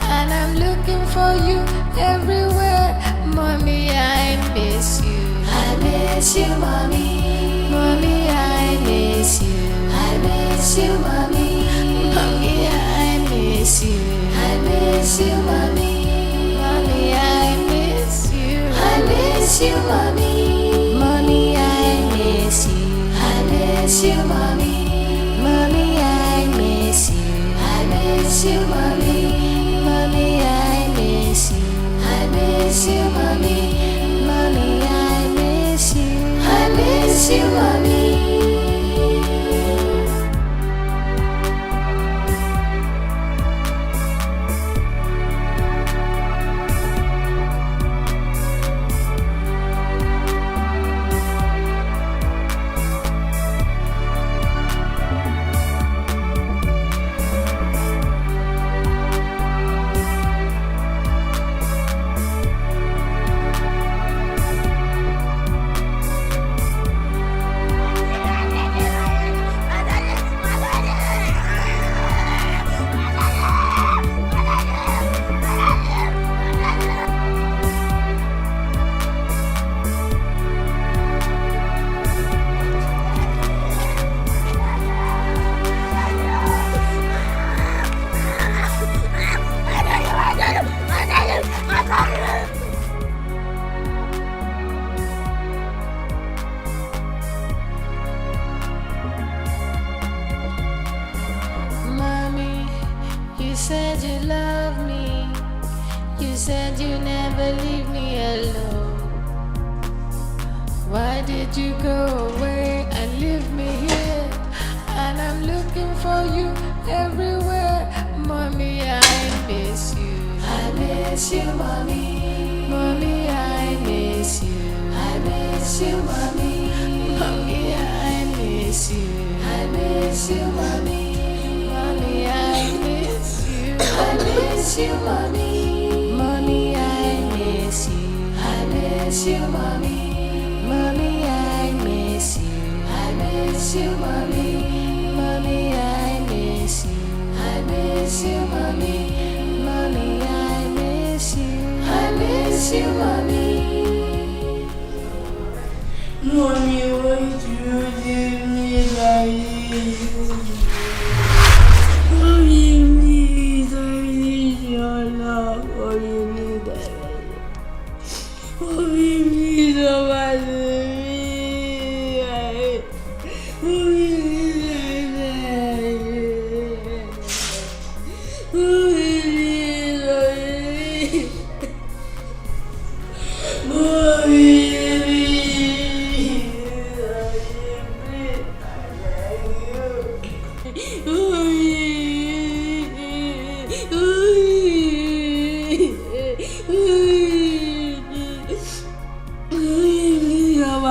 M: And I'm looking for you everywhere. Mommy, I miss you. I miss you, mommy. Mommy, I miss you. I miss you, mommy. Mommy, I miss you. I miss you, mommy. Mommy, I miss you. I miss you, mommy. Mommy, I miss you. I miss you, mommy. Mommy, I miss you. I miss you, mommy. Mommy, I miss you. I miss you, mommy. Mommy, I miss you. I miss you, mommy.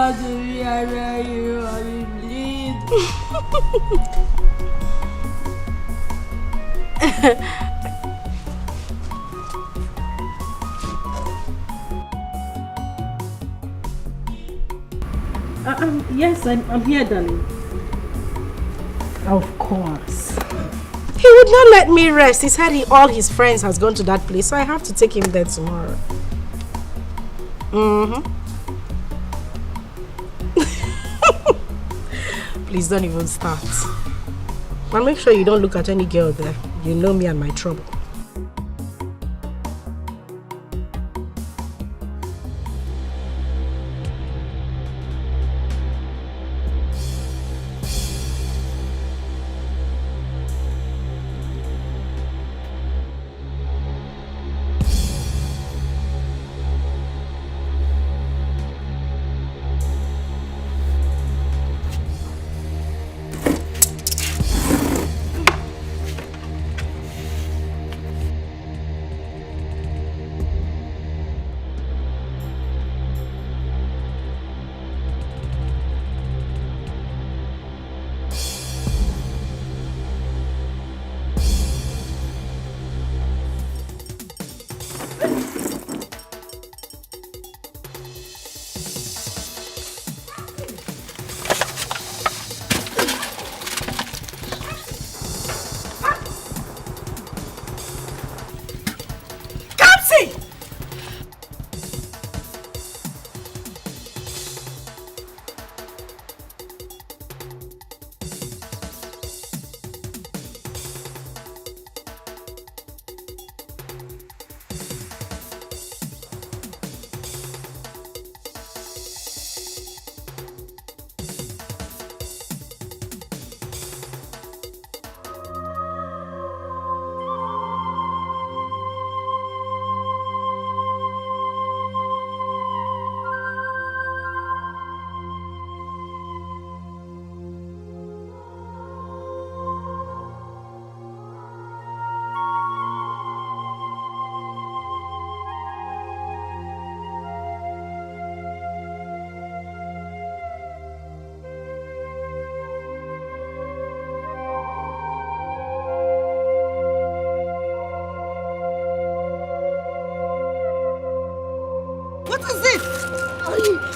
N: want to be around you, mommy, please.
A: Yes, I'm here, darling.
B: Of course.
A: He would not let me rest. He said all his friends has gone to that place, so I have to take him there tomorrow. Please don't even start. But make sure you don't look at any girl there. You know me and my trouble.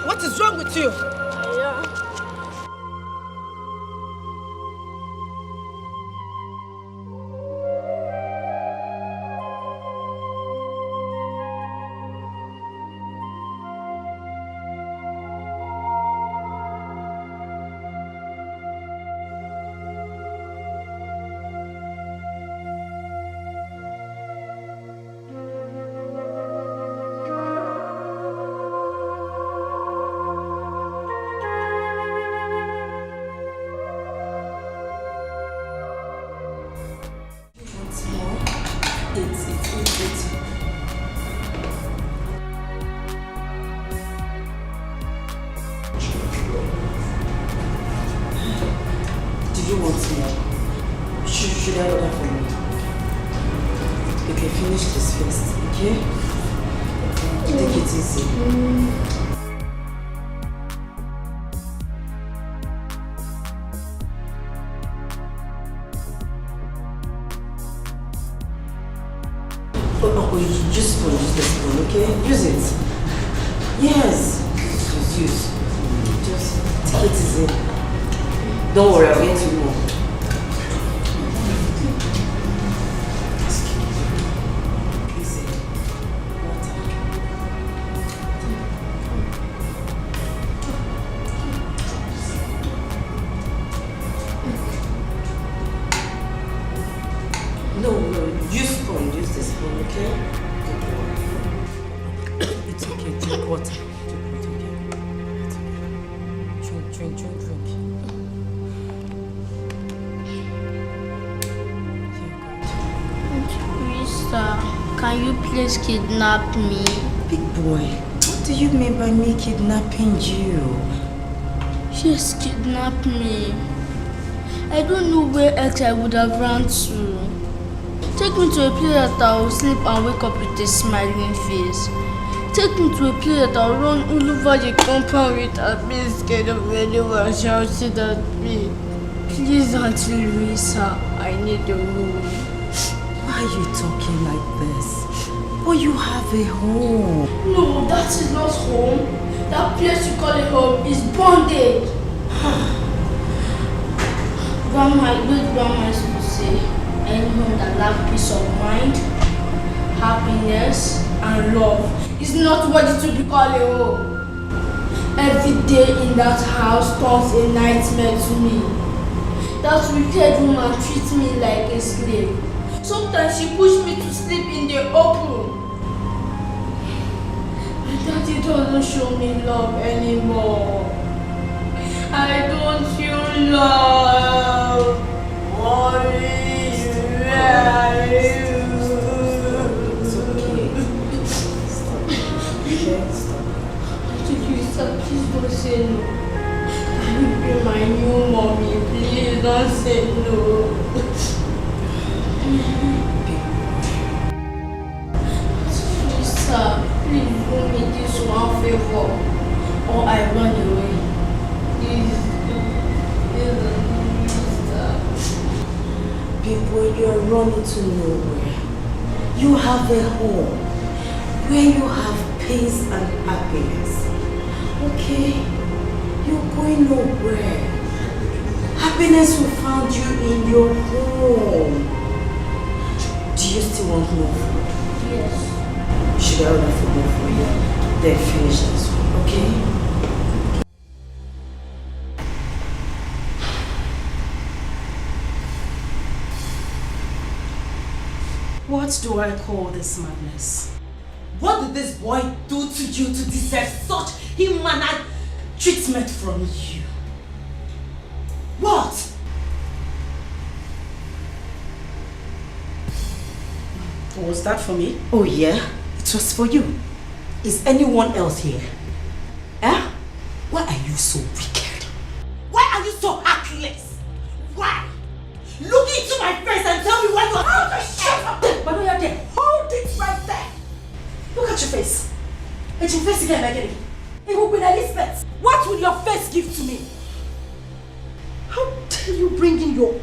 A: What is wrong with you?
P: Don't worry, I'll get you more. No, use spoon, use the spoon, okay? It's okay, drink water. Drink.
N: Can you please kidnap me?
P: Big boy, what do you mean by me kidnapping you?
N: Just kidnap me. I don't know where else I would have run to. Take me to a place that I will sleep and wake up with a smiling face. Take me to a place that I'll run all over the compound with and be scared of anyone shouting at me. Please, Auntie Louisa, I need a home.
P: Why are you talking like this? But you have a home.
N: No, that is not home. That place you call a home is bondage. Grandma, good grandma used to say, any home that lacks peace of mind, happiness, and love is not worthy to be called a home. Every day in that house turns a nightmare to me. That wicked woman treats me like a slave. Sometimes she pushes me to sleep in the open. And Daddy doesn't show me love anymore. I don't feel love. Please don't say no. Can you be my new mommy? Please don't say no. Please, sir, please do me this one favor, or I run away. Please,
P: People, you're running to nowhere. You have a home where you have peace and happiness. Okay? You're going nowhere. Happiness will find you in your home. Do you still want more food?
N: Yes.
P: Should I order for more for you? Then finish this one, okay?
A: What do I call this madness?
F: What did this boy do to you to deserve such inhuman treatment from you? What?
A: Was that for me?
P: Oh yeah, it was for you. Is anyone else here? Eh? Why are you so wicked?
F: Why are you so heartless? Why? Look into my face and tell me why you are...
A: Shut up! But you're there. Hold it right there. Look at your face. It's your face again, Maggie. It will be Elizabeth. What will your face give to me? How dare you bring in your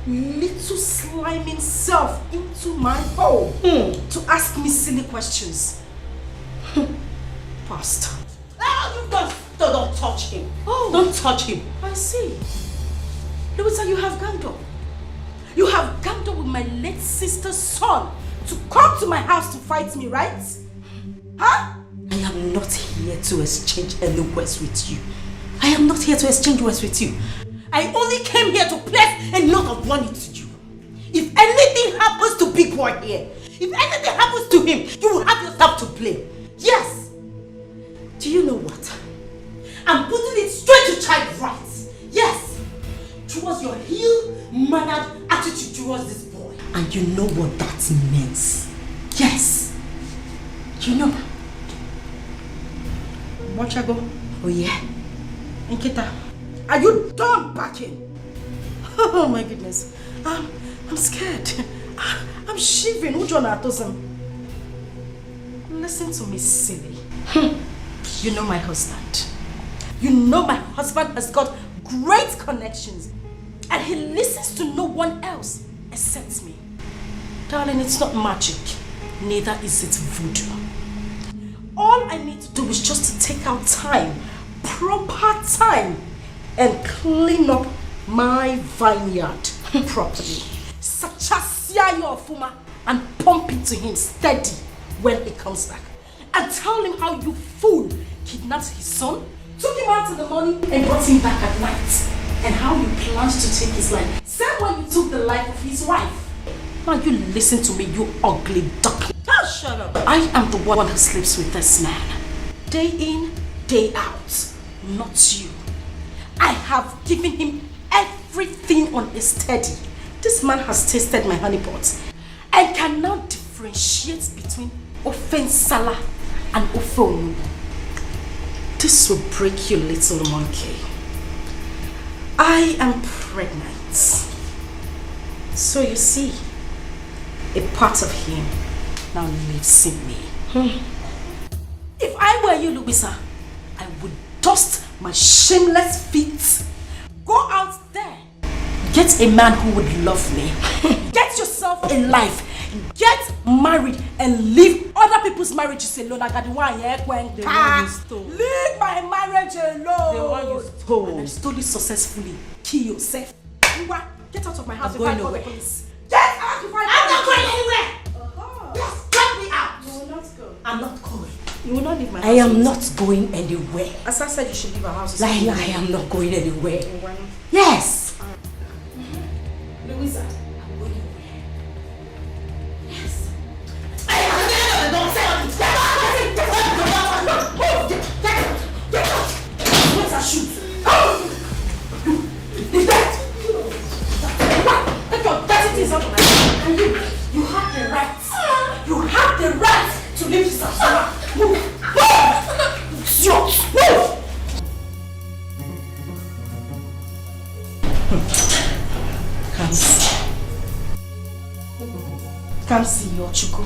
A: little sliming self into my home to ask me silly questions? Bastard.
F: Oh, you don't touch him.
A: Oh,
F: don't touch him.
A: I see. Louisa, you have ganged up. You have ganged up with my late sister's son to come to my house to fight me, right? Huh?
P: I am not here to exchange any words with you. I am not here to exchange words with you.
F: I only came here to place a note of warning to you. If anything happens to Big Boy here, if anything happens to him, you will have yourself to blame. Yes. Do you know what? I'm putting it straight to child rights. Yes. Towards your ill-mannered attitude towards this boy.
P: And you know what that means.
F: Yes. You know.
A: Mochago.
P: Oh yeah.
A: Nkita, are you done backing? Oh my goodness. I'm scared. I'm shivering. Uju Okoli. Listen to me, silly. You know my husband. You know my husband has got great connections. And he listens to no one else except me. Darling, it's not magic. Neither is it voodoo. All I need to do is just to take out time, proper time, and clean up my vineyard properly. Sachasia your fuma and pump it to him steady when he comes back. And tell him how you fool kidnapped his son, took him out in the morning and brought him back at night. And how you planned to take his life. Same way you took the life of his wife. Now you listen to me, you ugly duckling.
F: Oh, shut up.
A: I am the one who sleeps with this man. Day in, day out. Not you. I have given him everything on a steady. This man has tasted my honey pot and can now differentiate between ofe sala and ofe onugbu. This will break you, little monkey. I am pregnant. So you see, a part of him now lives in me. If I were you, Louisa, I would dust my shameless feet. Go out there. Get a man who would love me. Get yourself a life. Get married and leave other people's marriages alone. I got the one here when the one you stole. Leave my marriage alone. The one you stole. And I stole it successfully. Kill yourself. Get out of my house before I call the police. Get out before I call the police. I'm not going anywhere. Just cut me out. You will not go. I'm not going. You will not leave my house. I am not going anywhere. As I said, you should leave our house. I am not going anywhere. Yes. Louisa. Don't say anything. Get out! Where's our shoes? Leave that! Take your dirty things out of my house. And you have the right. You have the right to leave this house. Move! Move! Come see your Chuku.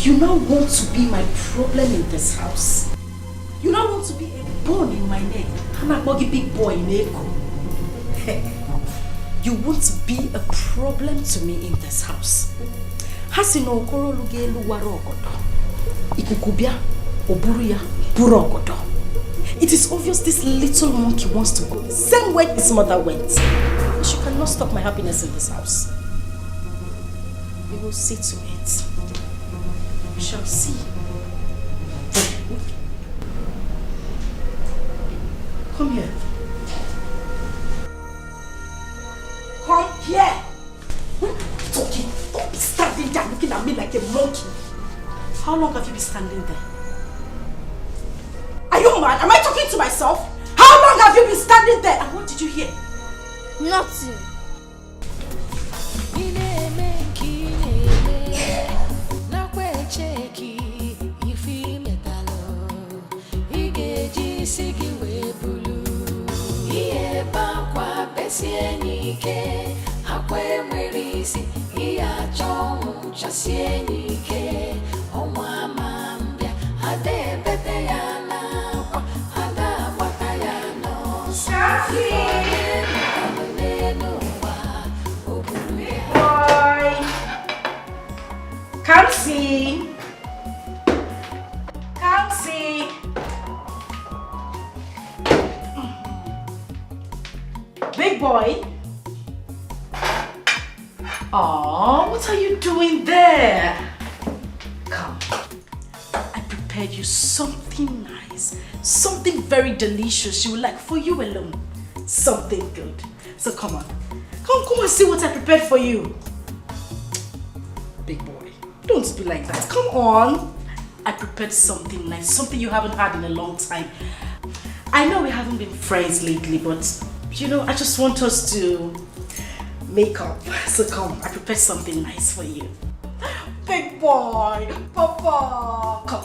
A: You now want to be my problem in this house. You now want to be a bone in my neck. I'm a big boy in Eko. You want to be a problem to me in this house. Hasino okoro lugelu warogodo. Ikukubia oburuya burogodo. It is obvious this little monkey wants to go the same way his mother went. She cannot stop my happiness in this house. We will see to it. We shall see. Come here. Come here. Talking. Don't be standing there looking at me like a monkey. How long have you been standing there? Are you mad? Am I talking to myself? How long have you been standing there? And what did you hear?
N: Nothing.
A: Come see. Come see. Big boy. Oh, what are you doing there? Come. I prepared you something nice. Something very delicious you like for you alone. Something good. So come on. Come and see what I prepared for you. Big boy. Don't be like that. Come on. I prepared something nice. Something you haven't had in a long time. I know we haven't been friends lately, but you know, I just want us to make up. So come, I prepared something nice for you. Big boy, Papa. Come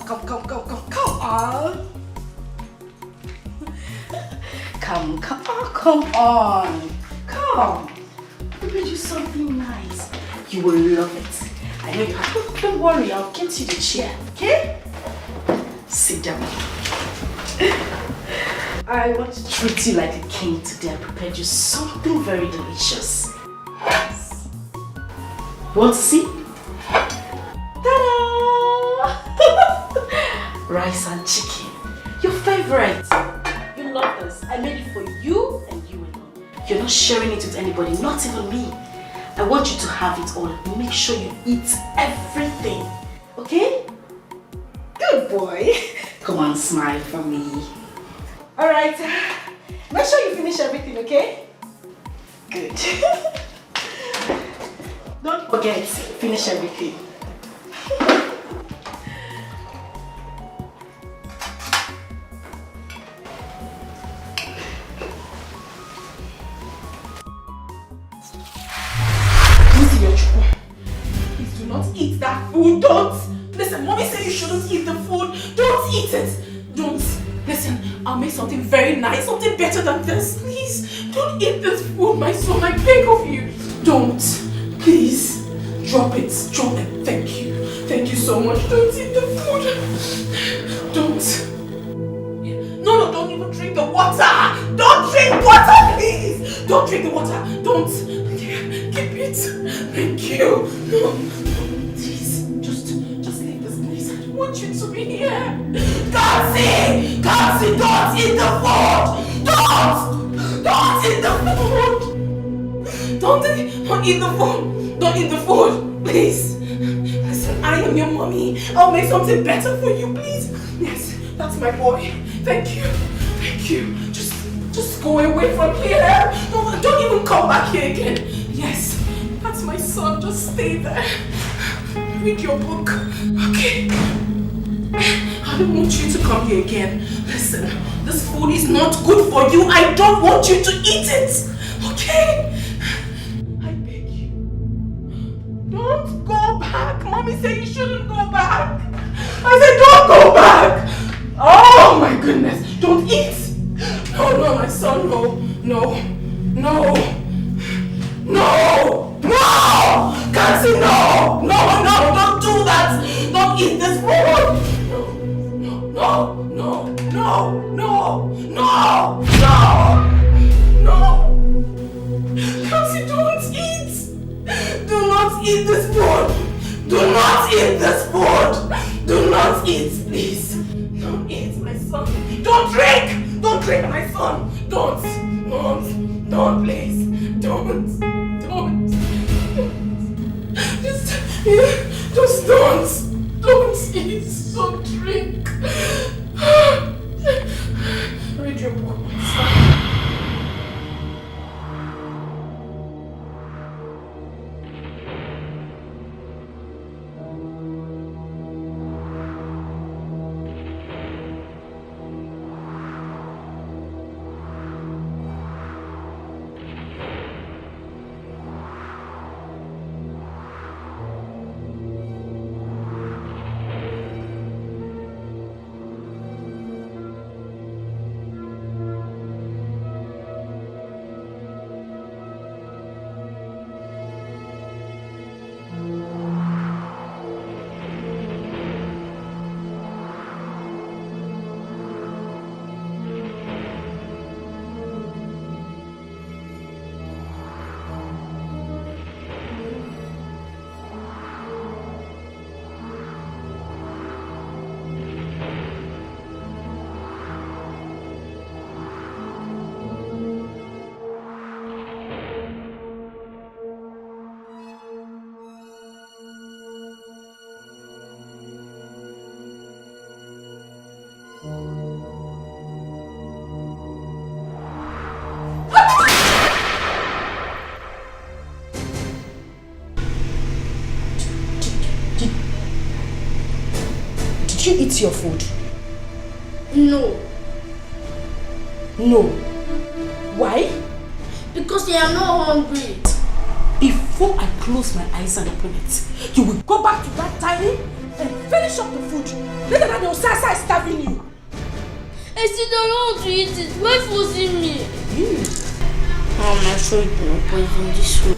A: on. Come on. Come. I prepared you something nice. You will love it. I know you have. Don't worry, I'll get you the chair, okay? Sit down. I want to treat you like a king today. I prepared you something very delicious. Yes. You want to see? Ta-da! Rice and chicken. Your favorite. You love this. I made it for you and you alone. You're not sharing it with anybody, not even me. I want you to have it all. Make sure you eat everything. Okay? Good boy. Come on, smile for me. Alright. Make sure you finish everything, okay? Good. Don't forget, finish everything. Please do not eat that food. Don't. Listen, mommy said you shouldn't eat the food. Don't eat it. Don't. Listen, I'll make something very nice, something better than this. Please, don't eat this food, my son. I beg of you. Don't. Please. Drop it. Drop it. Thank you.
J: Thank you so much. Don't eat the food. Don't. No, don't even drink the water. Don't drink water, please. Don't drink the water. Don't. Keep it. Thank you. No. Please, just leave this place. I don't want you to be here. Kansi, don't eat the food. Don't eat the food. Don't eat the food. Don't eat the food. Please. Listen, I am your mommy. I'll make something better for you, please. Yes, that's my boy. Thank you. Just go away from here. Don't even come back here again. Yes, that's my son. Just stay there. Read your book. Okay. I don't want you to come here again. Listen, this food is not good for you. I don't want you to eat it. Okay? I beg you. Don't go back. Mommy said you shouldn't go back. I said don't go back. Oh my goodness. Don't eat. No, my son. No. Kansi, no. Don't do that. Don't eat this food. No. Kansi, don't eat. Do not eat this food. Do not eat this food. Do not eat, please. Don't eat, my son. Don't drink, my son. Don't, please. Don't. Just don't eat, don't drink. Read your book, my son. Did you eat your food?
N: No.
J: Why?
N: Because I am not hungry.
J: Before I close my eyes and open it, you will go back to that dining and finish up the food. Later than the Osasa is starving you.
N: I still don't want to eat it. Why forcing me? Mom, I'm sure you don't poison this food.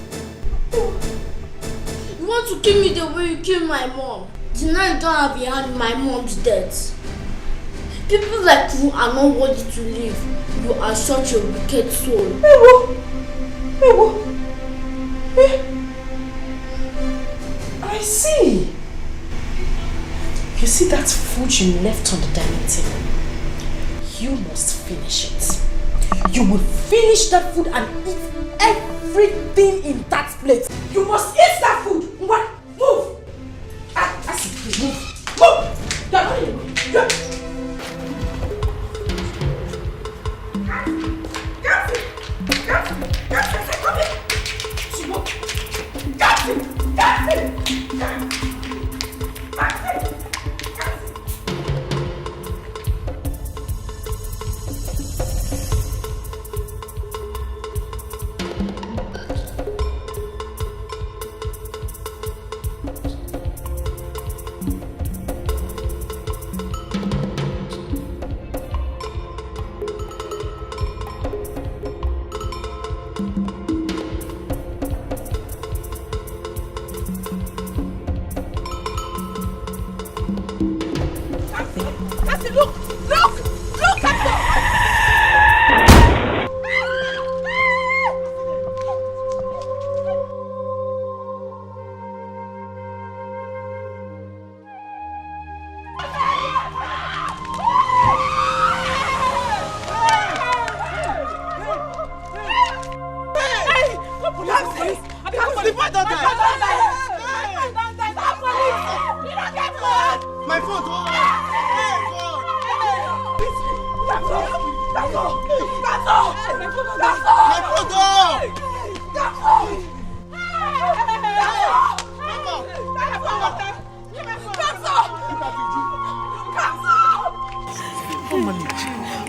N: You want to kill me the way you killed my mom? The night you don't have a hand in my mom's death. People like you are not worthy to live. You are such a wicked soul.
J: I see. You see that food you left on the dining table? You must finish it. You will finish that food and eat everything in that plate. You must eat that food. What? Move. I see. Move. You're not in.
C: The boy don't die. My phone.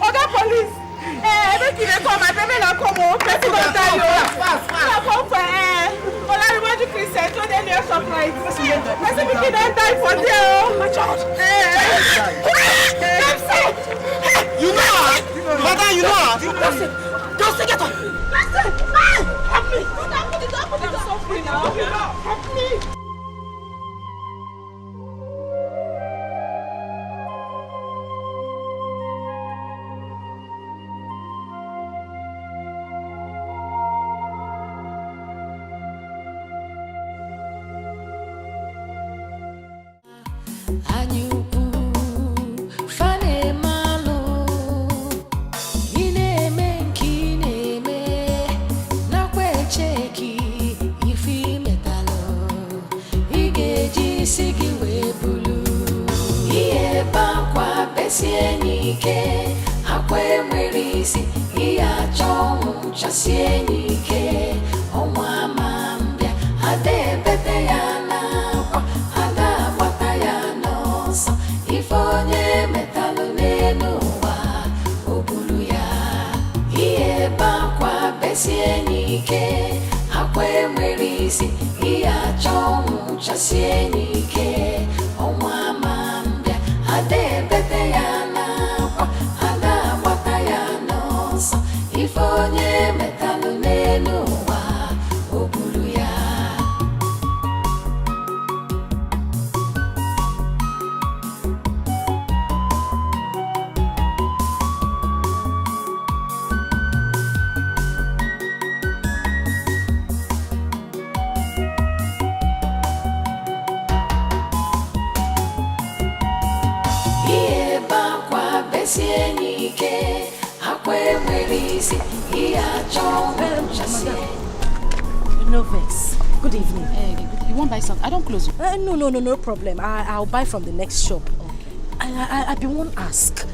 B: Oga police! Make you dey come, my baby na come o. Person don die o. Na come for Olariwaju Christian to dey near surprise. Person pikin don die for there o. My child.
C: You know her? Mother, you know her?
B: Just get up. Help me. Don't put it suffering now. Help me.
A: No vex. Good evening.
F: You won't buy something? I don't close.
A: No problem. I'll buy from the next shop. Okay. I be one ask.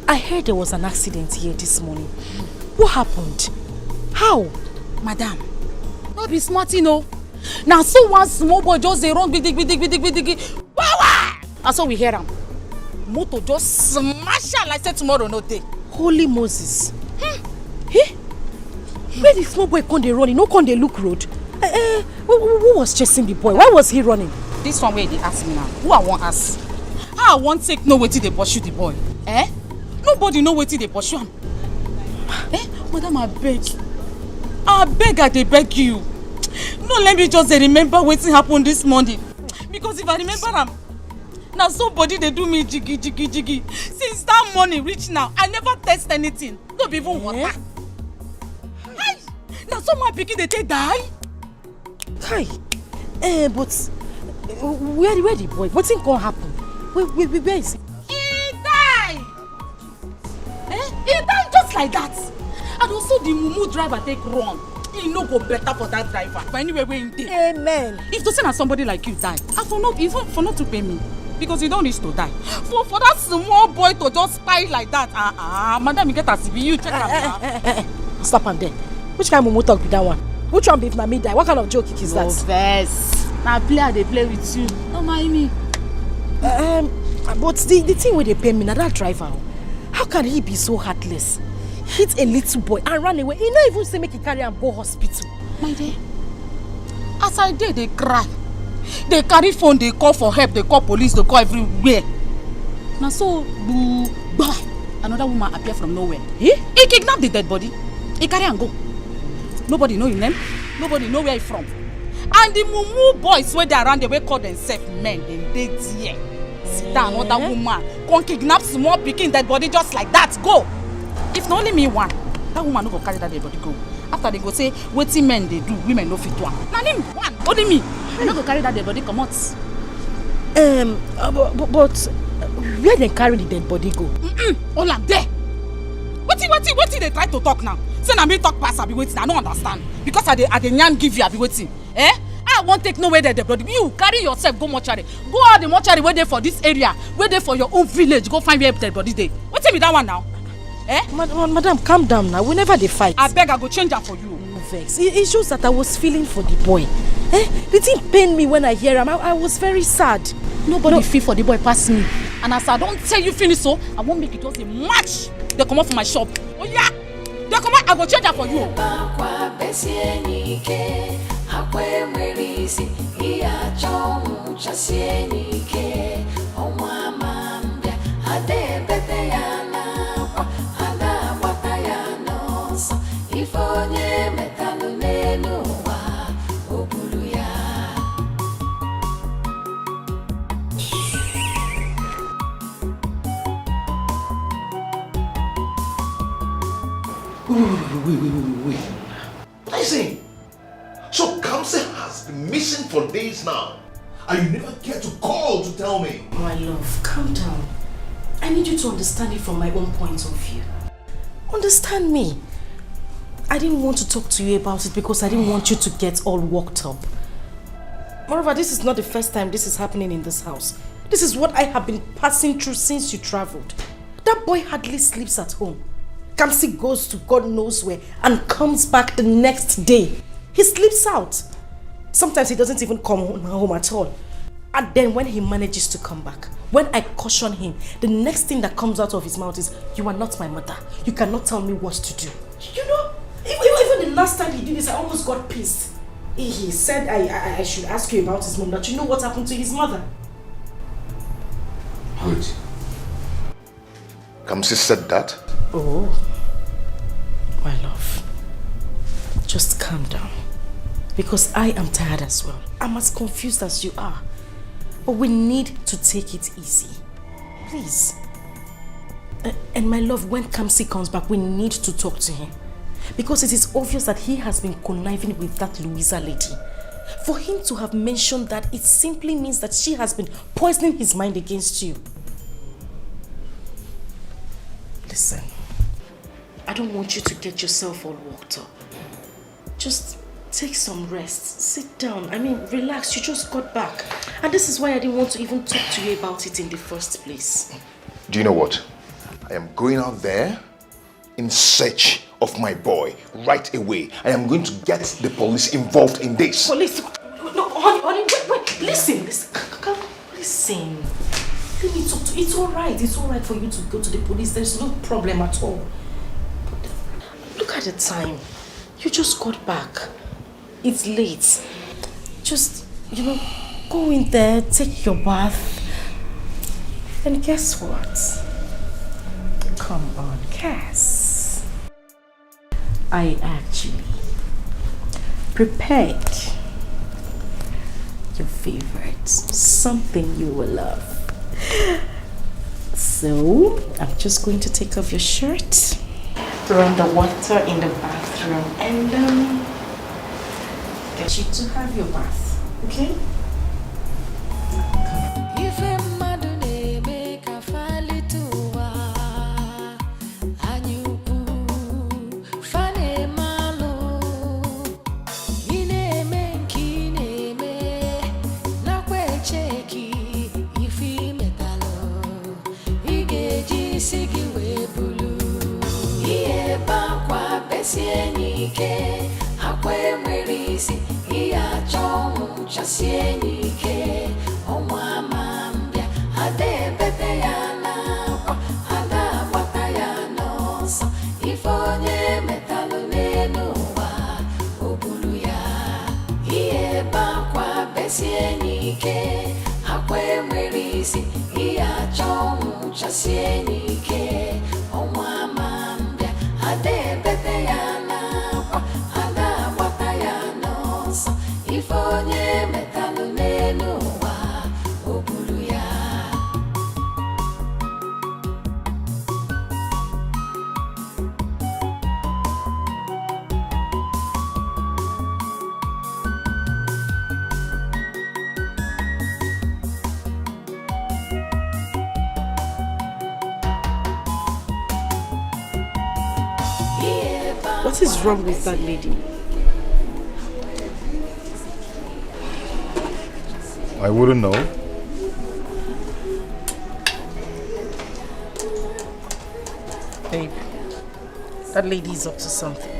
A: I heard there was an accident here this morning. What happened? How?
F: Madam, not be smart, you know. Now so one small boy just dey run big. Wow! And so we hear him. Motor just smash her like say tomorrow no day.
A: Holy Moses. Hey? Where the small boy come dey run? He no come dey look road. Who was chasing the boy? Why was he running?
F: This one where they ask me now. Who I want ask? How I want take no wetin dey pursue the boy? Nobody know wetin dey pursue him. Madam, I beg, I dey beg you. No, let me just remember wetin happened this morning. Because if I remember am, now somebody they do me jiggy. Since that morning reach now, I never taste anything. No be even water. Hi! Now someone pikin they take die.
A: Hi. But where the boy? What's gonna happen? Where is he?
F: He die! He died just like that. And also the mumu driver take run. He no go better for that driver. But anyway, we in there.
A: Amen.
F: If to say na somebody like you die, I for not to pay me. Because you don't need to die. For that small boy to just spy like that. Madam, you get a CV, you check am.
A: Stop am there. Which kind of mumu talk be that one? Which one be if na me die? What kind of joke is that?
F: No vex. Now player they play with you. Don't mind me.
A: But the thing where they pay me, now that driver, how can he be so heartless? Hit a little boy and run away. He not even say make he carry him go hospital.
F: My dear, as I did, they cry. They carry phone, they call for help, they call police, they call everywhere. Now so, another woman appear from nowhere. He kidnapped the dead body. He carry and go. Nobody know his name. Nobody know where he from. And the mumu boys where they around, they will call themselves men. Then they there. Sit down, another woman. Come kidnap small pikin dead body just like that. Go. If not only me one, that woman no go carry that dead body go. After they go say, wetin men they do, women no fit one. Now name one, only me. I no go carry that dead body come out.
A: But where they carry the dead body go?
F: All am there. Wetin they try to talk now? Say na me talk pass, I be waiting. I don't understand. Because I dey yarn give you, I be waiting.
A: Eh? I won't take no way there, brother. You carry yourself, go mortuary. Go out the mortuary where they for this area, where they for your own village. Go find where dead body day. What's with that one now? Eh?
P: Madam, calm down now. Whenever they fight.
A: I beg, I go change that for you.
P: No vex. It shows that I was feeling for the boy. Eh? The thing pained me when I hear him. I was very sad.
A: Nobody feel for the boy past me. And as I don't tell you finish so, I won't make it just a match. They come out from my shop. Oh yeah. They come out, I go change that for you.
K: Wait. Listen. So Kamsi has been missing for days now. And you never care to call to tell me.
P: My love, calm down. I need you to understand it from my own point of view. Understand me. I didn't want to talk to you about it because I didn't want you to get all worked up. Moreover, this is not the first time this is happening in this house. This is what I have been passing through since you traveled. That boy hardly sleeps at home. Kamsi goes to God knows where and comes back the next day. He sleeps out. Sometimes he doesn't even come home at all. And then when he manages to come back, when I caution him, the next thing that comes out of his mouth is, "You are not my mother. You cannot tell me what to do." You know, even the last time he did this, I almost got pissed. He said I should ask you about his mom, that you know what happened to his mother.
K: Wait. Kamsi said that?
P: Oh, my love, just calm down, because I am tired as well. I'm as confused as you are, but we need to take it easy, please. And my love, when Kamsi comes back, we need to talk to him, because it is obvious that he has been conniving with that Louisa lady. For him to have mentioned that, it simply means that she has been poisoning his mind against you. Listen, I don't want you to get yourself all worked up. Just take some rest. Sit down. I mean, relax. You just got back. And this is why I didn't want to even talk to you about it in the first place.
K: Do you know what? I am going out there in search of my boy right away. I am going to get the police involved in this.
P: Police? No, honey, wait. Listen. Let me talk to you. It's alright. It's alright for you to go to the police. There's no problem at all. Look at the time. You just got back. It's late. Just, go in there, take your bath. And guess what? Come on, Cass. I actually prepared your favorite. Something you will love. So, I'm just going to take off your shirt, throw on the water in the bathroom, and get you to have your bath, okay? What is wrong with that lady?
O: I wouldn't know.
E: Babe, that lady is up to something.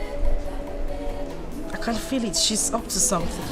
E: I can feel it. She's up to something.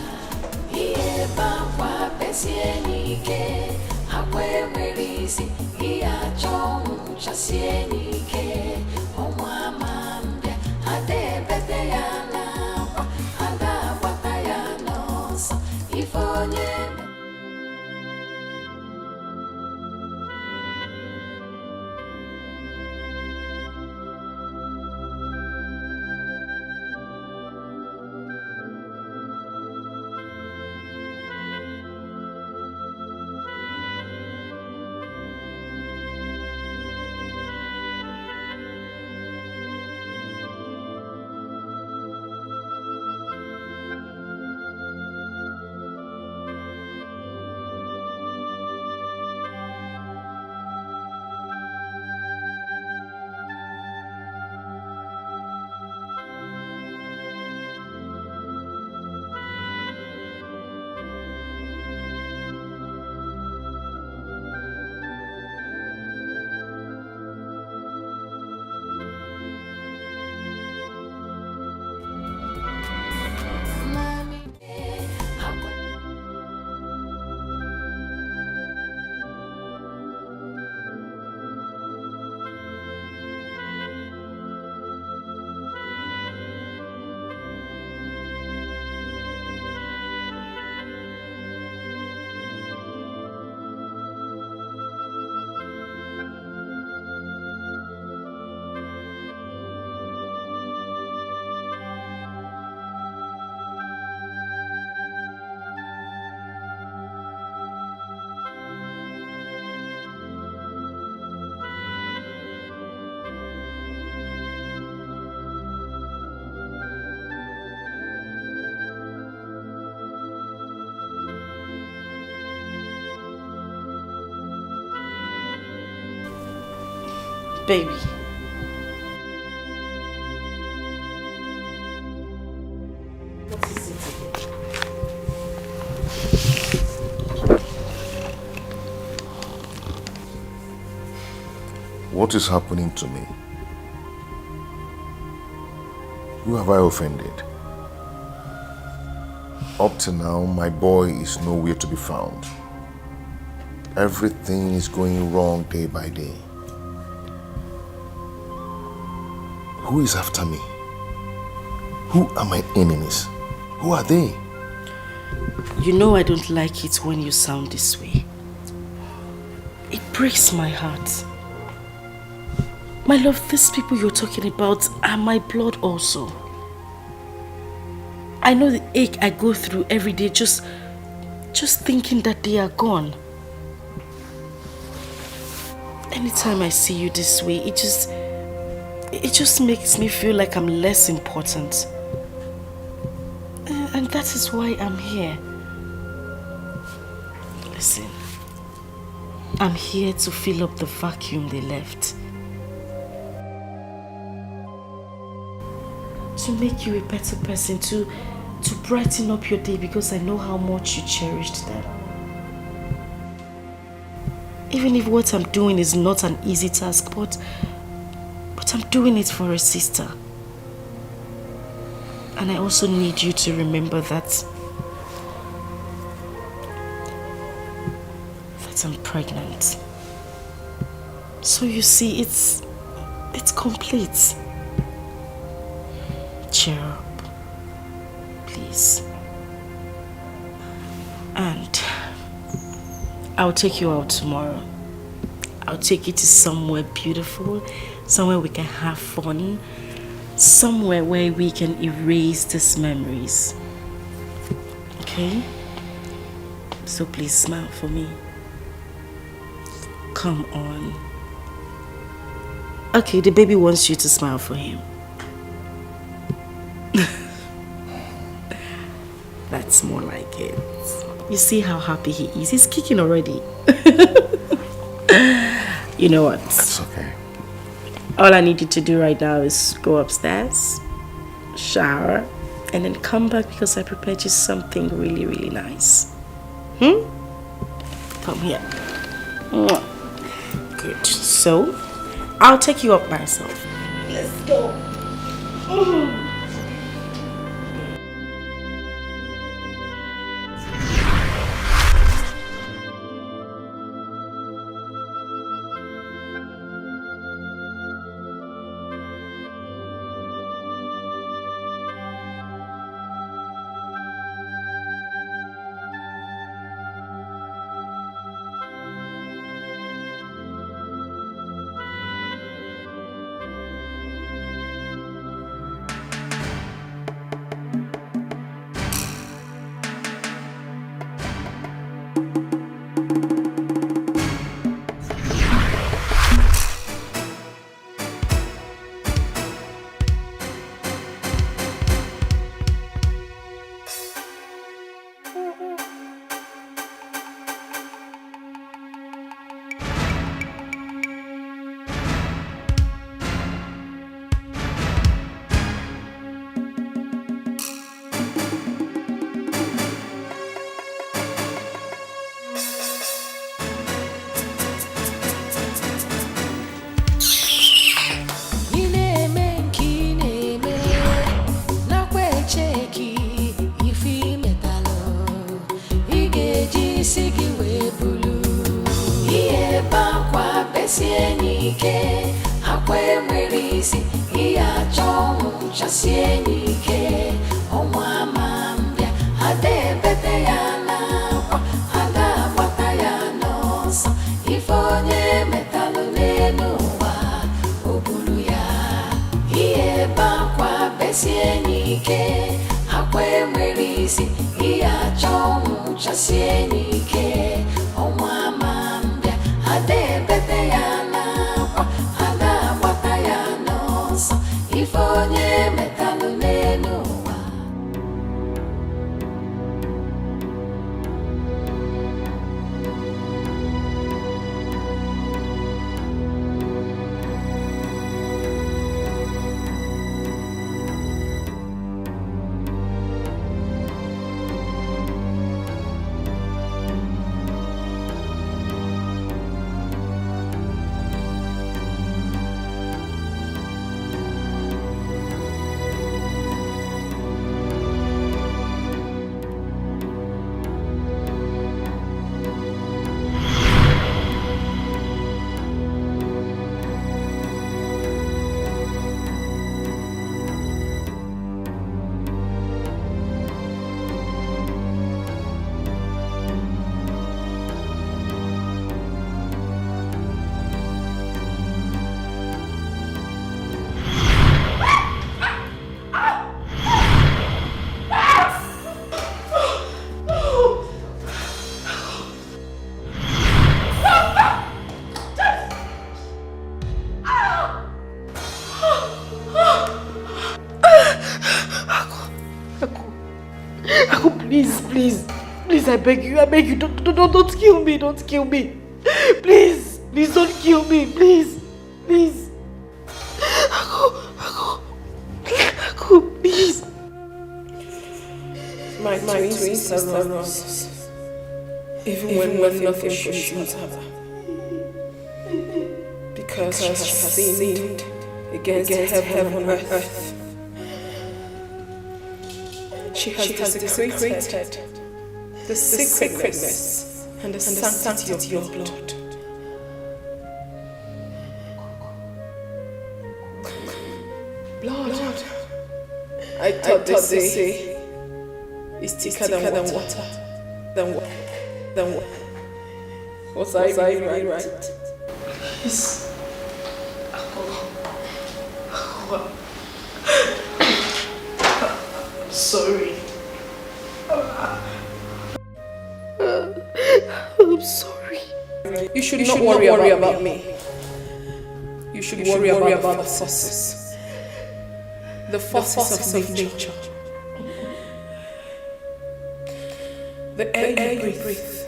E: Baby. What is it again?
K: What is happening to me? Who have I offended? Up to now, my boy is nowhere to be found. Everything is going wrong day by day. Who is after me? Who are my enemies? Who are they?
E: You know I don't like it when you sound this way. It breaks my heart. My love, these people you're talking about are my blood also. I know the ache I go through every day just thinking that they are gone. Anytime I see you this way, it just makes me feel like I'm less important. And that is why I'm here. Listen, I'm here to fill up the vacuum they left. To make you a better person, to brighten up your day, because I know how much you cherished them. Even if what I'm doing is not an easy task, but I'm doing it for a sister. And I also need you to remember that I'm pregnant. So you see, it's complete. Cheer up, please. And I'll take you out tomorrow. I'll take you to somewhere beautiful, somewhere we can have fun, somewhere where we can erase these memories. Okay? So please smile for me. Come on. Okay, the baby wants you to smile for him. That's more like it. You see how happy he is? He's kicking already. You know what?
K: That's okay.
E: All I need you to do right now is go upstairs, shower, and then come back because I prepared you something really, really nice. Come here. Good. So, I'll take you up myself. Let's go. Please, I beg you, don't kill me, please, don't kill me, please, Aku, please.
J: My twins are roses, even when nothing pushes her, because she has sinned against heaven and earth. She has desecrated the sacredness and the sanctity of your blood. Blood. I thought they say is thicker than water. Was I really right?
E: Please. Sorry. I'm sorry.
J: You should not worry about me. You should worry about the forces. The forces of nature. The air you breathe.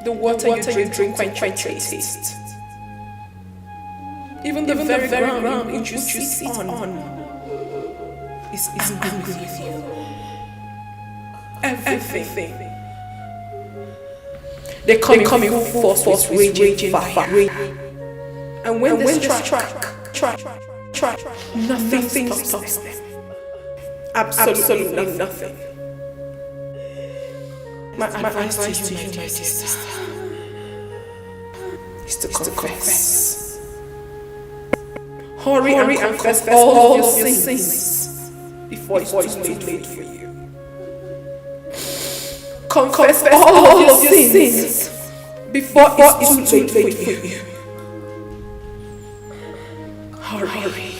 J: The water you drink quite taste. Even the very ground which you sit on is angry with you. Everything They come in full force with raging fire. And when they strike, nothing stops them. Absolutely nothing. My advice to you, my sister, is to confess. Hurry and confess all your sins before it's too late for you. Confess all your sins before it's too late for you. Hurry.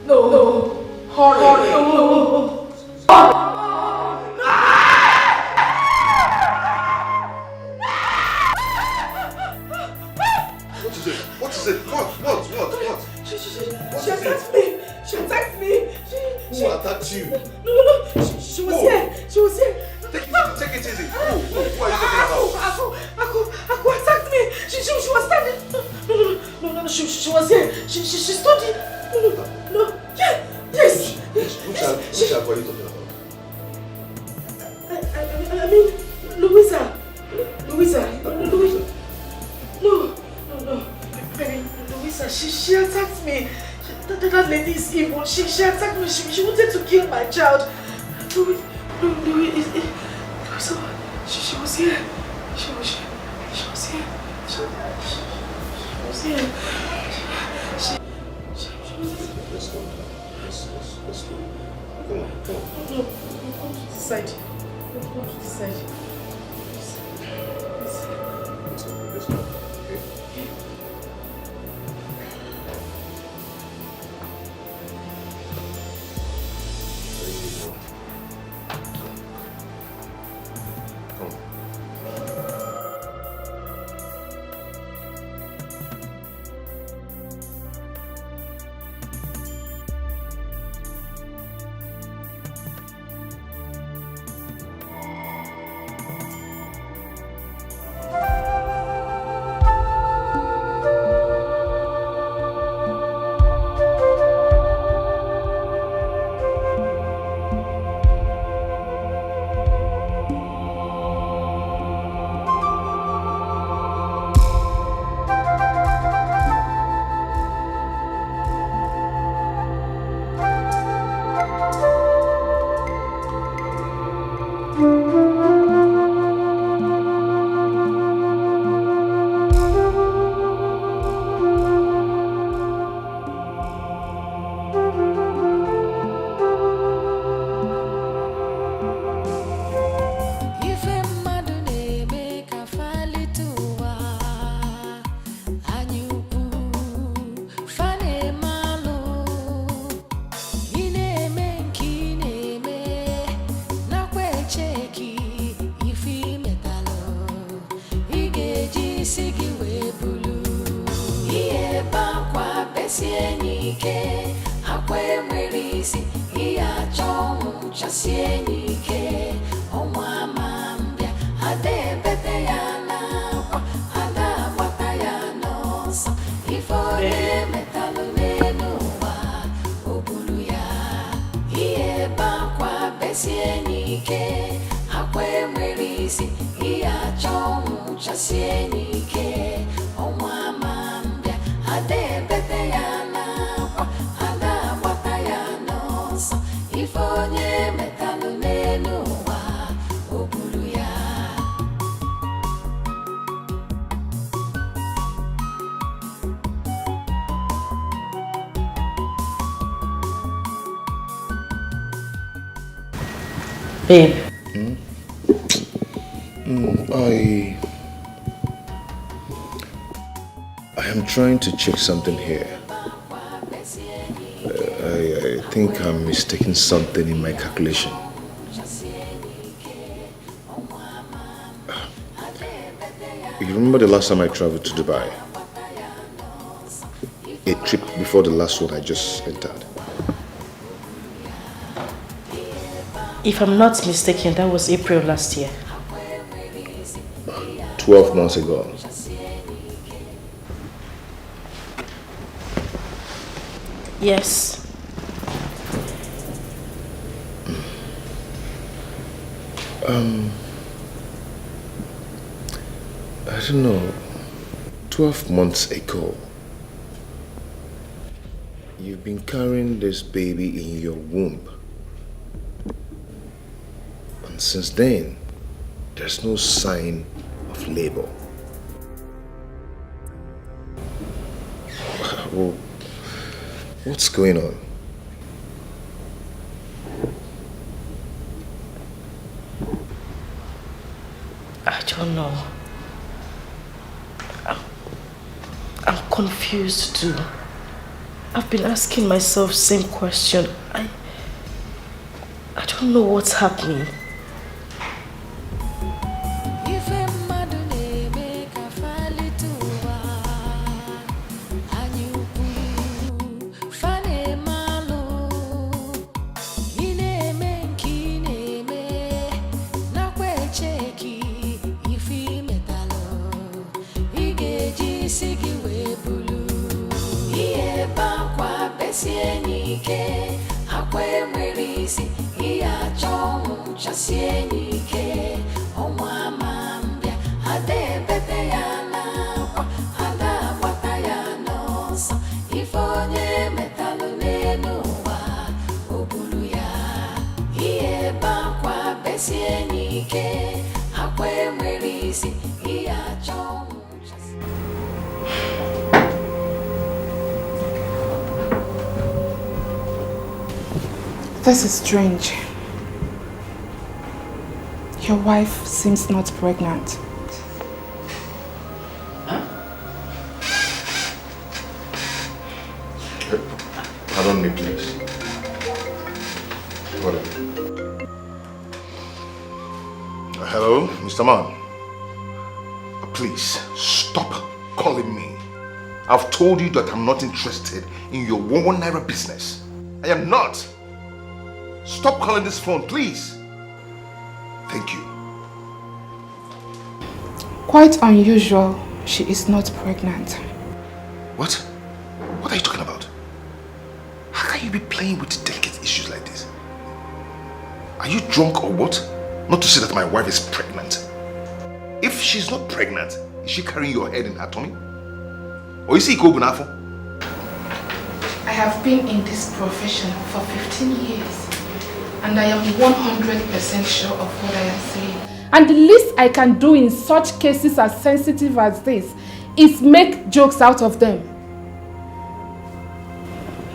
J: No. Hurry.
K: What is it? What?
B: She attacked me.
K: Who attacked you?
B: No. She was here.
K: Take it easy. Who are you talking about?
B: Aku attacked me. She was standing. No. She was here. She stood here. No. Yes.
K: Which are you talking about?
B: I mean, Louisa. No. I mean, Louisa, she attacked me. That lady is evil. She attacked me. She wanted to kill my child. Louisa, she was here. She was here.
K: Let's go. Come on.
B: No, come to the side. Come to the side.
K: Let's go. Okay.
E: Babe.
K: I am trying to check something here. I think I'm mistaking something in my calculation. You remember the last time I traveled to Dubai? A trip before the last one I just entered.
E: If I'm not mistaken, that was April last year.
K: 12 months ago.
E: Yes.
K: I don't know, 12 months ago, you've been carrying this baby in your womb. And since then, there's no sign of labor. Well, what's going on?
E: I don't know. I'm confused too. I've been asking myself same question. I don't know what's happening.
J: This is strange. Your wife seems not pregnant.
K: Pardon me, please. Hello, Mr. Man. Please, stop calling me. I've told you that I'm not interested in your 1 naira business. I am not. Stop calling this phone, please. Thank you.
J: Quite unusual, she is not pregnant.
K: What? What are you talking about? How can you be playing with delicate issues like this? Are you drunk or what? Not to say that my wife is pregnant. If she's not pregnant, is she carrying your head in her tummy? Or is he Kogunafo?
J: I have been in this profession for 15 years and I am 100% sure of what I am saying. And the least I can do in such cases as sensitive as this is make jokes out of them.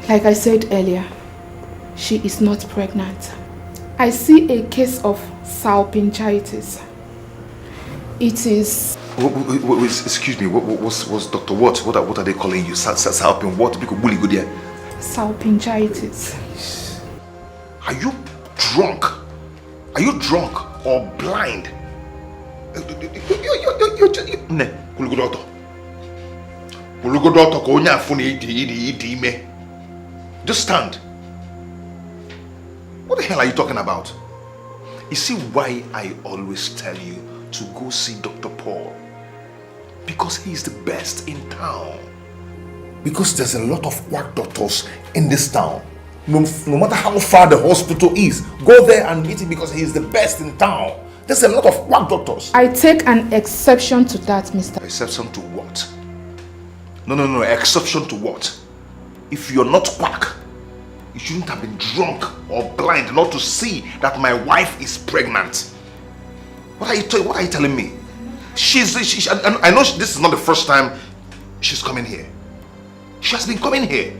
J: Like I said earlier, she is not pregnant. I see a case of salpingitis. It is...
K: Excuse me, what's Dr. What? What are they calling you? Salpin what?
J: Salpingitis.
K: Are you drunk? Are you drunk or blind? Just stand. What the hell are you talking about? You see why I always tell you to go see Dr. Paul? Because he's the best in town. Because there's a lot of quack doctors in this town. No matter how far the hospital is, go there and meet him because he's the best in town. There's a lot of quack doctors.
J: I take an exception to that, Mr.
K: Exception to what? No, exception to what? If you're not quack, you shouldn't have been drunk or blind not to see that my wife is pregnant. What are you telling me? I know this is not the first time she's coming here. She has been coming here.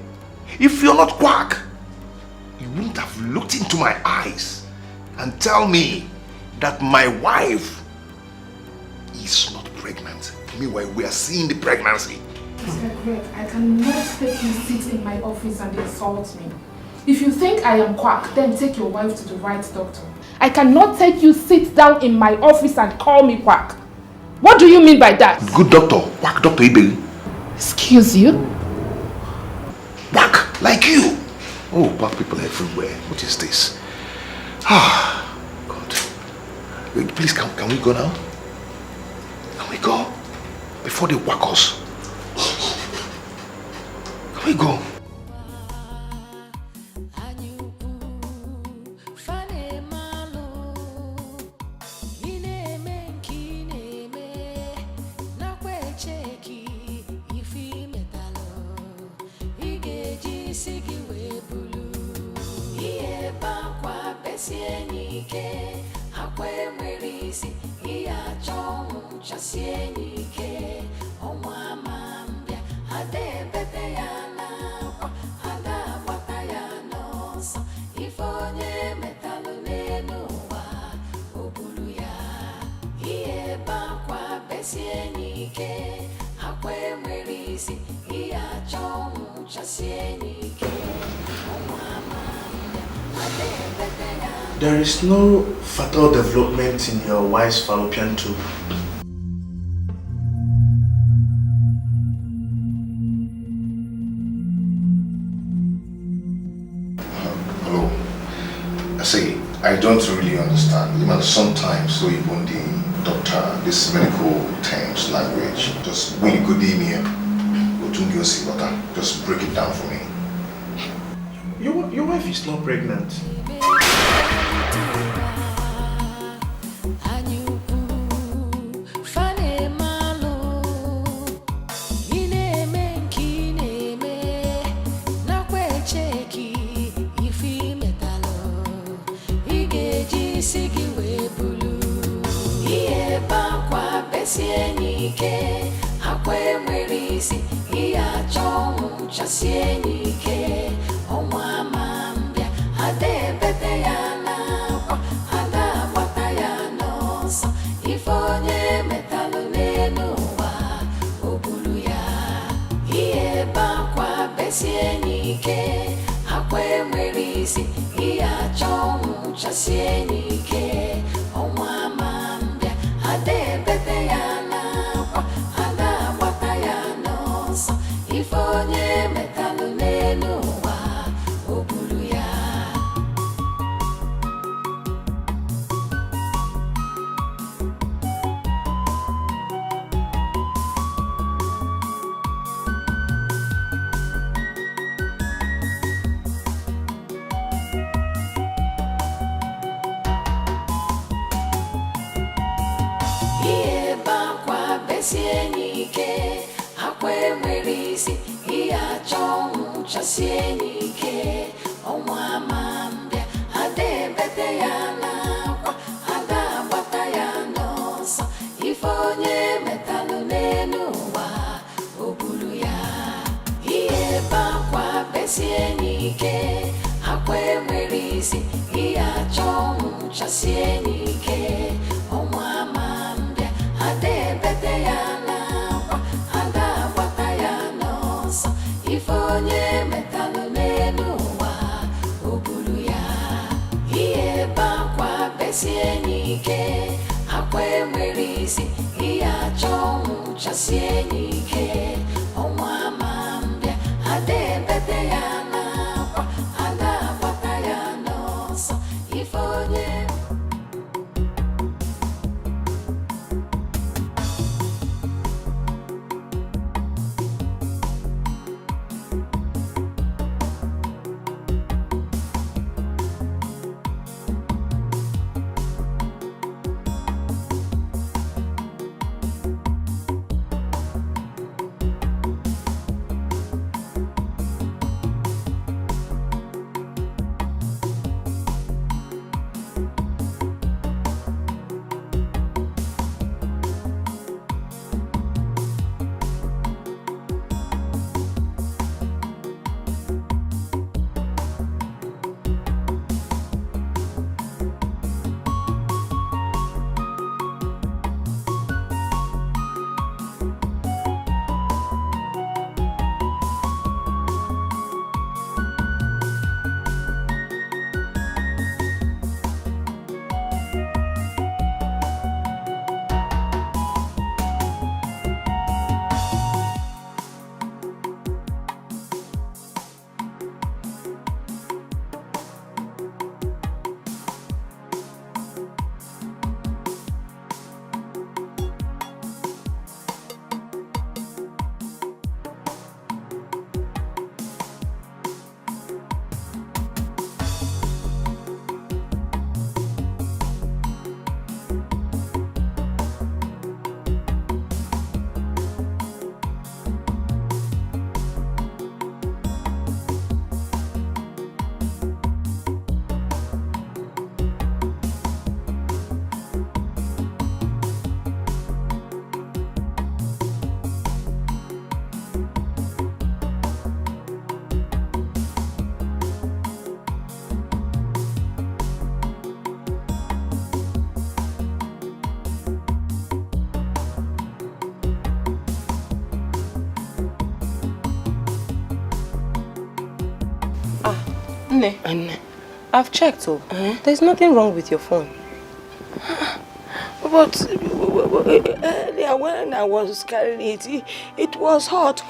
K: If you're not quack, you wouldn't have looked into my eyes and tell me that my wife is not pregnant. Meanwhile, we are seeing the pregnancy.
J: Mr. Greg, I cannot take you sit in my office and insult me. If you think I am quack, then take your wife to the right doctor. I cannot take you sit down in my office and call me quack. What do you mean by that?
K: Good doctor, quack doctor Ibeli.
J: Excuse you?
K: Quack, like you. Oh, black people everywhere. What is this? Ah, God. Wait, please, can we go now? Can we go? Before they whack us. Can we go?
M: ike akwa enwere isi ihe achọ chasie ike ọnwa ma mbịa ada ebete ya n'akwa ada agbata ya n'ọsọ ife onye metalụ n'elu ụwa o buru ya ihe bakwa besie ike akwa enwere isi ihe achọ chasie ike ọnwa ma mbịa ada ebete ya.
K: There is no fatal development in your wife's fallopian tube. Hello. See, I don't really understand. Even sometimes, so even the doctor, this medical terms, language, just really good in here. Just break it down for me.
D: Your wife is not pregnant.
M: Chasie ike ọnwa ma mbịa ada ebete ya n'akwa ada agbata ya n'ọsọ ife onye metalụ n'elu ụwa o buru ya ihe bakwa besie ike akwa enwere isi ihe achọ chasie ike ọnwa ma mbịa ada ebete ya n'akwa ada agbata ya n'ọsọ ife onye metalụ n'elu ụwa o buru ya. Ihe bakwa besie ike akwa enwere isi ihe achọ chasie ike ọnwa ma mbịa ada ebete ya n'akwa ada agbata ya n'ọsọ ife onye metalụ n'elu ụwa o buru ya ihe bakwa besie ike akwa enwere isi ihe achọ chasie ike ọnwa ma mbịa ada ebete ya n'akwa ada agbata ya n'ọsọ ife onye metalụ n'elu ụwa o buru ya ihe bakwa besie ike akwa enwere isi ihe achọ chasie ike ọnwa ma mbịa ada ebete ya n'akwa ada agbata ya n'ọsọ ife onye.
P: Nne, I've checked. There's nothing wrong with your phone.
G: But earlier when I was carrying it, it was hot.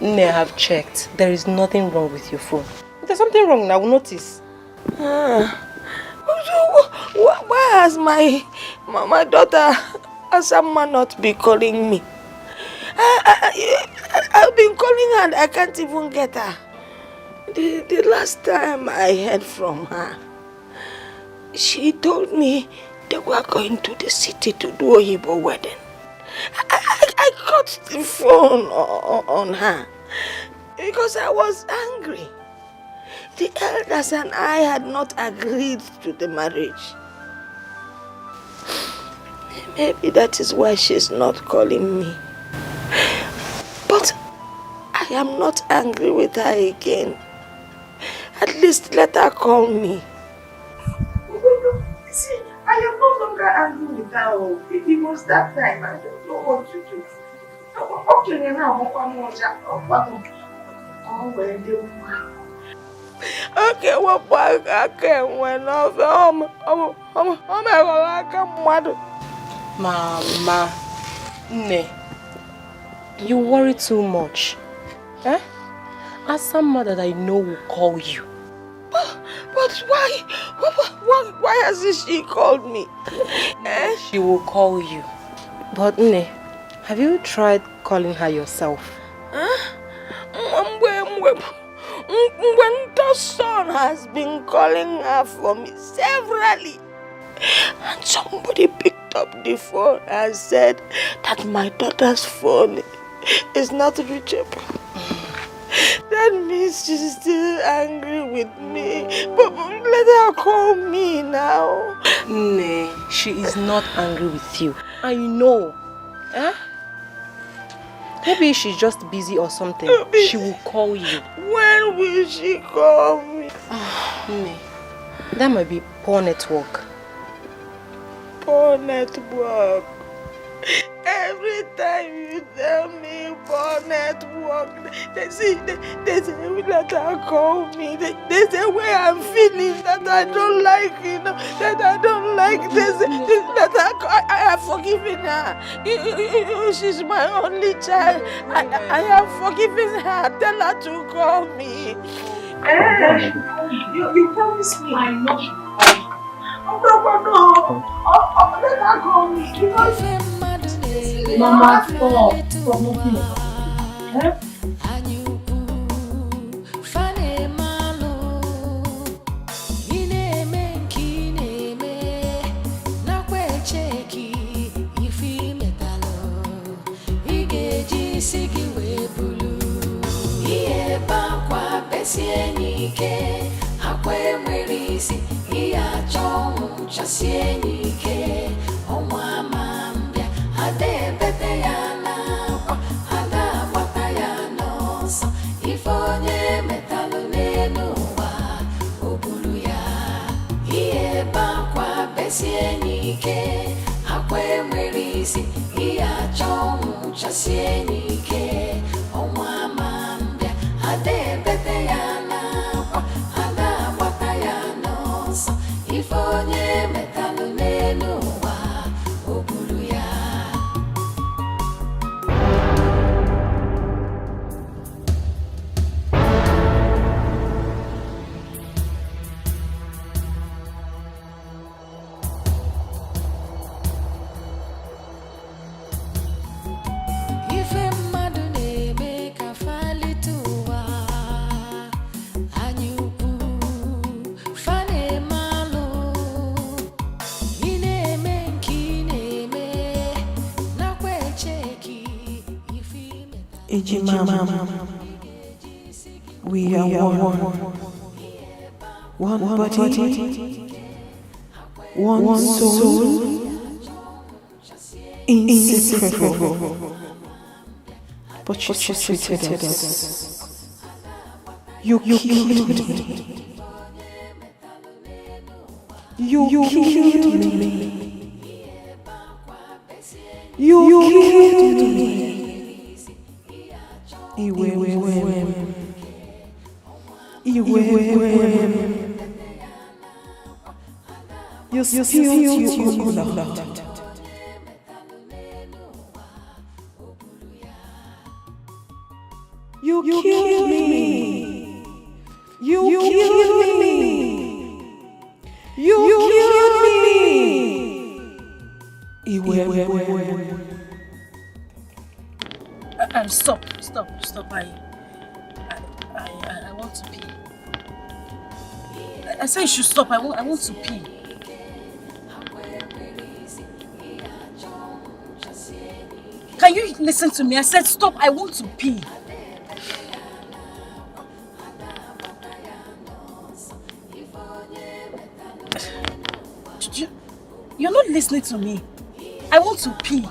P: Nne, I've checked. There is nothing wrong with your phone. If there's something wrong, I will notice.
G: Why has my daughter Asama not be calling me? I've been calling her and I can't even get her. The last time I heard from her, she told me they were going to the city to do a Igbo wedding. I cut the phone on her because I was angry. The elders and I had not agreed to the marriage. Maybe that is why she's not calling me. But I am not angry with her again. At least let her call me. See, I am no longer angry with her. It was that time. I don't know what to do. Okay, now okay, what I can when
P: Mama, Nne, you worry too much. Eh? As someone that I know will call you.
G: But why? Why hasn't she called me?
P: She will call you. But Nne, have you tried calling her yourself?
G: When the son has been calling her for me severally, and somebody picked up the phone and said that my daughter's phone is not reachable. That means she's still angry with me. But let her call me now.
P: Nay, she is not angry with you. I know. Eh? Maybe she's just busy or something. She will call you.
G: When will she call me?
P: Nay, that might be poor network.
G: Poor network. Every time you tell me poor network, they say let her call me. They say where I'm feeling that I don't like, that I don't like this. That I have forgiven her. She's my only child. I have forgiven her. Tell her to call me. You promised me. I know. Oh, let her call me.
F: Mama, stop moving.
L: We are one body, one soul, inseparable. But you treated us. You killed me. You killed me. You killed me.
B: You spilled your blood. You killed me. You killed me. You killed me.
A: Stop. I want to pee. I said you should stop. I want to pee. Can you listen to me? I said stop. I want to pee. You're not listening to me. I want to pee.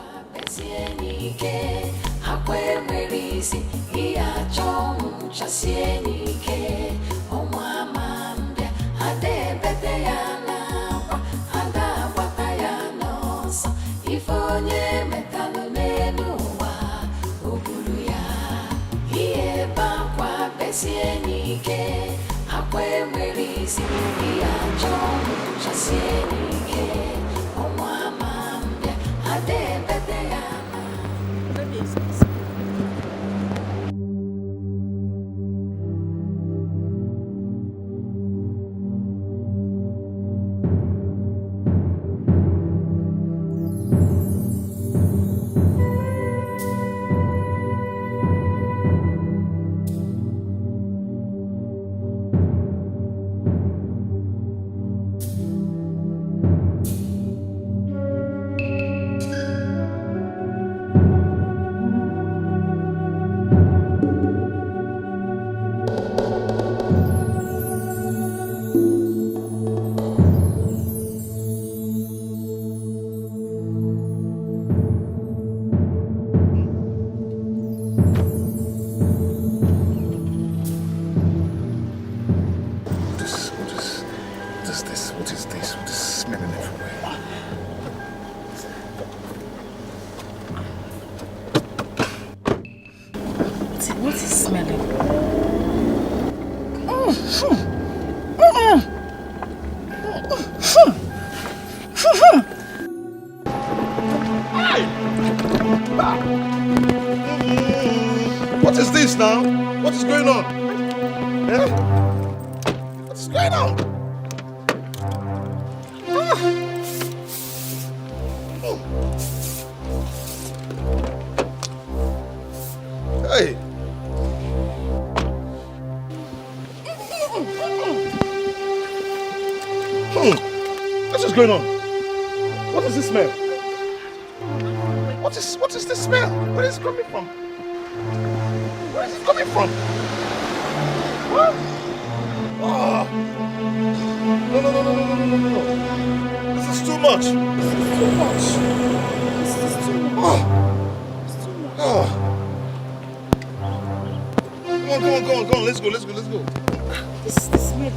O: What is this now? What is going on? Yeah? What is going on? Hey. What is going on? What is this smell? What is this smell? Where is it coming from? Where is it coming from? What? Oh. No. This is too much. This is too much. Oh. Go on. Let's go.
A: This is the smell.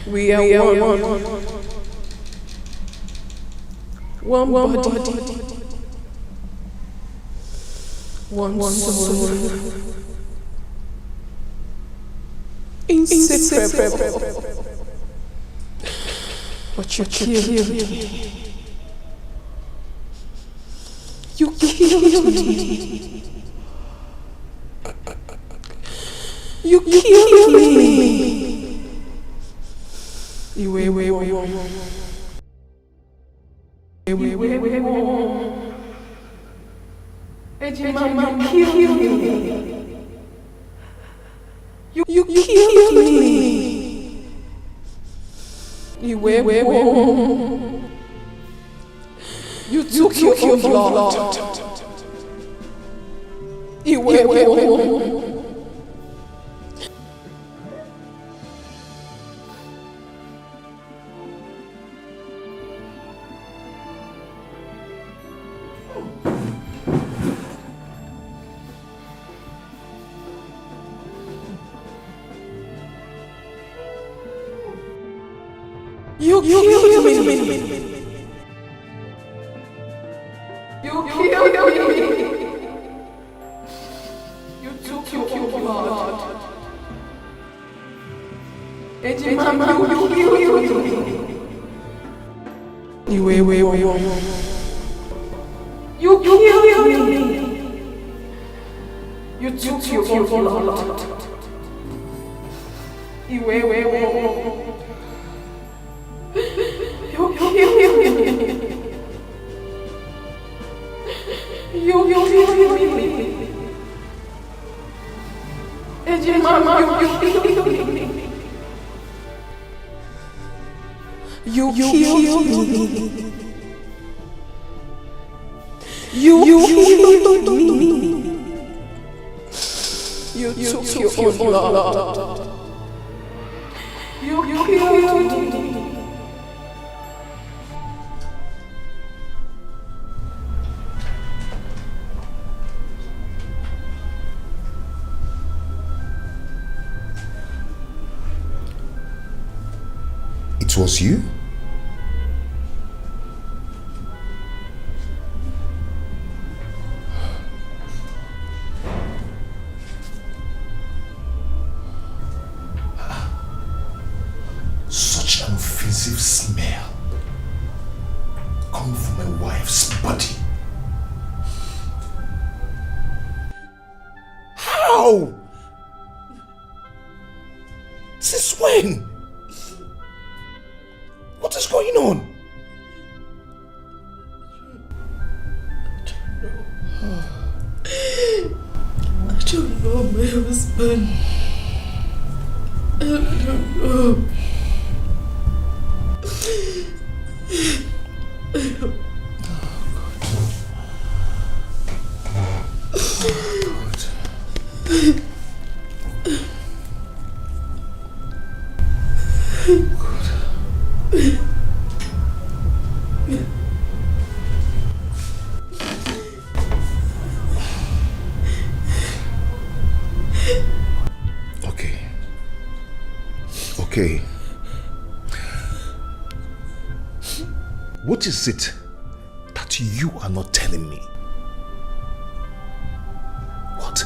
J: We are one. One body. One soul. Inseparable. But you killed me. You killed me. You killed me. Mama killed me. You killed me. You took your blood. You killed me. You killed me. You took your blood. Mama, you killed me. You killed me. You took your blood. You killed me. Mama, you killed me. You killed me. You killed me. You took your blood. You killed me.
K: It was you? Such an offensive smell coming from my wife's body. How? Since when? What is going on?
L: I don't know my husband. I don't know.
K: Okay. What is it that you are not telling me? What?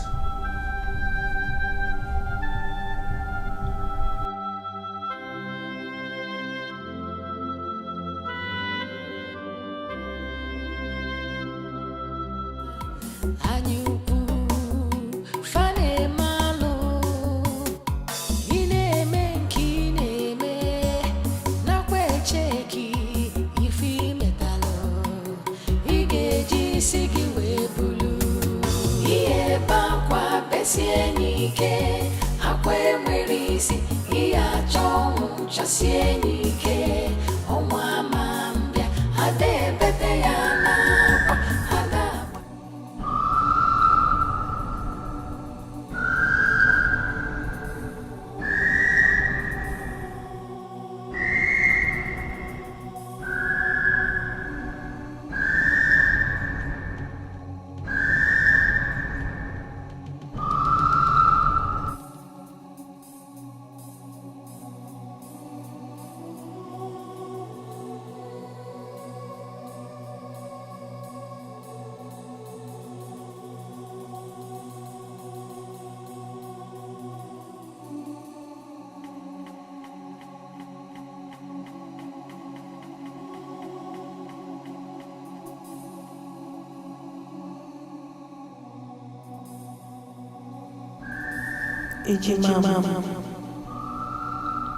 L: Ejimama,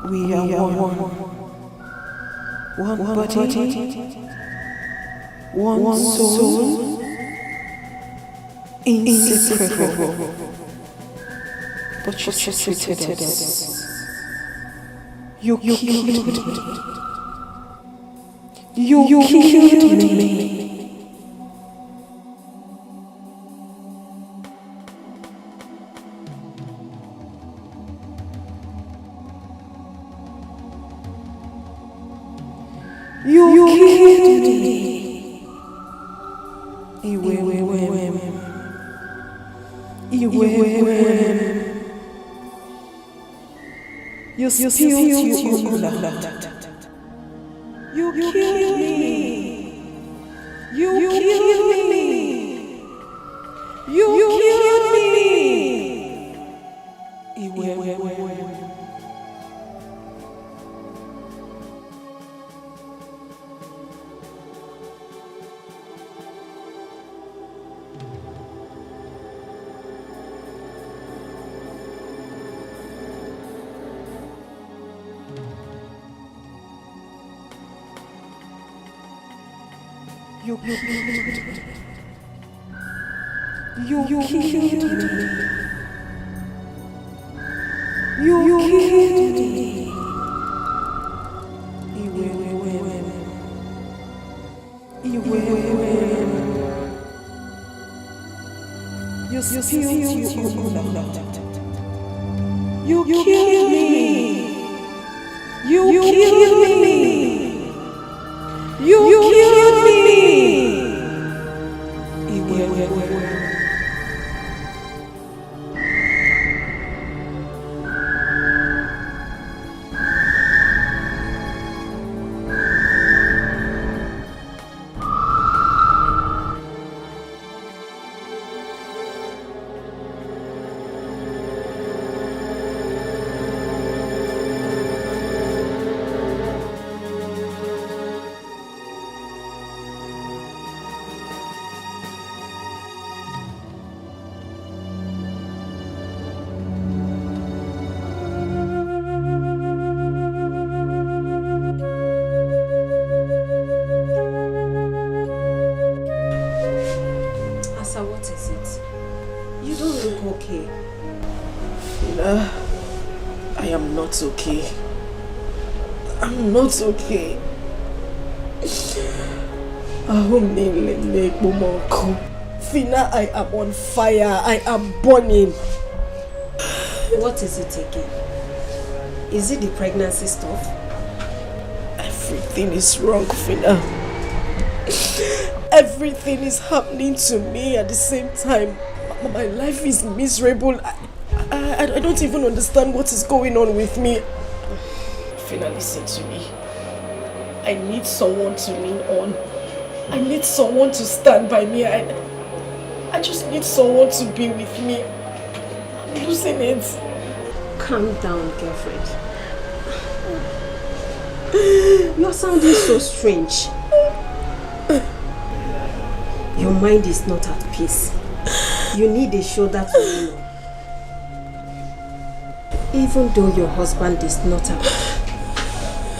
L: we are one body, one soul, inseparable. But you treated us. You killed me. You killed me. You killed me. You spilled your blood. You killed me. You killed me. You killed me. You killed me. You killed me. You killed me. You spilled your blood. You killed me. You killed me. You killed me.
B: What is it? You don't look okay.
E: Fina, I am not okay. I'm not okay. Fina, I am on fire. I am burning.
B: What is it again? Is it the pregnancy stuff?
E: Everything is wrong, Fina. Everything is happening to me at the same time. My life is miserable. I don't even understand what is going on with me. Fina, listen to me. I need someone to lean on. I need someone to stand by me. I just need someone to be with me. I'm losing it.
B: Calm down, girlfriend. You're sounding so strange. Your mind is not at peace. You need a shoulder to lean on. Even though your husband is not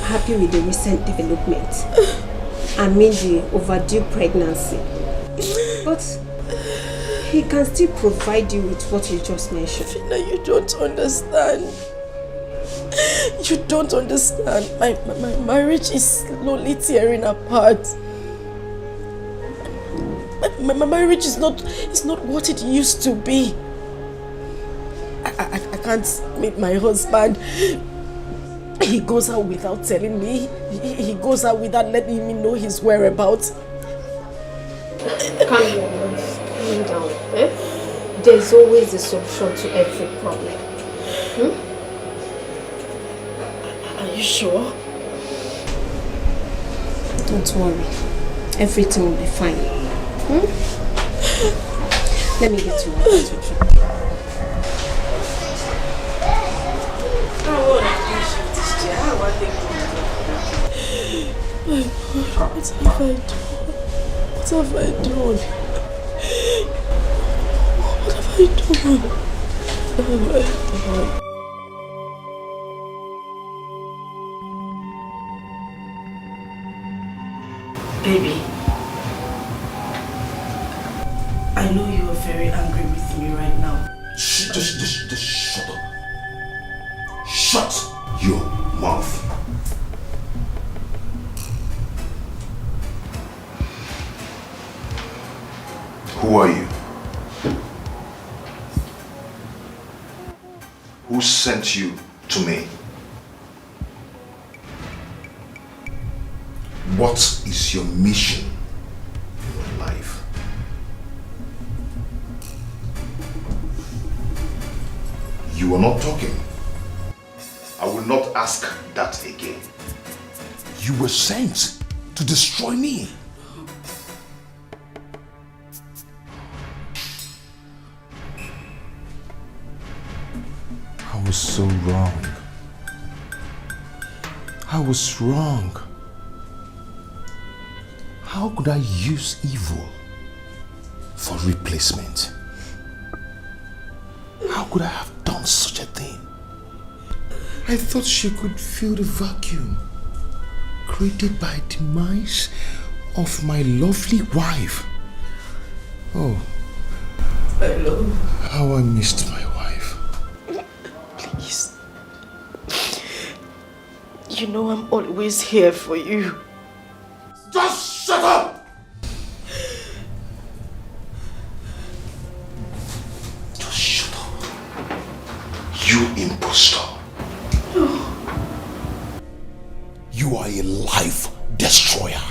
B: happy with the recent development, I mean the overdue pregnancy, but he can still provide you with what you just mentioned.
E: Fina, you don't understand. You don't understand. My marriage is slowly tearing apart. My marriage is not what it used to be. I can't meet my husband. He goes out without telling me. He goes out without letting me know his whereabouts.
B: Calm down. There's always a solution to every problem.
E: Are you sure?
B: Don't worry. Everything will be fine. Let me get you water to drink.
E: My God, what have I done? What have I done? What have I done? Baby, I know you are very angry with me right now.
K: Just shut up. Shut your mouth. Who are you? Who sent you to me? What is your mission in life? You are not talking. I will not ask that again. You were sent to destroy me. I was so wrong. I was wrong. How could I use evil for replacement? How could I have done such a thing? I thought she could fill the vacuum created by demise of my lovely wife. Oh,
E: I love
K: how I missed my wife.
E: Please. You know I'm always here for you.
K: Just shut up! Just shut up. You impostor. You are a life destroyer.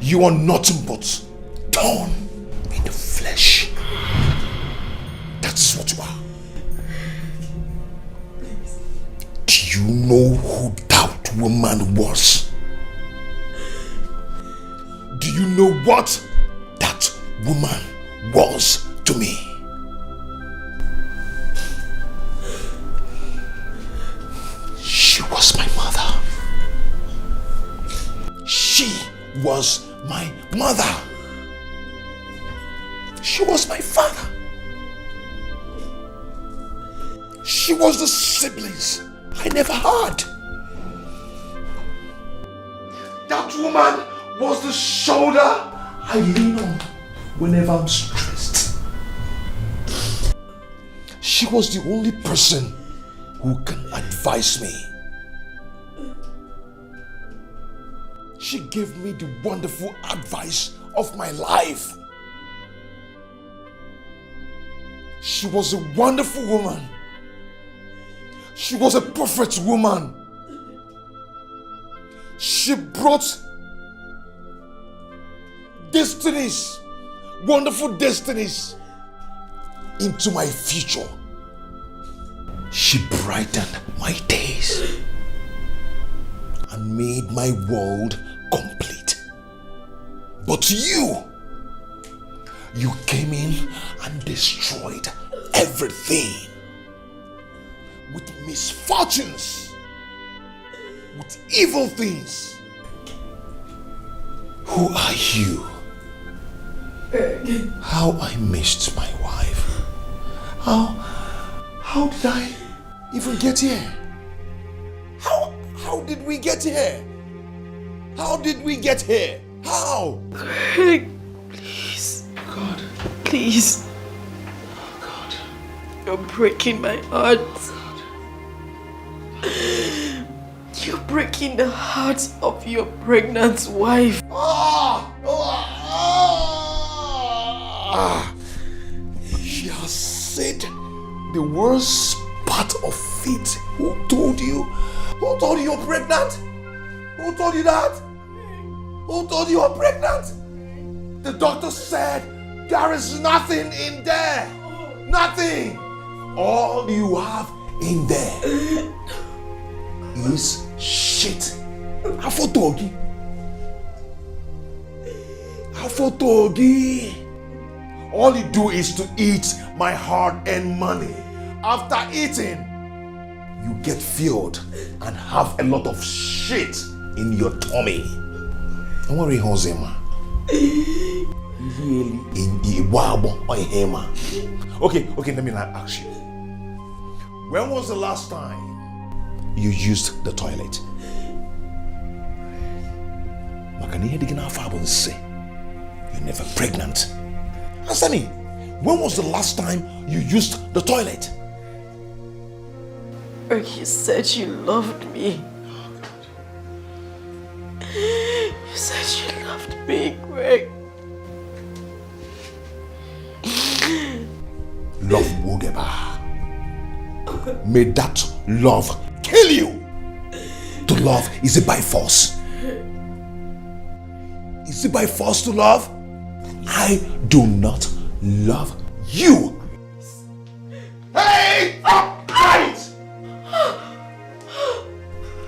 K: You are nothing but thorn in the flesh. That's what you are. Do you know who that woman was? Do you know what that woman was to me? She was my mother. She was my mother. She was my father. She was the siblings I never had. That woman was the shoulder I lean on whenever I'm stressed. She was the only person who can advise me. She gave me the wonderful advice of my life. She was a wonderful woman. She was a perfect woman. She brought destinies, wonderful destinies into my future. She brightened my days and made my world complete. But you came in and destroyed everything with misfortunes, with evil things. Who are you? How I missed my wife. How did I even get here? How did we get here? How did we get here? How?
E: Greg, please.
K: God.
E: Please.
K: God.
E: You're breaking my heart. You're breaking the heart of your pregnant wife.
K: She has said the worst part of it. Who told you? Who told you you're pregnant? Who told you that? Who told you you're pregnant? The doctor said there is nothing in there. Nothing. All you have in there is shit. Afotogi. Afotogi. All you do is to eat my hard-earned money. After eating, you get filled and have a lot of shit in your tummy. Don't worry, Hosema. Okay, let me ask you. When was the last time you used the toilet? You're never pregnant. Answer me. When was the last time you used the toilet?
E: You said you loved me. You said you loved me, Greg.
K: Love Wogeba. May that love kill you. To love, is it by force? Is it by force to love? I do not love you. Hey! Upright!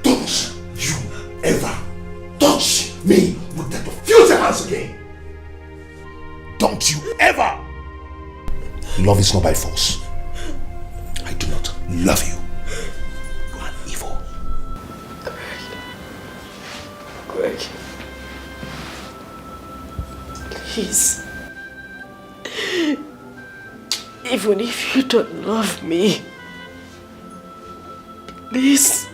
K: Don't you ever touch me with that filthy hands again. Don't you ever. Love is not by force. I do not love you. You are evil.
E: Greg. Please. Even if you don't love me, please.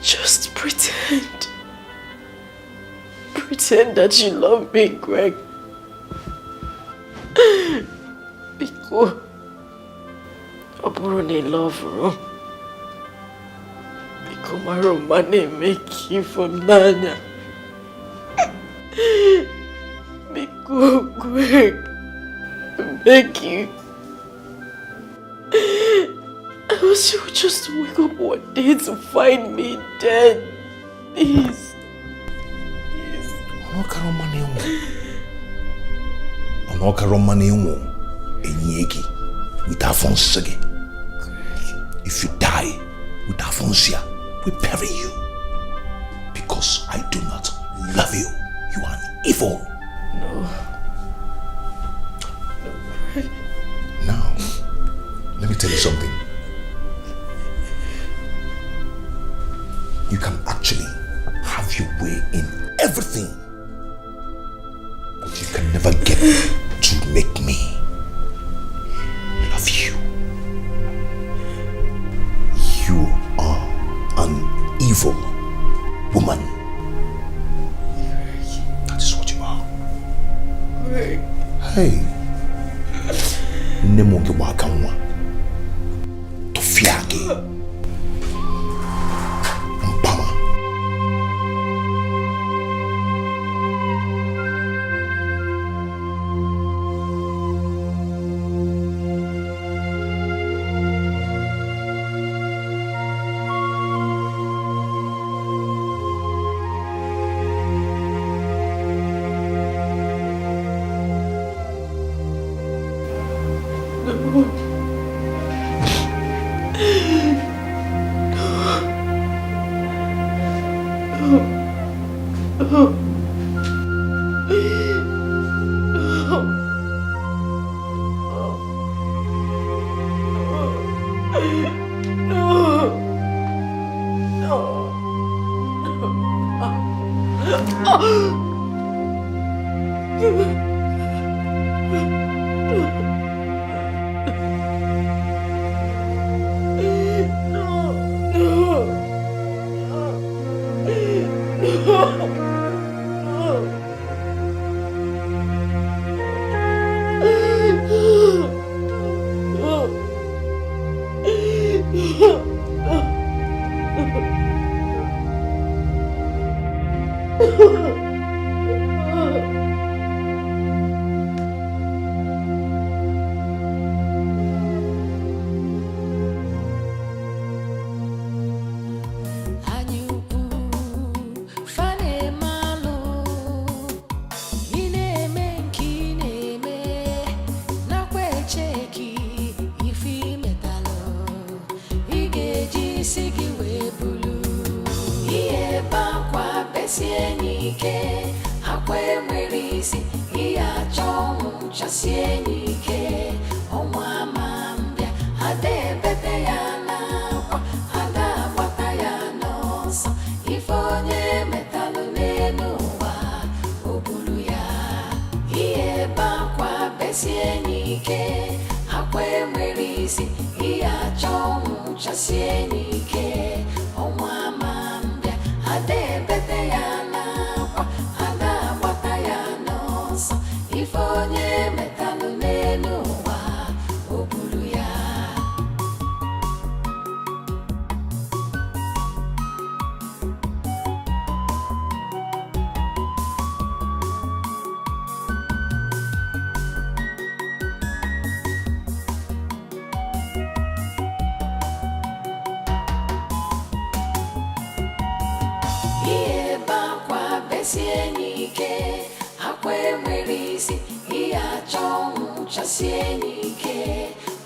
E: Just pretend. Pretend that you love me, Greg. Because I love you. Because my romance make you for Nanya. Because Greg, make you. Else you would just wake up one day to find me dead. Please.
K: If you die with Afonsia, we bury you. Because I do not love you. You are evil.
E: No.
K: Now, let me tell you something. You can actually have your way in everything. But you can never get to make me love you. You are an evil woman. That is what you are. Hey. Nemoge wakamwa. Tofiage. Mpama.
M: If onye metalụ n'elu ụwa, o buru ya. Ifonye metalụ n'elu ụwa o buru ya. Ihe bakwa besie n'ike, akwa enwere isi, ihe achọ ọnwụ chasie n'ike.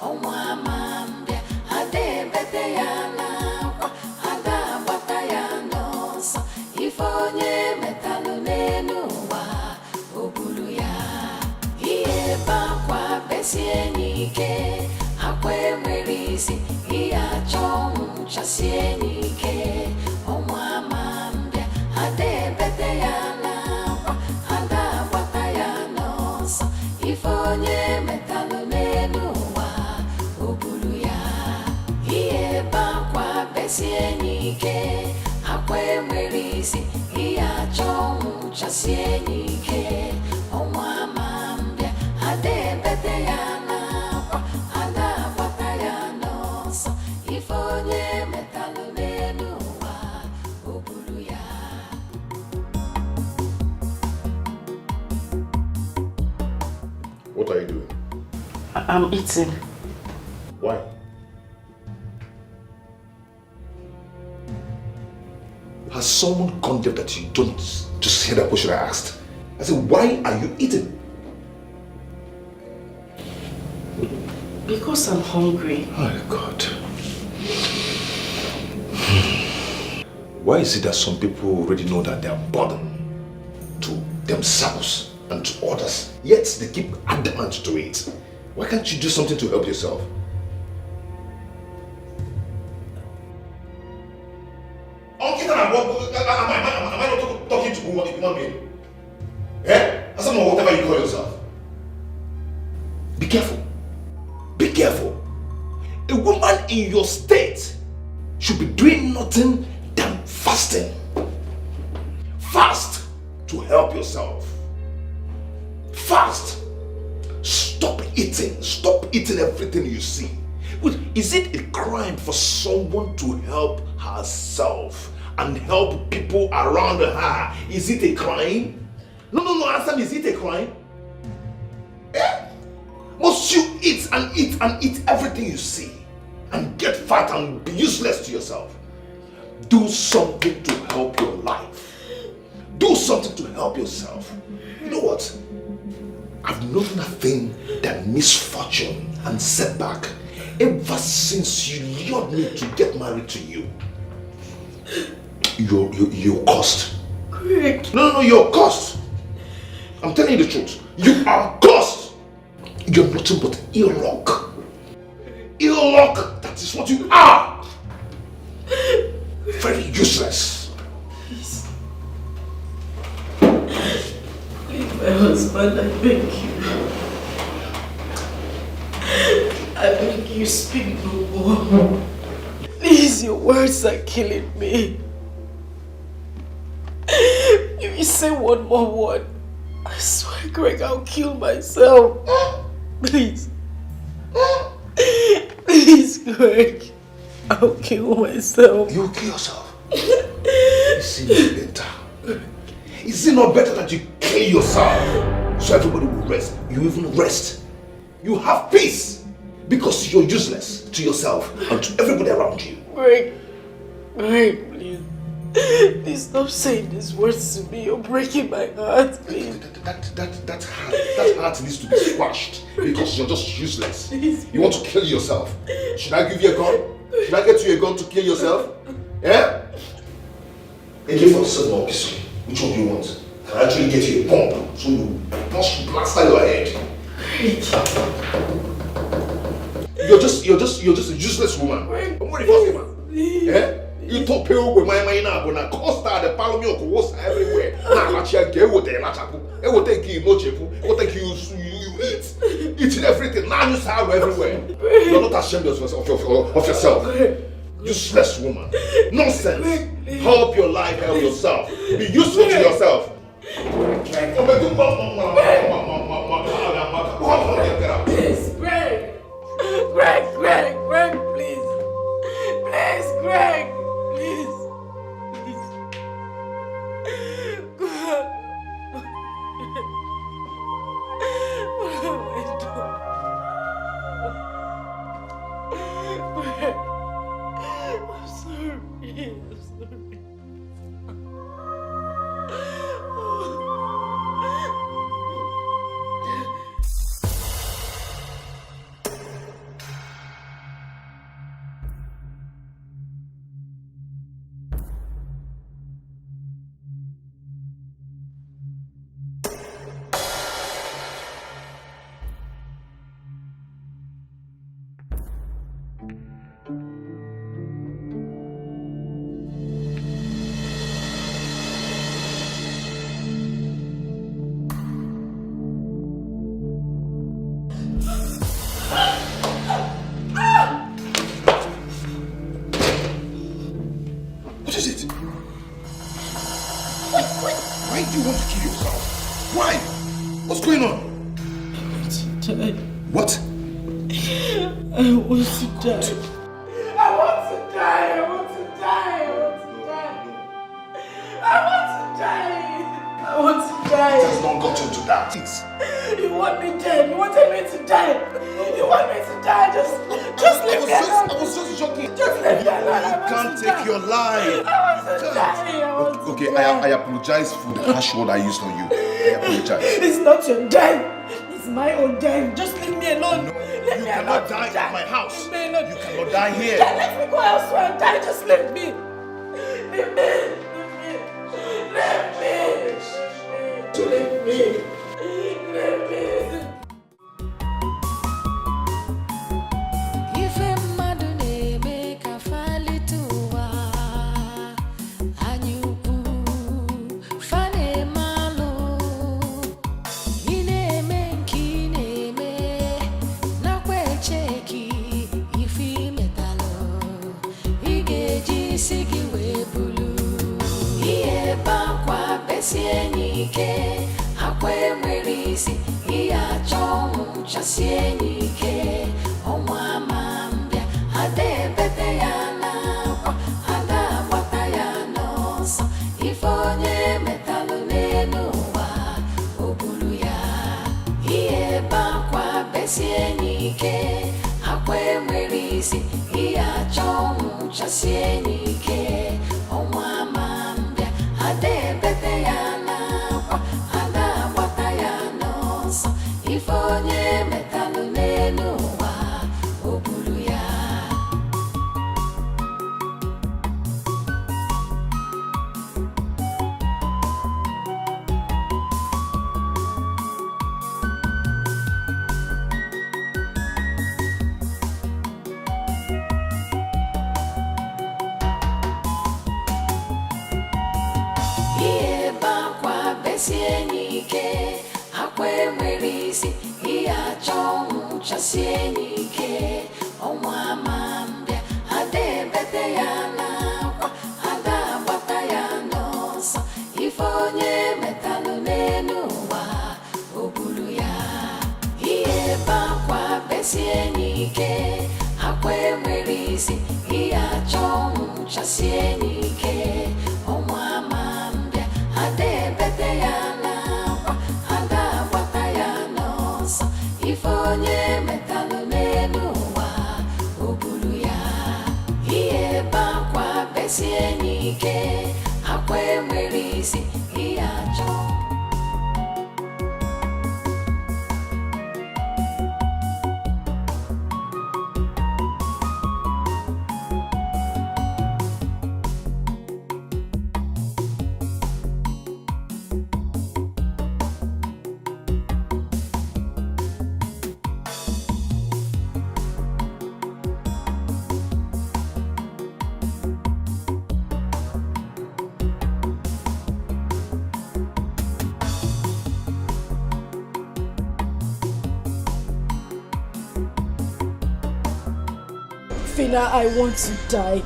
M: Ọnwa ama mbịa, ada ebete ya n'akwa, ada agbata ya n'ọsọ. Ife onye metalụ n'elu ụwa o buru ya. Ihe bakwa besie n'ike, akwa enwere isi, ihe achọ ọnwụ chasie n'ike. Ọnwa ama mbịa, ada ebete ya n'akwa, ada agbata ya n'ọsọ. Ife onye metalụ n'elu ụwa o buru ya. Ihe bakwa besie n'ike, akwa enwere isi, ihe achọ ọnwụ chasie n'ike. Ọnwa ama mbịa, ada ebete ya n'akwa, ada agbata ya n'ọsọ. Ife onye metalụ n'elu ụwa o buru ya.
K: What are you doing?
E: I'm eating.
K: Why? Has someone gone there that you don't just hear that question I asked? I said, why are you eating?
E: Because I'm hungry.
K: Oh God. Why is it that some people already know that they are burdened to themselves and to others, yet they keep adamant to it? Why can't you do something to help yourself? Am I not talking to a human being? Eh? As someone, whatever you call yourself. Be careful. Be careful. A woman in your state should be doing nothing than fasting. Fast to help yourself. Fast. Stop eating. Stop eating everything you see. Is it a crime for someone to help herself and help people around her? Is it a crime? No, answer me. Is it a crime? Eh? Must you eat and eat and eat everything you see and get fat and be useless to yourself? Do something to help your life. Do something to help yourself. You know what? I've known nothing than misfortune and setback ever since you lured me to get married to you. You're cursed.
E: Greg.
K: No, you're cursed. I'm telling you the truth. You are cursed. You're nothing but ill luck. Ill luck, that is what you are. Very useless.
E: Please. Leave my husband, I beg you. I beg you, speak no more. Please, your words are killing me. If you say one more word, I swear, Greg, I'll kill myself. Please. Please, Greg. I'll kill myself.
K: You'll kill yourself? Is it not better? Is it not better that you kill yourself so everybody will rest? You even rest. You have peace because you're useless to yourself and to everybody around you.
E: Greg, please. Please stop saying these words to me. You're breaking my heart, please.
K: That heart needs to be squashed because you're just useless. You want to kill yourself. Should I give you a gun? Should I get you a gun to kill yourself? Yeah? AK-47 or pistol? Which one do you want? Can I actually get you a bomb so you blast your head? You're just a useless woman. What are you talking about? Yeah? You talk pale with my mind now, but now Costa the Palomio was everywhere. Now actually get what they lachapu. It will take you no chepu. It will take you eating everything. Now you sound everywhere. You're not ashamed of yourself. Useless woman. Nonsense. Help your life, help yourself. Be useful to yourself.
J: die.
O: What?
J: I want to die. I want to die. I want to die. I want to die. I want to die.
O: It has not gotten to that.
J: You want me dead? You wanted me to die? You want me to die? Just leave me alone.
O: I was just joking.
J: Just leave me alone.
O: You can't take your life.
J: I want to die.
O: Okay, I apologize for the harsh word I used on you. I apologize.
J: It's not your death. It's my own death. Just leave me alone.
O: No, you cannot die at my house.
J: Leave me alone.
O: You cannot die here.
J: Let me go elsewhere and die. Just leave me. Leave me. Leave me. Leave me. Leave me.
M: Ife mmadụ na-eme ka falite ụwa anyị ukwu fa na-eme alụ ị na-eme nke ị na-eme nakwa echeki ife imetalụ ị ga-eji isi gị wee bulu ihe ebe akwa besie n'ike akwa enwere isi ihe achọ ọnwụ chasie n'ike ọnwa ama mbịa ada ebete ya n'akwa ada agbata ya n'ọsọ ife onye metalụ n'elu ụwa o buru ya ihe ebe akwa besie n'ike akwa enwere isi ihe achọ ọnwụ chasie n'ike ọnwa ama mbịa ada ebete ya n'akwa ada agbata ya n'ọsọ ife onye metalụ n'elu ụwa o buru ya ihe ebe akwa besie n'ike akwa enwere isi ihe achọ ọnwụ chasie n'ike ọnwa ama mbịa ada ebete ya n'akwa ada agbata ya n'ọsọ ife onye metalụ n'elu ụwa o buru ya ihe ebe akwa besie n'ike akwa enwere isi ihe achọ ọnwụ chasie n'ike ọnwa ama mbịa ada ebete ya n'akwa ada agbata ya n'ọsọ ife onye metalụ n'elu ụwa o buru ya ihe ebe akwa besie n'ike akwa enwere isi ihe achọ
A: Fina, I want to die.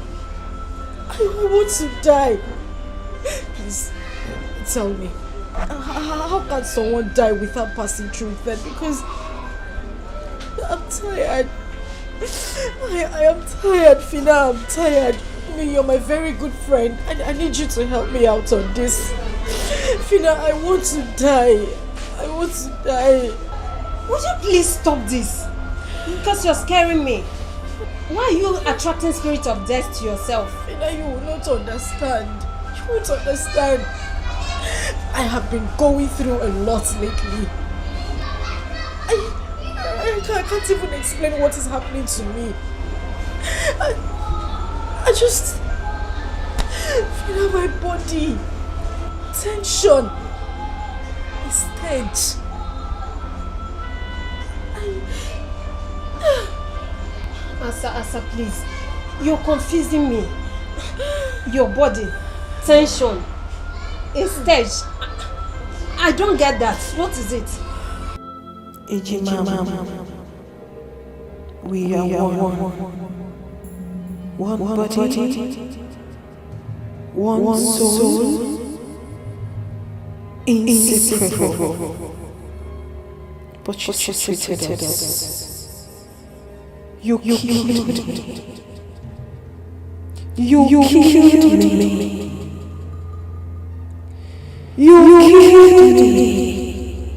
A: I want to die. Please, tell me. How can someone die without passing through that? Because I'm tired. I am tired, Fina. I'm tired. I mean, you're my very good friend. I need you to help me out on this. Fina, I want to die. I want to die.
F: Would you please stop this? Because you're scaring me. Why are you attracting spirit of death to yourself?
A: Fina, you will not understand. You won't understand. I have been going through a lot lately. I can't even explain what is happening to me. I just feel my body. Tension. Stench.
F: Asa, please. You're confusing me. Your body. Tension. A stage. I don't get that. What is it?
L: Ejimama, we are one body, one soul, inseparable.
E: But you treated us. You killed me. You killed me. You killed me.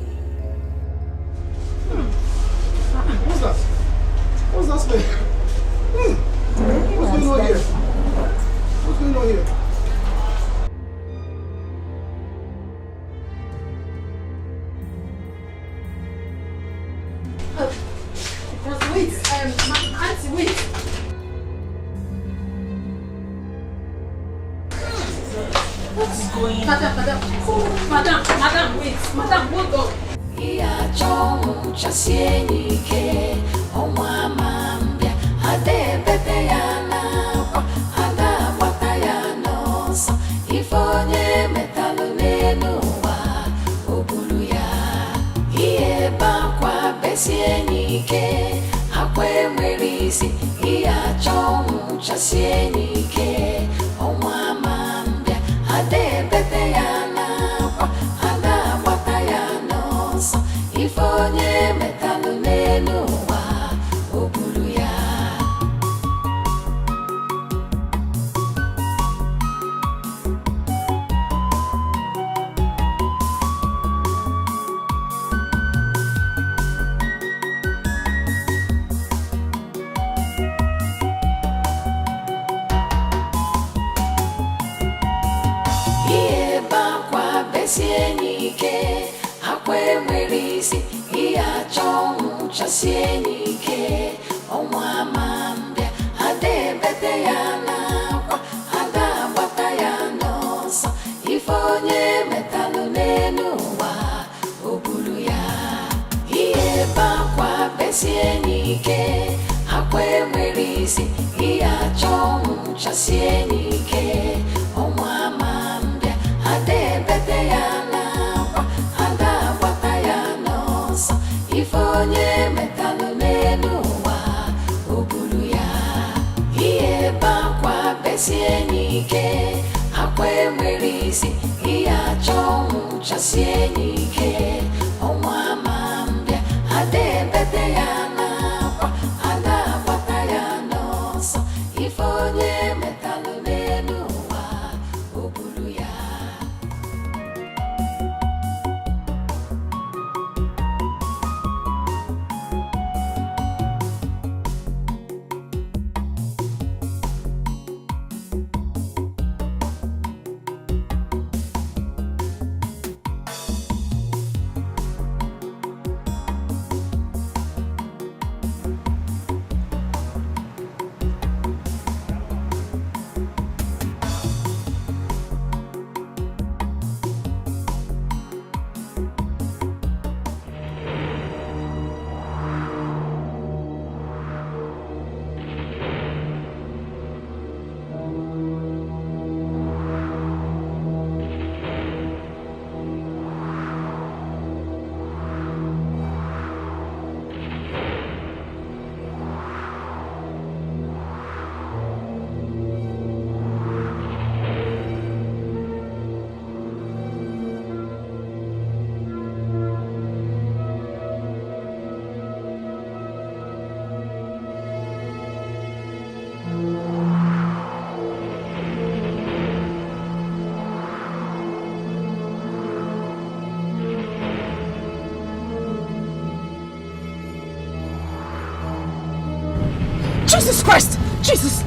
O: What's that? What's that smell? What's going on here? What's going on here?
B: Wait, auntie, wait. What is going on? Madam, wait. Madam, hold on. Jesus Christ! Jesus!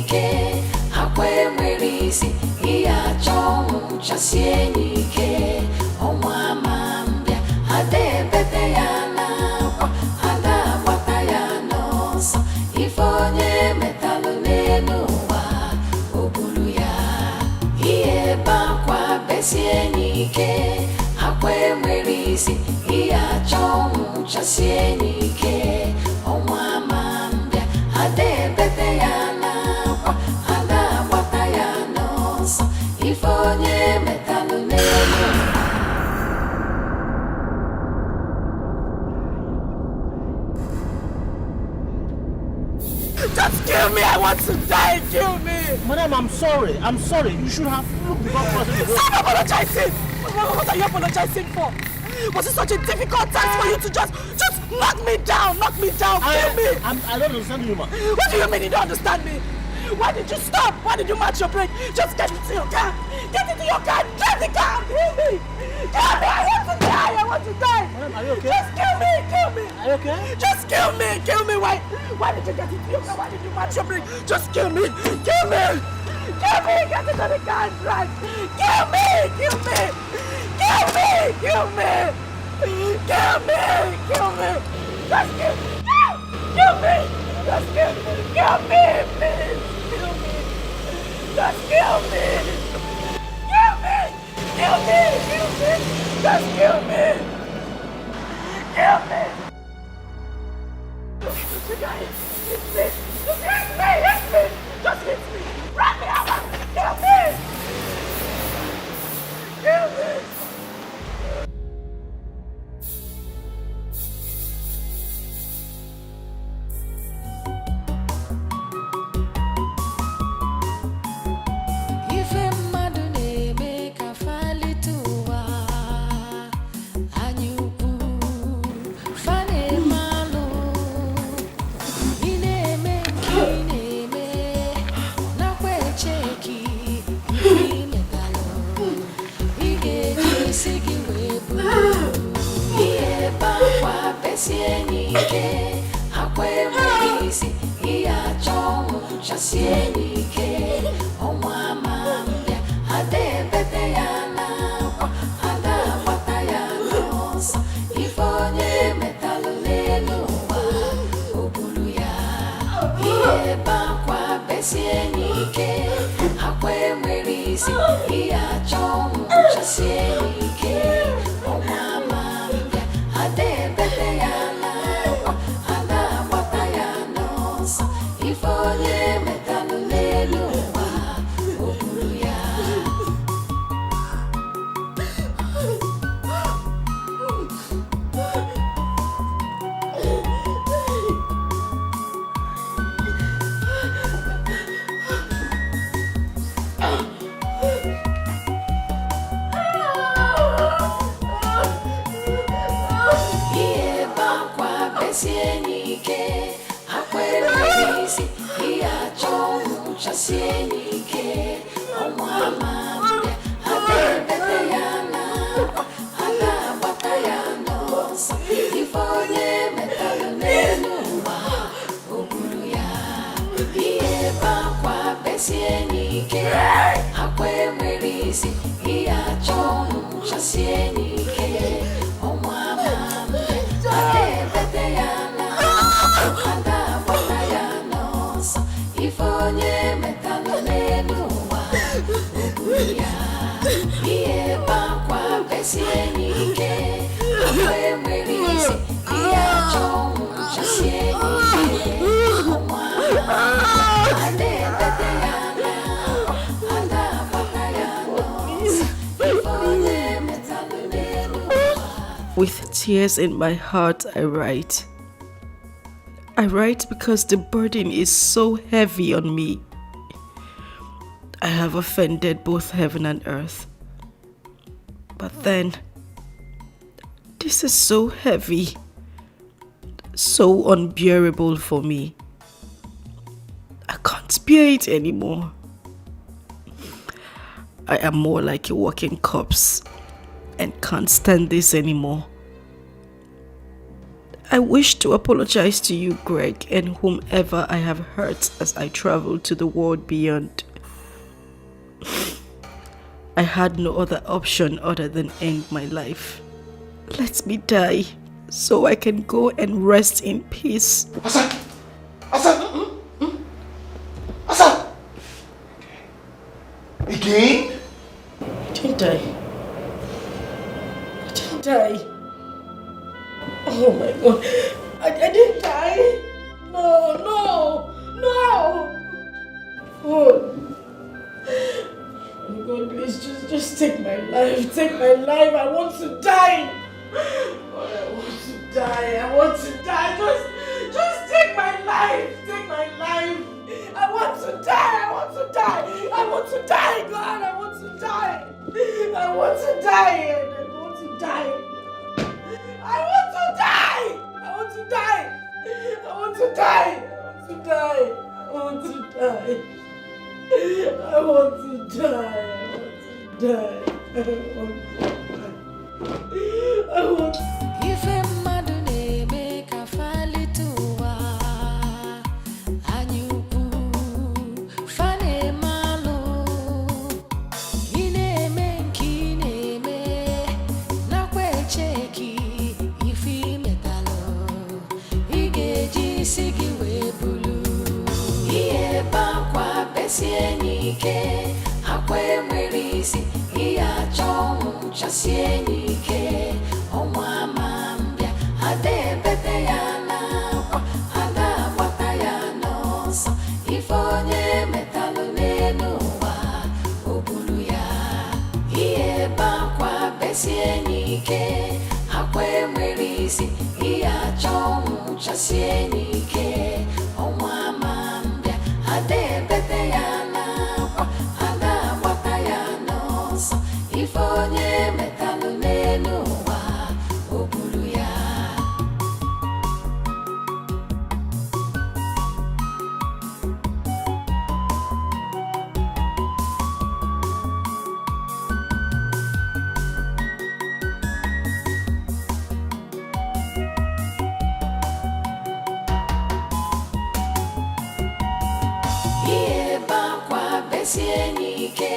M: ike akwa enwere isi ihe achọ nwụchasie n'ike ọnwa ma mbịa ada ebete ya n'akwa ada agbata ya n'ọsọ ife onye metalụ n'elu ụwa o buru ya ihe bakwa besie n'ike akwa enwere isi ihe achọ nwụchasie n'ike ọnwa ma mbịa ada ebete ya n'akwa ada agbata ya n'ọsọ ife onye metalụ n'elu
E: Just kill me! I want to die! Kill me!
I: Madam, I'm sorry. I'm sorry. You should have looked before crossing the road.
E: Stop apologizing! What are you apologizing for? Was it such a difficult task for you to just knock me down? Knock me down! Kill me!
I: I don't understand you, man.
E: What do you mean you don't understand me? Why did you stop? Why did you match your brake? Just get into your car! Get into your car! Drive the car! Kill me! Kill me! I want to die! I want to die!
I: Madam, are you okay?
E: Just kill me! Kill me!
I: Are you okay?
E: Just kill me! Kill me! Why did you get into your car? Why did you match your brake? Just kill me! Kill me! Kill me! Get into the car and drive! Kill me! Kill me! Kill me! Kill me! Kill me! Kill me! Just kill me! Kill me! Just kill me! Kill me! Please! Kill me! Just kill me! Kill me! Kill me! Kill me! Just kill me! Kill me! You guys, hit me! Just hit me! Hit me! Just hit me! Run me over! Kill me! Kill me!
M: ife mmadụ na-eme ka falite ụwa anyị ukwu fa na-eme alụ ị na-eme nke ị na-eme nakwa echeki ị metalụ ị ga-eji isi gị wee buru ihe bakwa besie n'ike akwa enweghị isi ihe achọ nwụchasie n'ike ọnwa ma mbịa ada ebete ya n'akwa ada agbata ya n'ọsọ ife onye metalụ n'elu ụwa o buru ya ihe bakwa besie n'ike akwa enwere isi ihe achọ nwụchasie n'ike ọnwa ma mbịa ada ebete ya n'akwa ada agbata ya n'ọsọ ife onye metalụ n'elu ụwa o buru ya ihe bakwa besie n'ike akwa enweghị isi ihe achọ nwụchasie n'ike ọnwa ma mbịa ada ebete ya n'akwa ada agbata ya n'ọsọ ife onye metalụ n'elu ụwa o buru ya ihe bakwa besie n'ike akwa enwere isi ihe achọ nwụchasie n'ike ọnwa ma mbịa ada ebete ya n'akwa ada agbata ya n'ọsọ ife onye metalụ n'elu ụwa o buru ya ihe bakwa besie n'ike akwa enwere isi ihe achọ nwụchasie n'ike ọnwa ma mbịa ada ebete ya n'akwa ada agbata ya n'ọsọ ife onye metalụ n'elu ụwa.
E: With tears in my heart, I write. I write because the burden is so heavy on me. I have offended both heaven and earth. But then, this is so heavy, so unbearable for me. I can't bear it anymore. I am more like a walking corpse and can't stand this anymore. I wish to apologize to you, Greg, and whomever I have hurt as I travel to the world beyond. I had no other option other than end my life. Let me die so I can go and rest in peace.
O: Asa! Asa! Again?
E: I didn't die. I didn't die. Oh my God. I didn't die. No. Oh God, please just take my life. Take my life. I want to die. God, I want to die. Just take my life. Take my life. I want to die. God, I want to die. I want to die. I want to die. I want to die.
M: Ife mmadụ na-eme ka falite ụwa anyị ukwu fa na-eme alụ ị na-eme nke ị na-eme nakwa echeki ife imetalụ ị ga-eji isi gị wee bulu ihe ebe akwa besie n'ike akwa enwere isi ihe achọ ọnwụ chasie n'ike ọnwa ma mbịa ada ebete ya n'akwa ada agbata ya n'ọsọ ife onye metalụ n'elu ụwa o buru ya ihe ebe akwa besie n'ike akwa enwere isi ihe achọ ọnwụ chasie n'ike ọnwa ma mbịa ada ebete ya n'akwa ada agbata ya n'ọsọ ife onye metalụ n'elu ụwa o buru ya ihe ebe akwa besie n'ike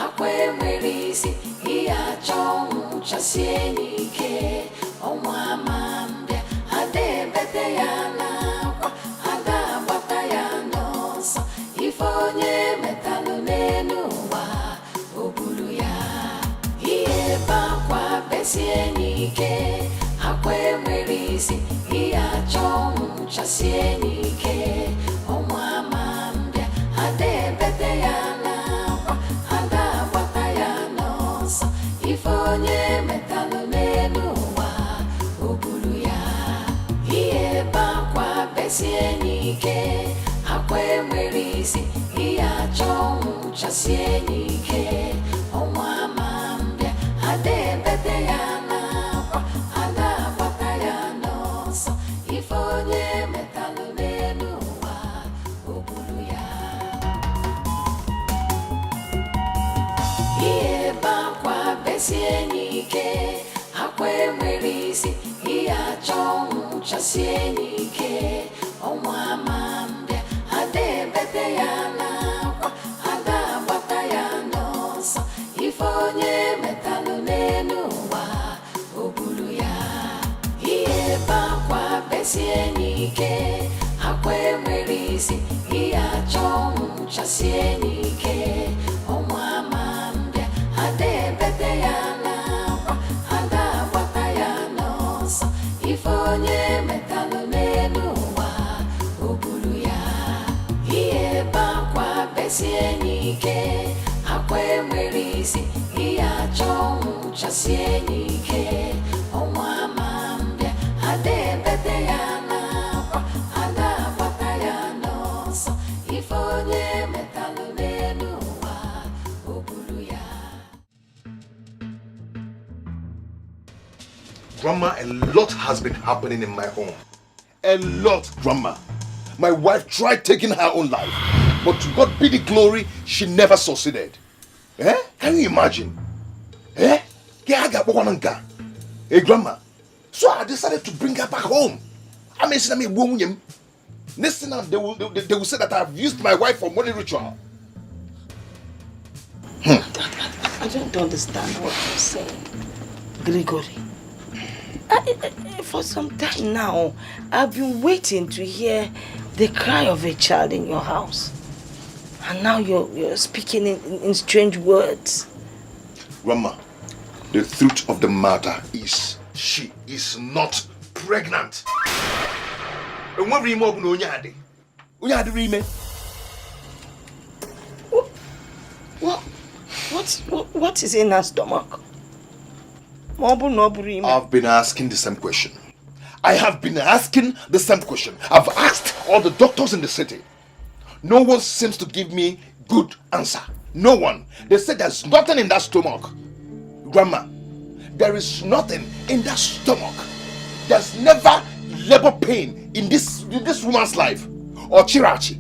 M: akwa enwere isi ihe achọ ọnwụ chasie n'ike ọnwa ma mbịa ada ebete ya n'akwa ada agbata ya n'ọsọ ife onye metalụ n'elu ụwa o buru ya ihe ebe akwa besie n'ike akwa enwere isi ihe achọ ọnwụ chasie n'ike ọnwa ma mbịa ada ebete ya n'akwa ada agbata ya n'ọsọ ife onye metalụ n'elu ụwa o buru ya ihe ebe akwa besie n'ike akwa enwere isi ihe achọ ọnwụ chasie n'ike ọnwa ma mbịa ada ebete ya n'akwa ada agbata ya n'ọsọ ife onye metalụ n'elu ụwa o buru ya ihe ebe akwa besie n'ike akwa enwere isi ihe achọ ọnwụ chasie n'ike ọnwa ma mbịa ada ebete ya n'akwa ada agbata ya n'ọsọ ife onye metalụ n'elu ụwa o buru ya ihe ebe akwa besie n'ike akwa enwere isi ihe achọ ọnwụ chasie n'ike ọnwa ma mbịa ada ebete ya n'akwa ada agbata ya n'ọsọ ife onye metalụ n'elu ụwa o buru ya ihe ebe akwa besie n'ike akwa enwere isi ihe achọ ọnwụ chasie n'ike ọnwa ma mbịa ada ebete ya n'akwa ada agbata ya n'ọsọ ife onye metalụ n'elu ụwa o buru ya.
O: Grandma, a lot has been happening in my home. A lot, Grandma. My wife tried taking her own life, but to God be the glory, she never succeeded. Can you imagine? Hey, Grandma,
K: So I decided to bring her back home. Next thing they will say that I've used my wife for money ritual.
G: I don't understand what you're saying, Gregory. For some time now, I've been waiting to hear the cry of a child in your house. And now you're speaking in strange words.
K: Grandma, the truth of the matter is she is not pregnant. What
G: is in her stomach?
K: I've been asking the same question. I have been asking the same question. I've asked all the doctors in the city. No one seems to give me good answer. No one. They said there's nothing in that stomach. Grandma, there is nothing in that stomach. There's never labor pain in this woman's life. Or chirachi.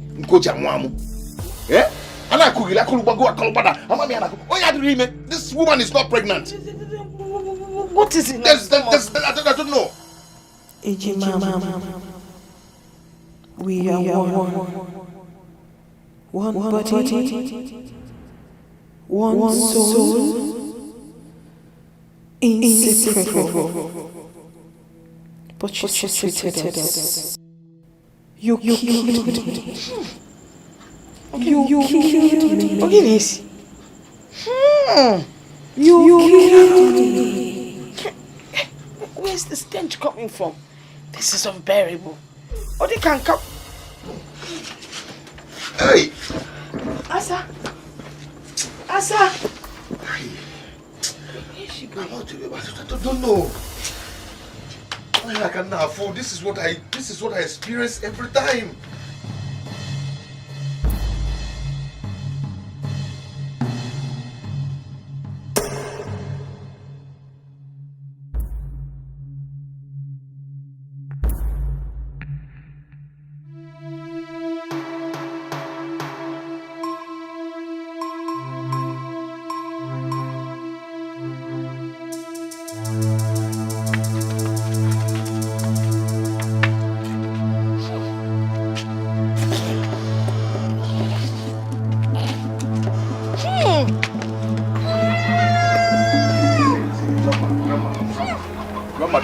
K: Eh? This woman is not pregnant.
G: What is it?
K: I don't know.
L: We are one body, one soul, inseparable. But you treated us. You killed me. You killed me.
G: Ogines.
L: You killed me.
G: Where's the stench coming from? This is unbearable. Or they can come.
K: Hey!
G: Asa!
K: I don't know. I cannot afford. This is what I experience every time.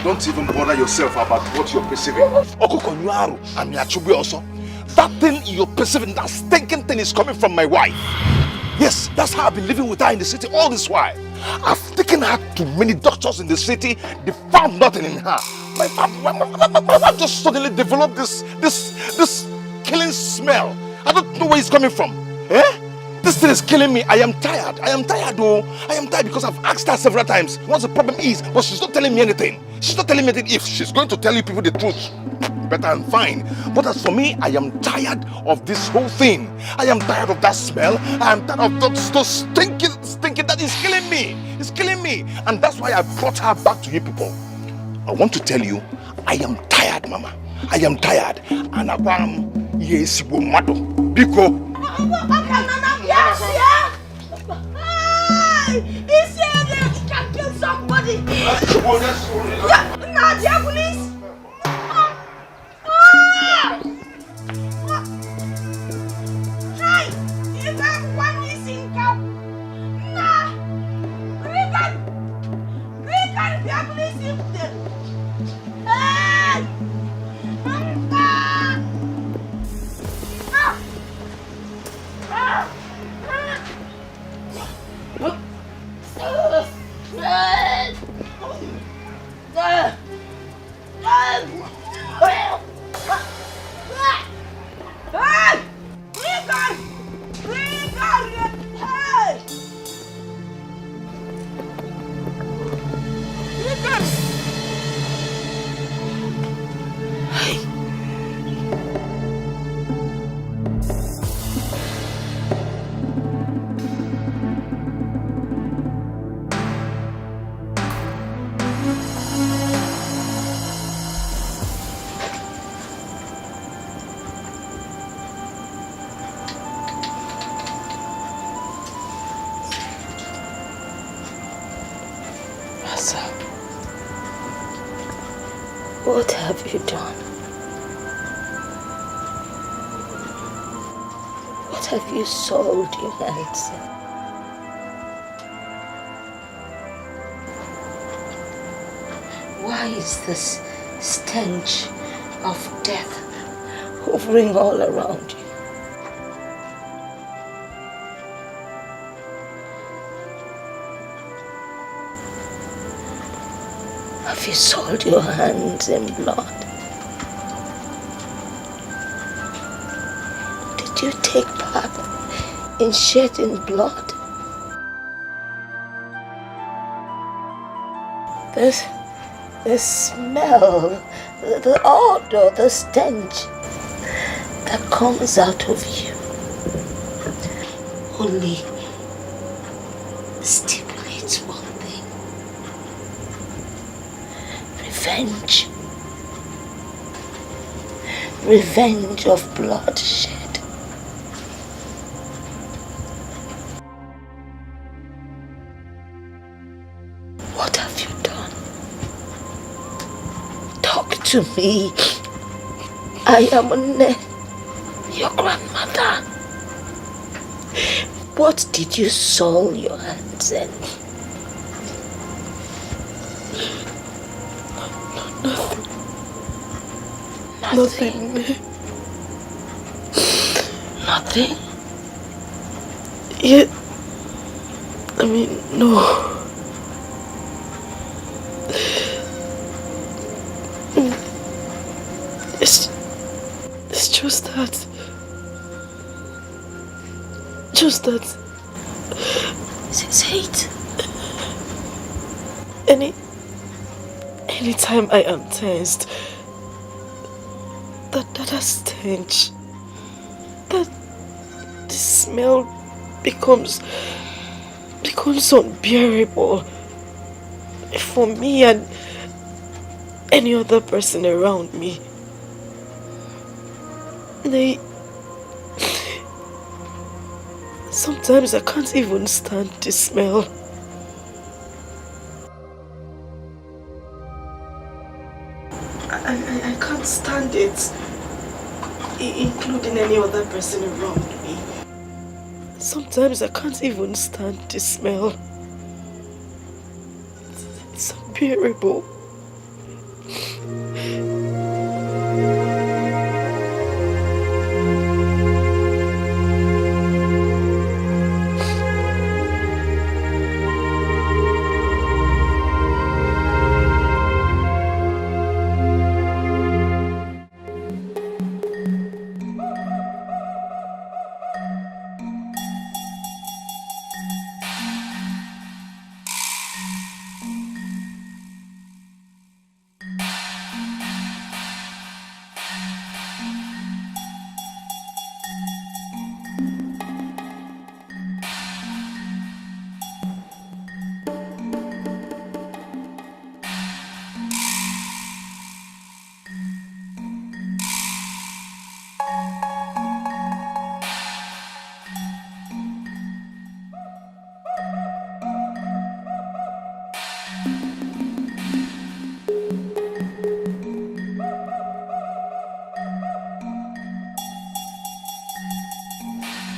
K: Don't even bother yourself about what you're perceiving. That thing you're perceiving, that stinking thing is coming from my wife. Yes, that's how I've been living with her in the city all this while. I've taken her to many doctors in the city. They found nothing in her. My wife just suddenly developed this killing smell. I don't know where it's coming from. Eh? This thing is killing me. I am tired. I am tired because I've asked her several times what the problem is, but she's not telling me anything. She's not telling me anything. If she's going to tell you people the truth, better and fine. But as for me, I am tired of this whole thing. I am tired of that smell. I am tired of those stinking that is killing me. It's killing me. And that's why I brought her back to you people. I want to tell you, I am tired, Mama. I am tired. And I am yes, Biko.
G: He's here, they can kill somebody. Nadia, police. Hey, you have one missing cow. Nah, we can police him there. Hey, What have you done? What have you sold your hands in? Why is this stench of death hovering all around you? Have you soiled your hands in blood? Did you take part in shedding blood? The smell, the odor, the stench that comes out of you only stipulates one thing: revenge. Revenge of bloodshed. What have you done? Talk to me. I am your grandmother. What did you soil your hands in?
E: Nothing.
G: Nothing?
E: Yeah. I mean, no. It's just that.
G: Say it.
E: Anytime I am tensed, that stench, that the smell becomes unbearable for me and any other person around me. Sometimes I can't even stand the smell. I can't stand it, including any other person around me. Sometimes I can't even stand the smell. It's unbearable.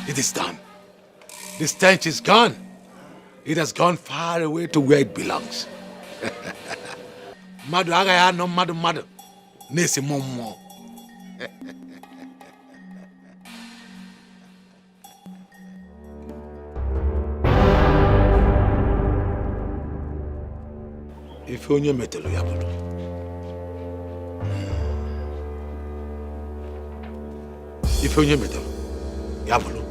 T: It is done. The stench is gone. It has gone far away to where it belongs. Madu agaya no madu. Nesi momo. If onye metelu ya bulu. If onye metelu ya bulu.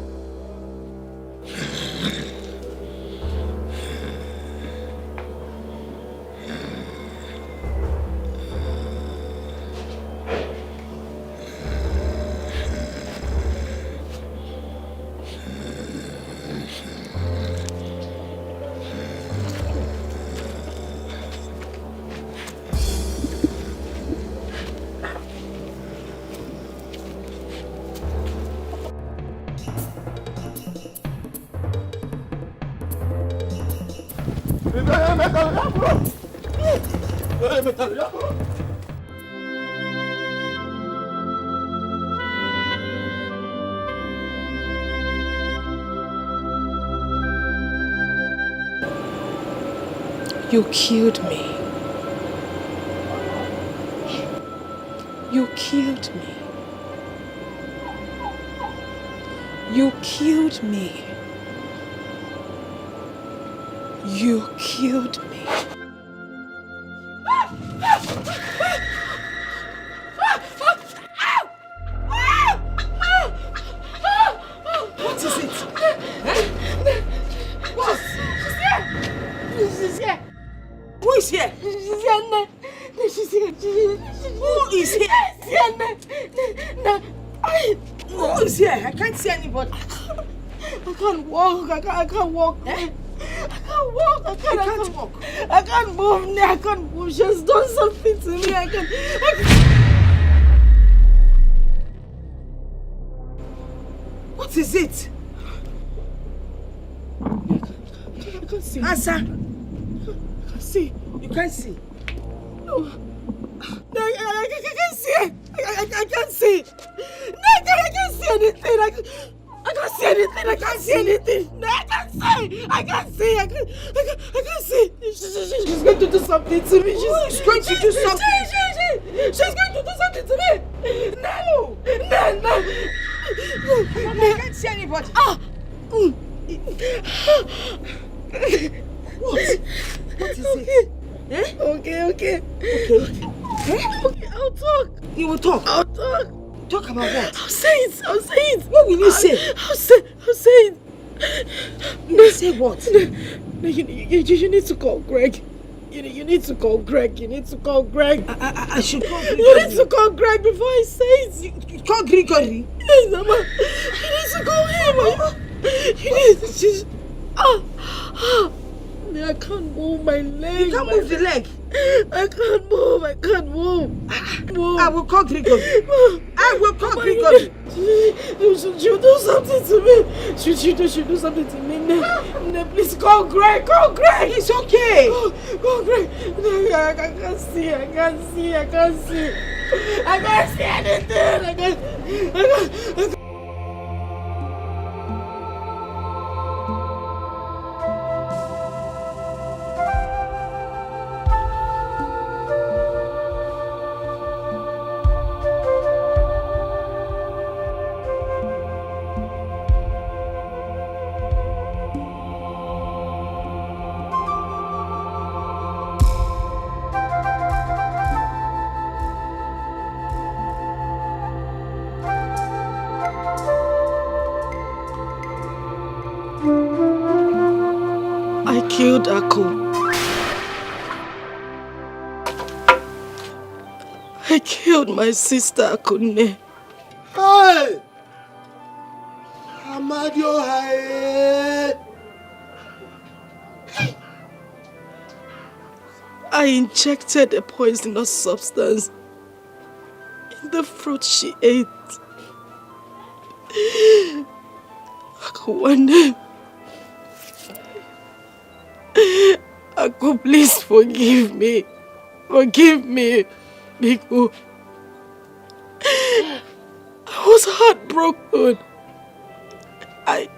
J: You killed me. You killed me. You killed me. You killed me.
A: What is it? What? She's here. Who is here? She's here. She's here. Who is here? Who is here? I can't see anybody.
J: I can't walk. I can't walk.
A: Eh?
J: I can't walk.
A: I can't walk.
J: I can't move. I can't move. She's done something to me. I can't.
A: What is it?
J: I can't see.
A: Answer.
J: I can't see.
A: You can't see.
J: No, I can't see. I can't see. No, I can't see anything. I can't see anything. I can't see anything. No, I can't see. I can't see. I can't see. She's going to do something to me.
A: She's going to do something.
J: She's going to do something to me. No.
A: I can't see anybody. What is it? Eh?
J: Okay. Okay, I'll talk.
A: You will talk?
J: I'll talk.
A: Talk about what?
J: I'll say it.
A: What will you say?
J: I'll say it.
A: You will say what?
J: No, you need to call Greg. You need to call Greg.
A: I should call Greg.
J: You need to call Greg before I say it.
A: You call Gregory?
J: Yes, Mama. You need to call him. You need to I can't move my leg.
A: You can't move the leg.
J: I can't move.
A: I will call Gregory. Gregory.
J: She'll do something to me. She'll do something to me. No, please call Greg.
A: It's okay.
J: Call Greg. I can't see. I can't see anything. I can't. Killed Ako. I killed my sister Akune.
O: Hey! Amadio, hey!
J: I injected a poisonous substance in the fruit she ate. Akwane. Ako, please forgive me. Forgive me, Biko. I was heartbroken. I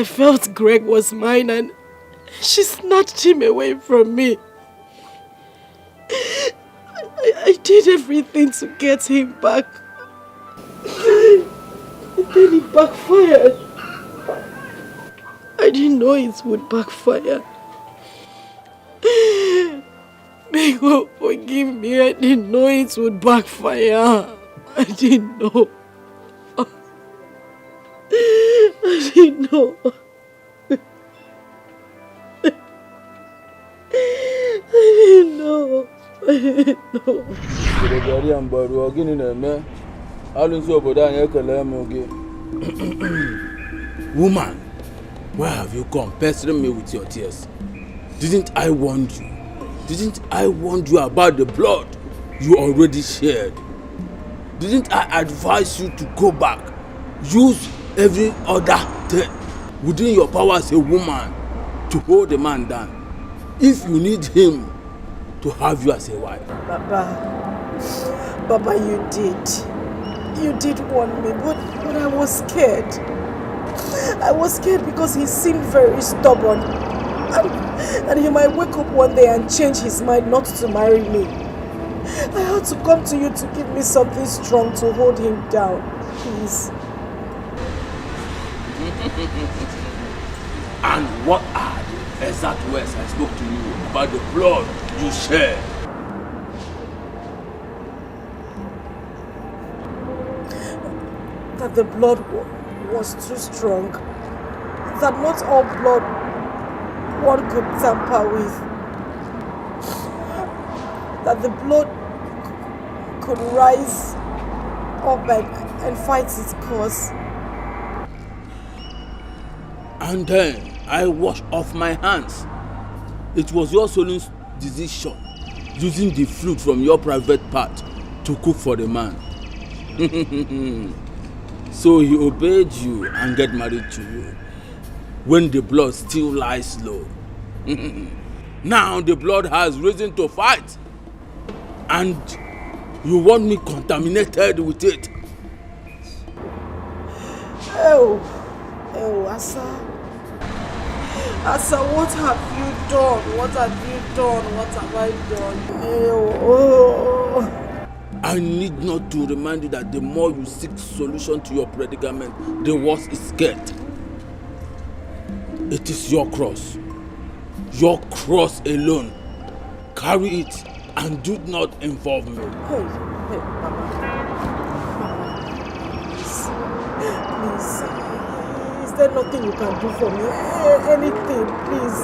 J: felt Greg was mine and she snatched him away from me. I did everything to get him back. And then it backfired. I didn't know it would backfire. Biko, forgive me. I didn't know it would backfire. I didn't know. I didn't know. I didn't know.
B: Woman, why have you come pestering me with your tears? Didn't I warn you? Didn't I warn you about the blood you already shed? Didn't I advise you to go back? Use every other thing within your power as a woman to hold the man down. If you need him to have you as a wife.
J: Baba, you did. You did warn me, but I was scared. I was scared because he seemed very stubborn.
B: And he might wake up one day and change his mind not to marry me. I had to come to you to give me something strong to hold him down. Please.
U: And what are the exact words I spoke to you about the blood you shed?
B: That the blood was too strong. That not all blood one could tamper with. That the blood could rise up and fight its cause.
U: And then I washed off my hands. It was your solemn decision, using the fruit from your private part to cook for the man. So he obeyed you and get married to you, when the blood still lies low. Now the blood has risen to fight, and you want me contaminated with it.
B: Oh, Asa, what have you done? What have you done? What have I done? Oh.
U: I need not to remind you that the more you seek solution to your predicament, the worse it gets. It is your cross alone. Carry it and do not involve me.
B: Hey, Mama. Please. Is there nothing you can do for me? Anything, please.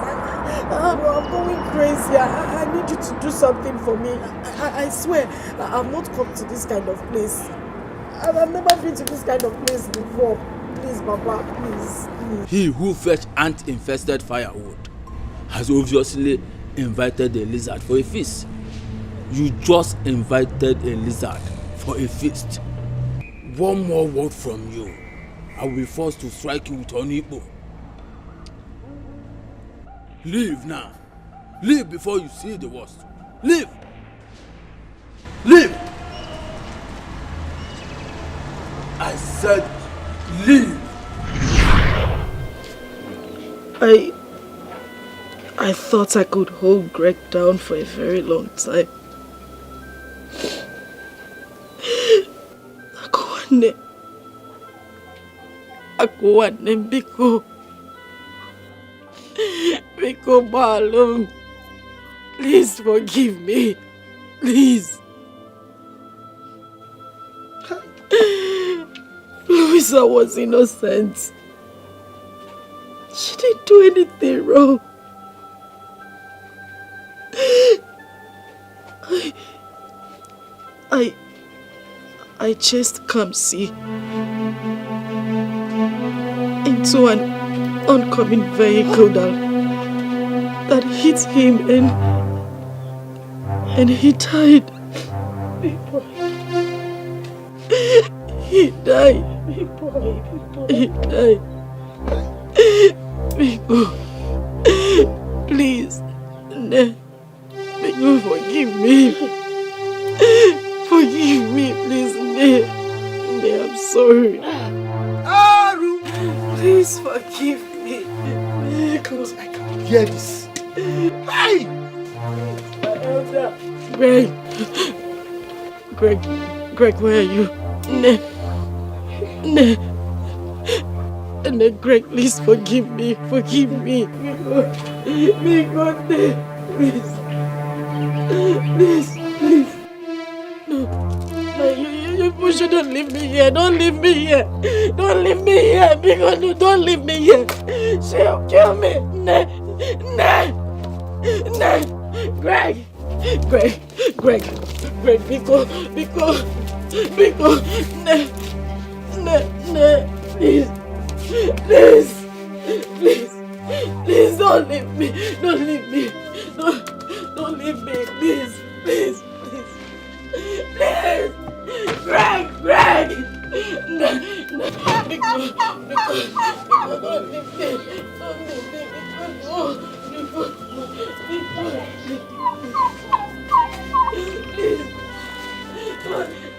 B: I'm going crazy. I need you to do something for me. I swear, I've not come to this kind of place. I've never been to this kind of place before. Please, Baba, please.
U: He who fetched ant-infested firewood has obviously invited a lizard for a feast. You just invited a lizard for a feast. One more word from you, I will be forced to strike you with an Igbo. Leave now. Leave before you see the worst. Leave. Leave. I said leave.
E: I thought I could hold Greg down for a very long time. Akuane Biko Balum. Please forgive me. Please. Louisa was innocent. She didn't do anything wrong. I chased Kamsi into an oncoming vehicle that hit him and he died. He died. He died. Biko, please, Biko, forgive me. Forgive me, please, I'm sorry. Please forgive me.
S: Because I can hear this. Hey!
E: Greg, where are you? Greg, please forgive me. Forgive me. Please. No, you shouldn't leave me here. Don't leave me here. Don't leave me here. Because no, don't leave me here. She'll kill me. Greg, because, please, don't leave me. Don't leave me. Don't leave me, please. Greg! No, because don't leave me. Don't leave me. Please.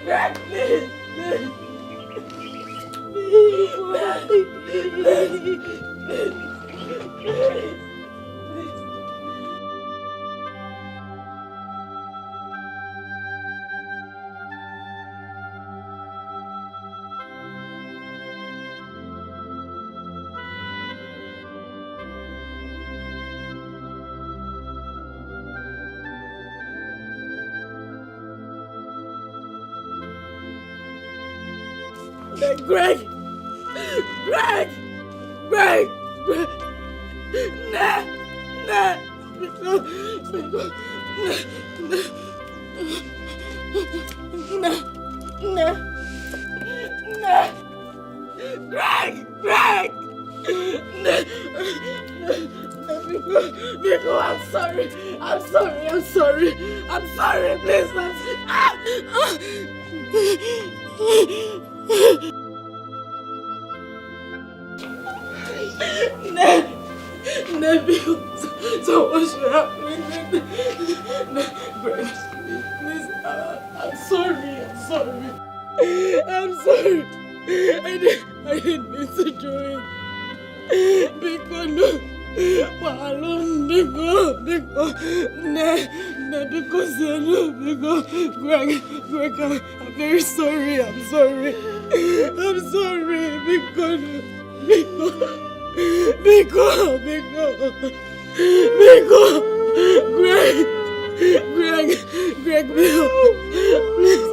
E: Greg, please.
L: Greg! Greg! Greg! Greg! Nah! Nah! Nah! Greg! Greg! Biko, I'm sorry. I'm sorry. I'm sorry. I'm sorry. Please, Biko, so what should happen? Greg, please, I'm sorry. I'm sorry. I'm sorry. I didn't mean to do it. Biko, no. Greg, I'm very sorry. I'm sorry. I'm sorry. Biko, Greg, please.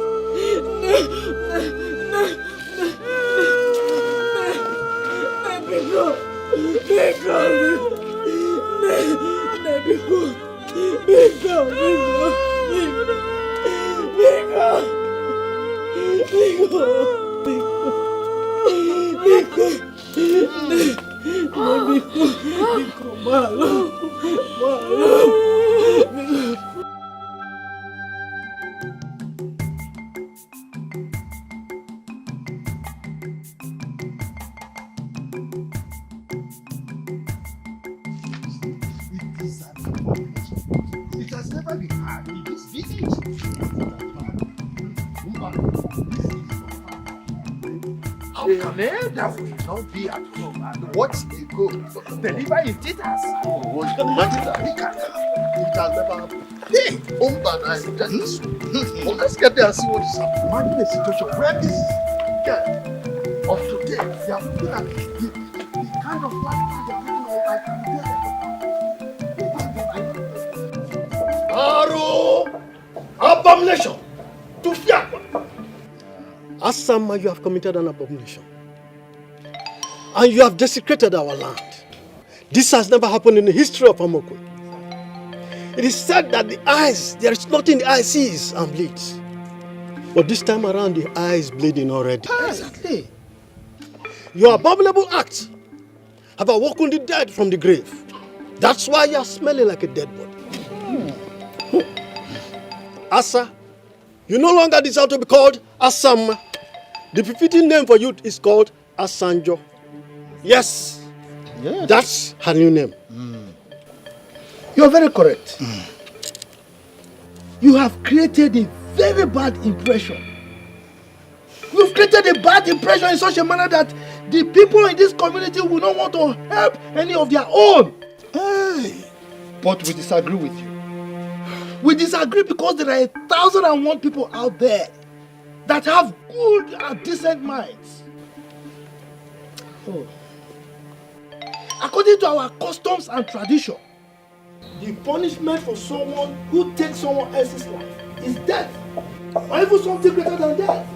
K: It has never been hard in this village. How can that will not be at home and watch a go deliver in theaters? Oh, it has never happened. Hey, let's get there and see what is happening. Imagine a situation where this girl of today, they are looking at the kind of life they are living like
O: Aro! Abomination! To fear!
Q: Asama, you have committed an abomination. And you have desecrated our land. This has never happened in the history of Amokwe. It is said that there is nothing the eye sees and bleeds. But this time around, the eye is bleeding already.
O: Exactly.
Q: Your abominable acts have awoken the dead from the grave. That's why you are smelling like a dead body. Asa, you no longer deserve to be called Asama. The befitting name for you is called Asanjo. Yes, that's her new name.
O: You are very correct. You have created a very bad impression. You've created a bad impression in such a manner that the people in this community will not want to help any of their own. Hey. But we disagree with you. We disagree because there are 1,001 people out there that have good and decent minds. Oh. According to our customs and tradition, the punishment for someone who takes someone else's life is death, or even something greater than death.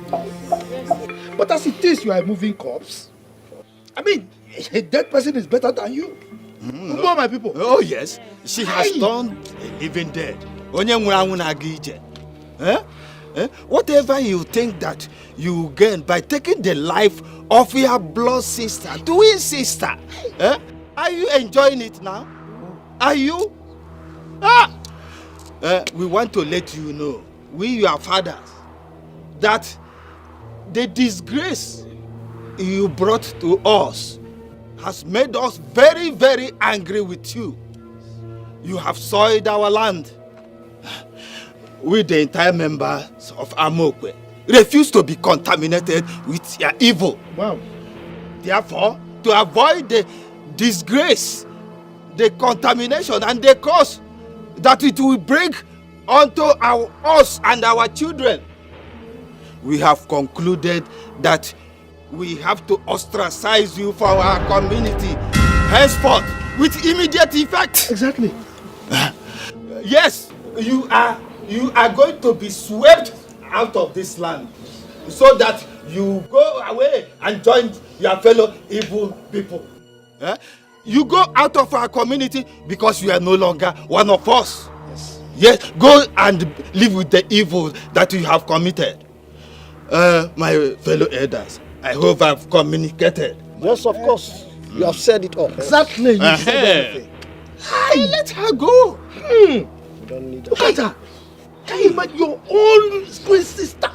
O: But as it is, you are a moving corpse. I mean, a dead person is better than you. Know my people.
V: Oh yes, she has turned a living dead. Whatever you think that you gain by taking the life of your blood sister, twin sister, are you enjoying it now? Are you? We want to let you know, we your fathers, that the disgrace you brought to us has made us very, very angry with you. You have soiled our land. We, the entire members of Amokwe, refuse to be contaminated with your evil.
O: Wow.
V: Therefore, to avoid the disgrace, the contamination, and the curse that it will bring onto us and our children, we have concluded that we have to ostracize you from our community henceforth with immediate effect.
O: Exactly.
V: Yes, you are going to be swept out of this land so that you go away and join your fellow evil people. Eh? You go out of our community because you are no longer one of us. Yes, go and live with the evil that you have committed. My fellow elders, I hope I've communicated.
Q: Yes, of course. You have said it all.
V: Exactly.
Q: You said everything.
V: Hey, let her go.
Q: You don't need
V: Look at her. Can you imagine your own twin sister?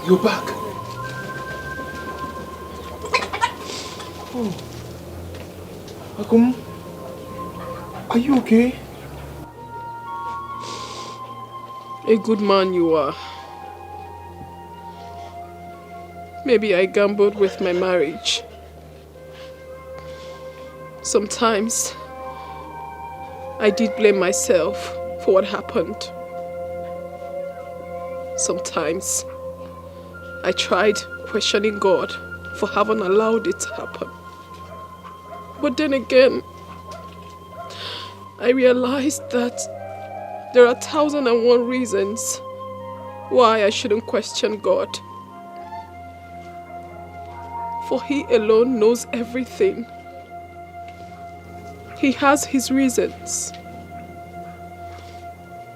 O: You're back. Oh. Akum, are you okay?
J: A good man you are. Maybe I gambled with my marriage. Sometimes I did blame myself for what happened. Sometimes I tried questioning God for having allowed it to happen. But then again, I realized that there are 1,001 reasons why I shouldn't question God. For He alone knows everything. He has His reasons.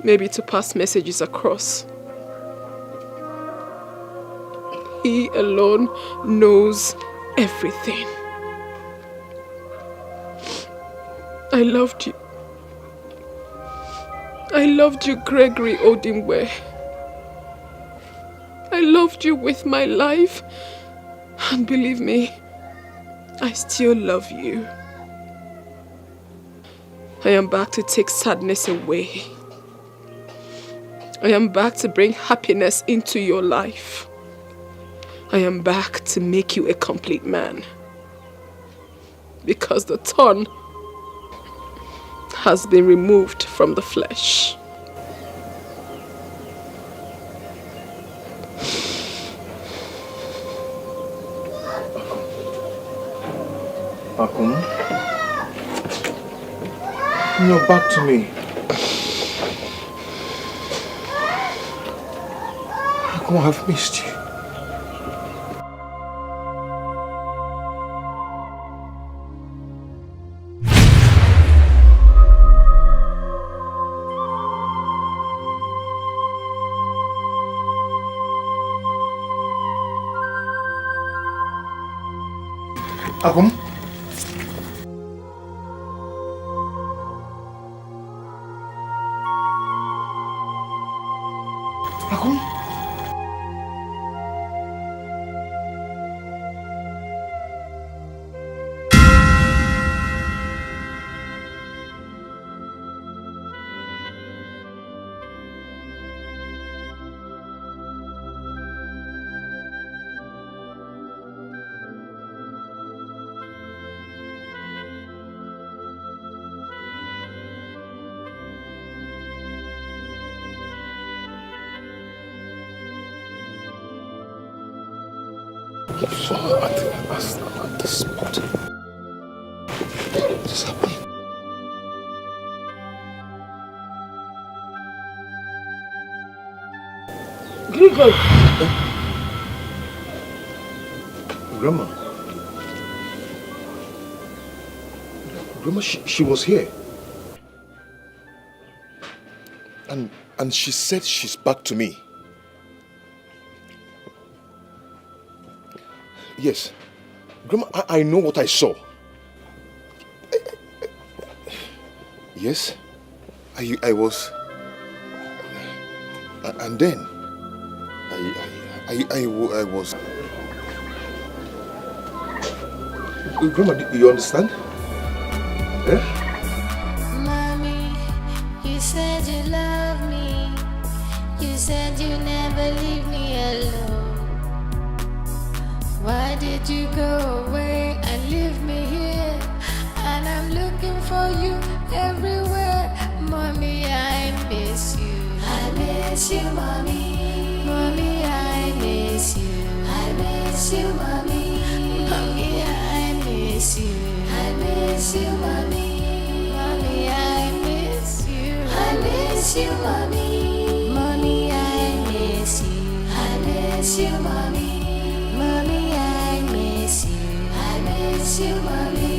J: Maybe to pass messages across. He alone knows everything. I loved you. I loved you, Gregory Odimwe. I loved you with my life. And believe me, I still love you. I am back to take sadness away. I am back to bring happiness into your life. I am back to make you a complete man. Because the thorn has been removed from the flesh.
O: Akum, you're back to me. Akum, I've missed you. Akum? Akum? At the spot. What is happening?
J: Grigor!
O: Grandma. Grandma, she was here. And she said she's back to me. Yes. Grandma, I know what I saw. Yes. I was... And then... I was... Grandma, do you understand? Eh?
M: Mommy, you said you love me. You said you never leave me alone. Why did you go away and leave me here? And I'm looking for you everywhere. Mommy, I miss you. I miss you, mommy. Mommy, I miss you. I miss you, mommy. Mommy, I miss you. I miss you, mommy. Mommy, I miss you. I miss you, mommy. Mommy, I miss you. I miss you, mommy. Mommy, I miss you. I miss you, mommy.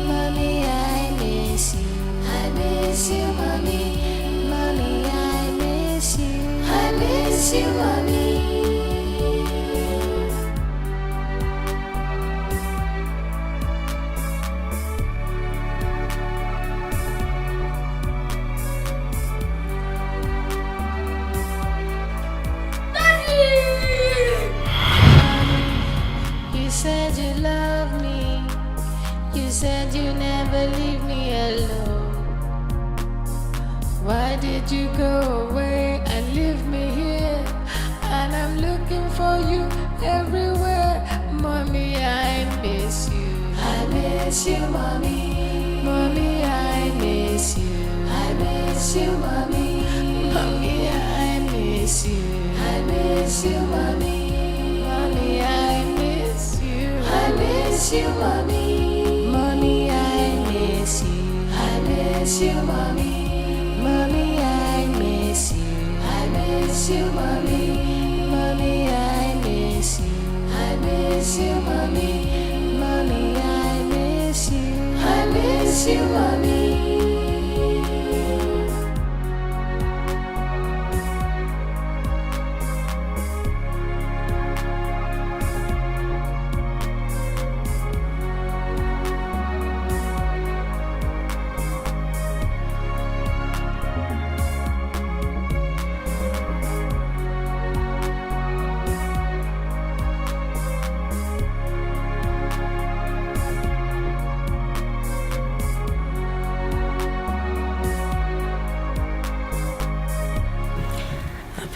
M: Mommy, I miss you. I miss you, mommy. Mommy, I miss you. I miss you, mommy. You said you love me. You said you never leave me alone. Why did you go away and leave me here? And I'm looking for you everywhere. Mommy, I miss you. I miss you, mommy. Mommy, I miss you. I miss you, mommy. Mommy, I miss you. I miss you, mommy. Mommy, I miss you. I miss you, mommy. Mommy, I miss you. I miss you, mommy. Mommy, I miss you. I miss you, mommy. Mommy, I miss you. I miss you, mommy. Mommy, I miss you. I miss you, mommy.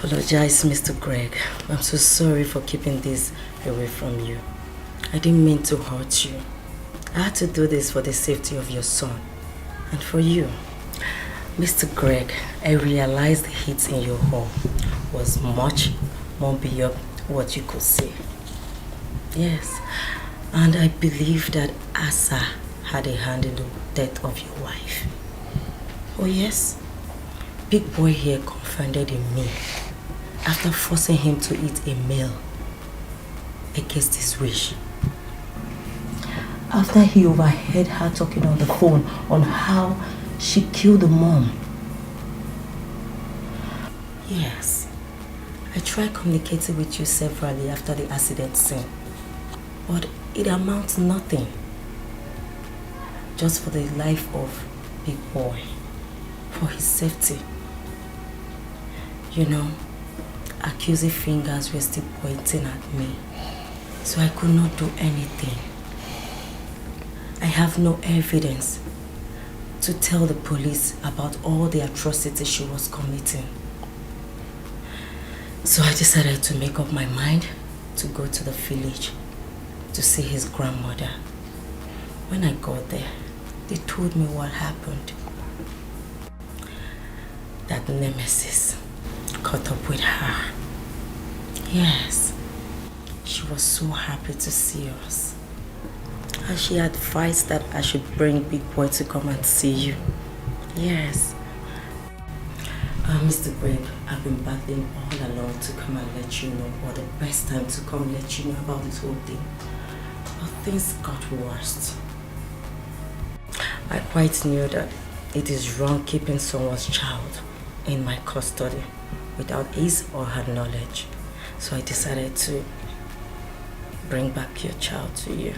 P: apologize, Mr. Greg. I'm so sorry for keeping this away from you. I didn't mean to hurt you. I had to do this for the safety of your son and for you. Mr. Greg, I realized the heat in your home was much more beyond what you could see. Yes, and I believe that Asa had a hand in the death of your wife. Oh yes, Big Boy here confided in me after forcing him to eat a meal against his wish. After he overheard her talking on the phone on how she killed the mom. Yes, I tried communicating with you severally after the accident scene, but it amounts to nothing. Just for the life of Big Boy, for his safety. You know, accusing fingers were still pointing at me, so I could not do anything. I have no evidence to tell the police about all the atrocities she was committing. So I decided to make up my mind to go to the village to see his grandmother. When I got there, they told me what happened. That Nemesis caught up with her. Yes, she was so happy to see us. And she advised that I should bring Big Boy to come and see you. Yes. Mr. Greg, I've been battling all along to come and let you know, or the best time to come let you know about this whole thing. But things got worse. I quite knew that it is wrong keeping someone's child in my custody without his or her knowledge. So I decided to bring back your child to you.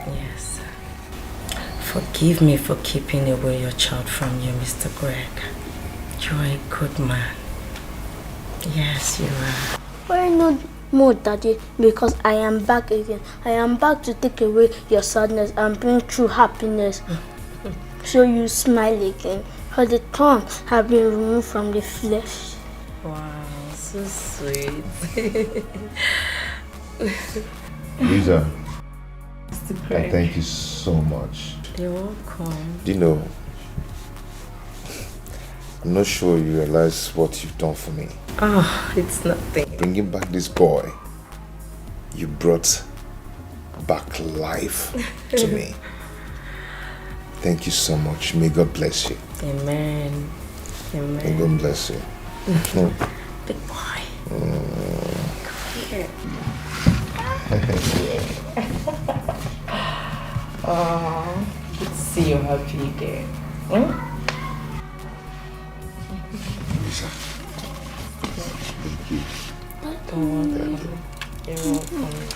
P: Yes. Forgive me for keeping away your child from you, Mr. Greg. You're a good man. Yes, you are.
N: Why not more, Daddy? Because I am back again. I am back to take away your sadness and bring true happiness. So you smile again. For the thorns have been removed from the flesh.
P: Wow, so sweet.
K: Lisa,
P: Mr. Greg.
K: thank you so much.
P: You're welcome.
K: Do you know, I'm not sure you realize what you've done for me.
P: Oh, it's nothing.
K: Bringing back this boy, you brought back life to me. Thank you so much. May God bless you.
P: Amen. Amen.
K: May God bless you.
P: Big boy. Come here. Oh, good to see you happy again.
K: Lisa. Thank you.
P: Don't worry. You're welcome.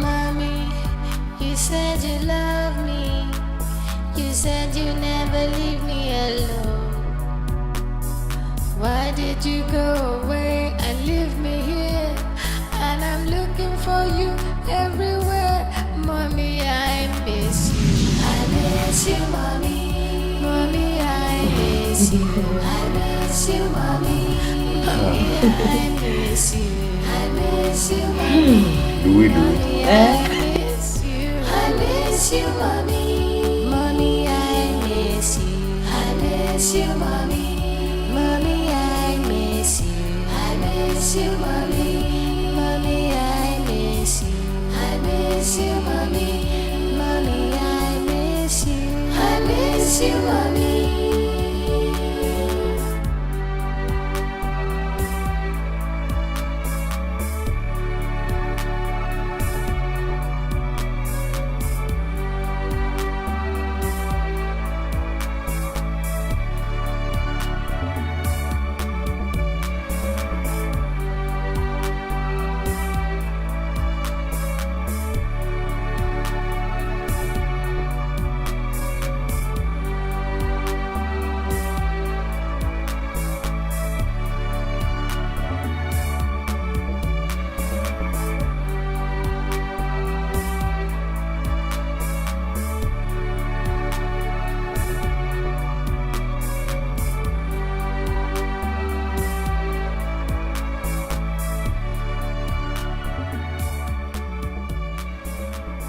M: Mommy, you said you love me. You said you never leave me alone. Why did you go away and leave me here? And I'm looking for you everywhere. Mommy, I miss you. I miss you, mommy. Mommy, I miss you. I miss you, mommy. Mommy, I miss you. I miss you, mommy.
K: Do we do
M: Mommy,
K: it?
M: I miss you. I miss you, mommy. Mommy, I miss you. I miss you, mommy. Mommy, I miss you. I miss you, mommy.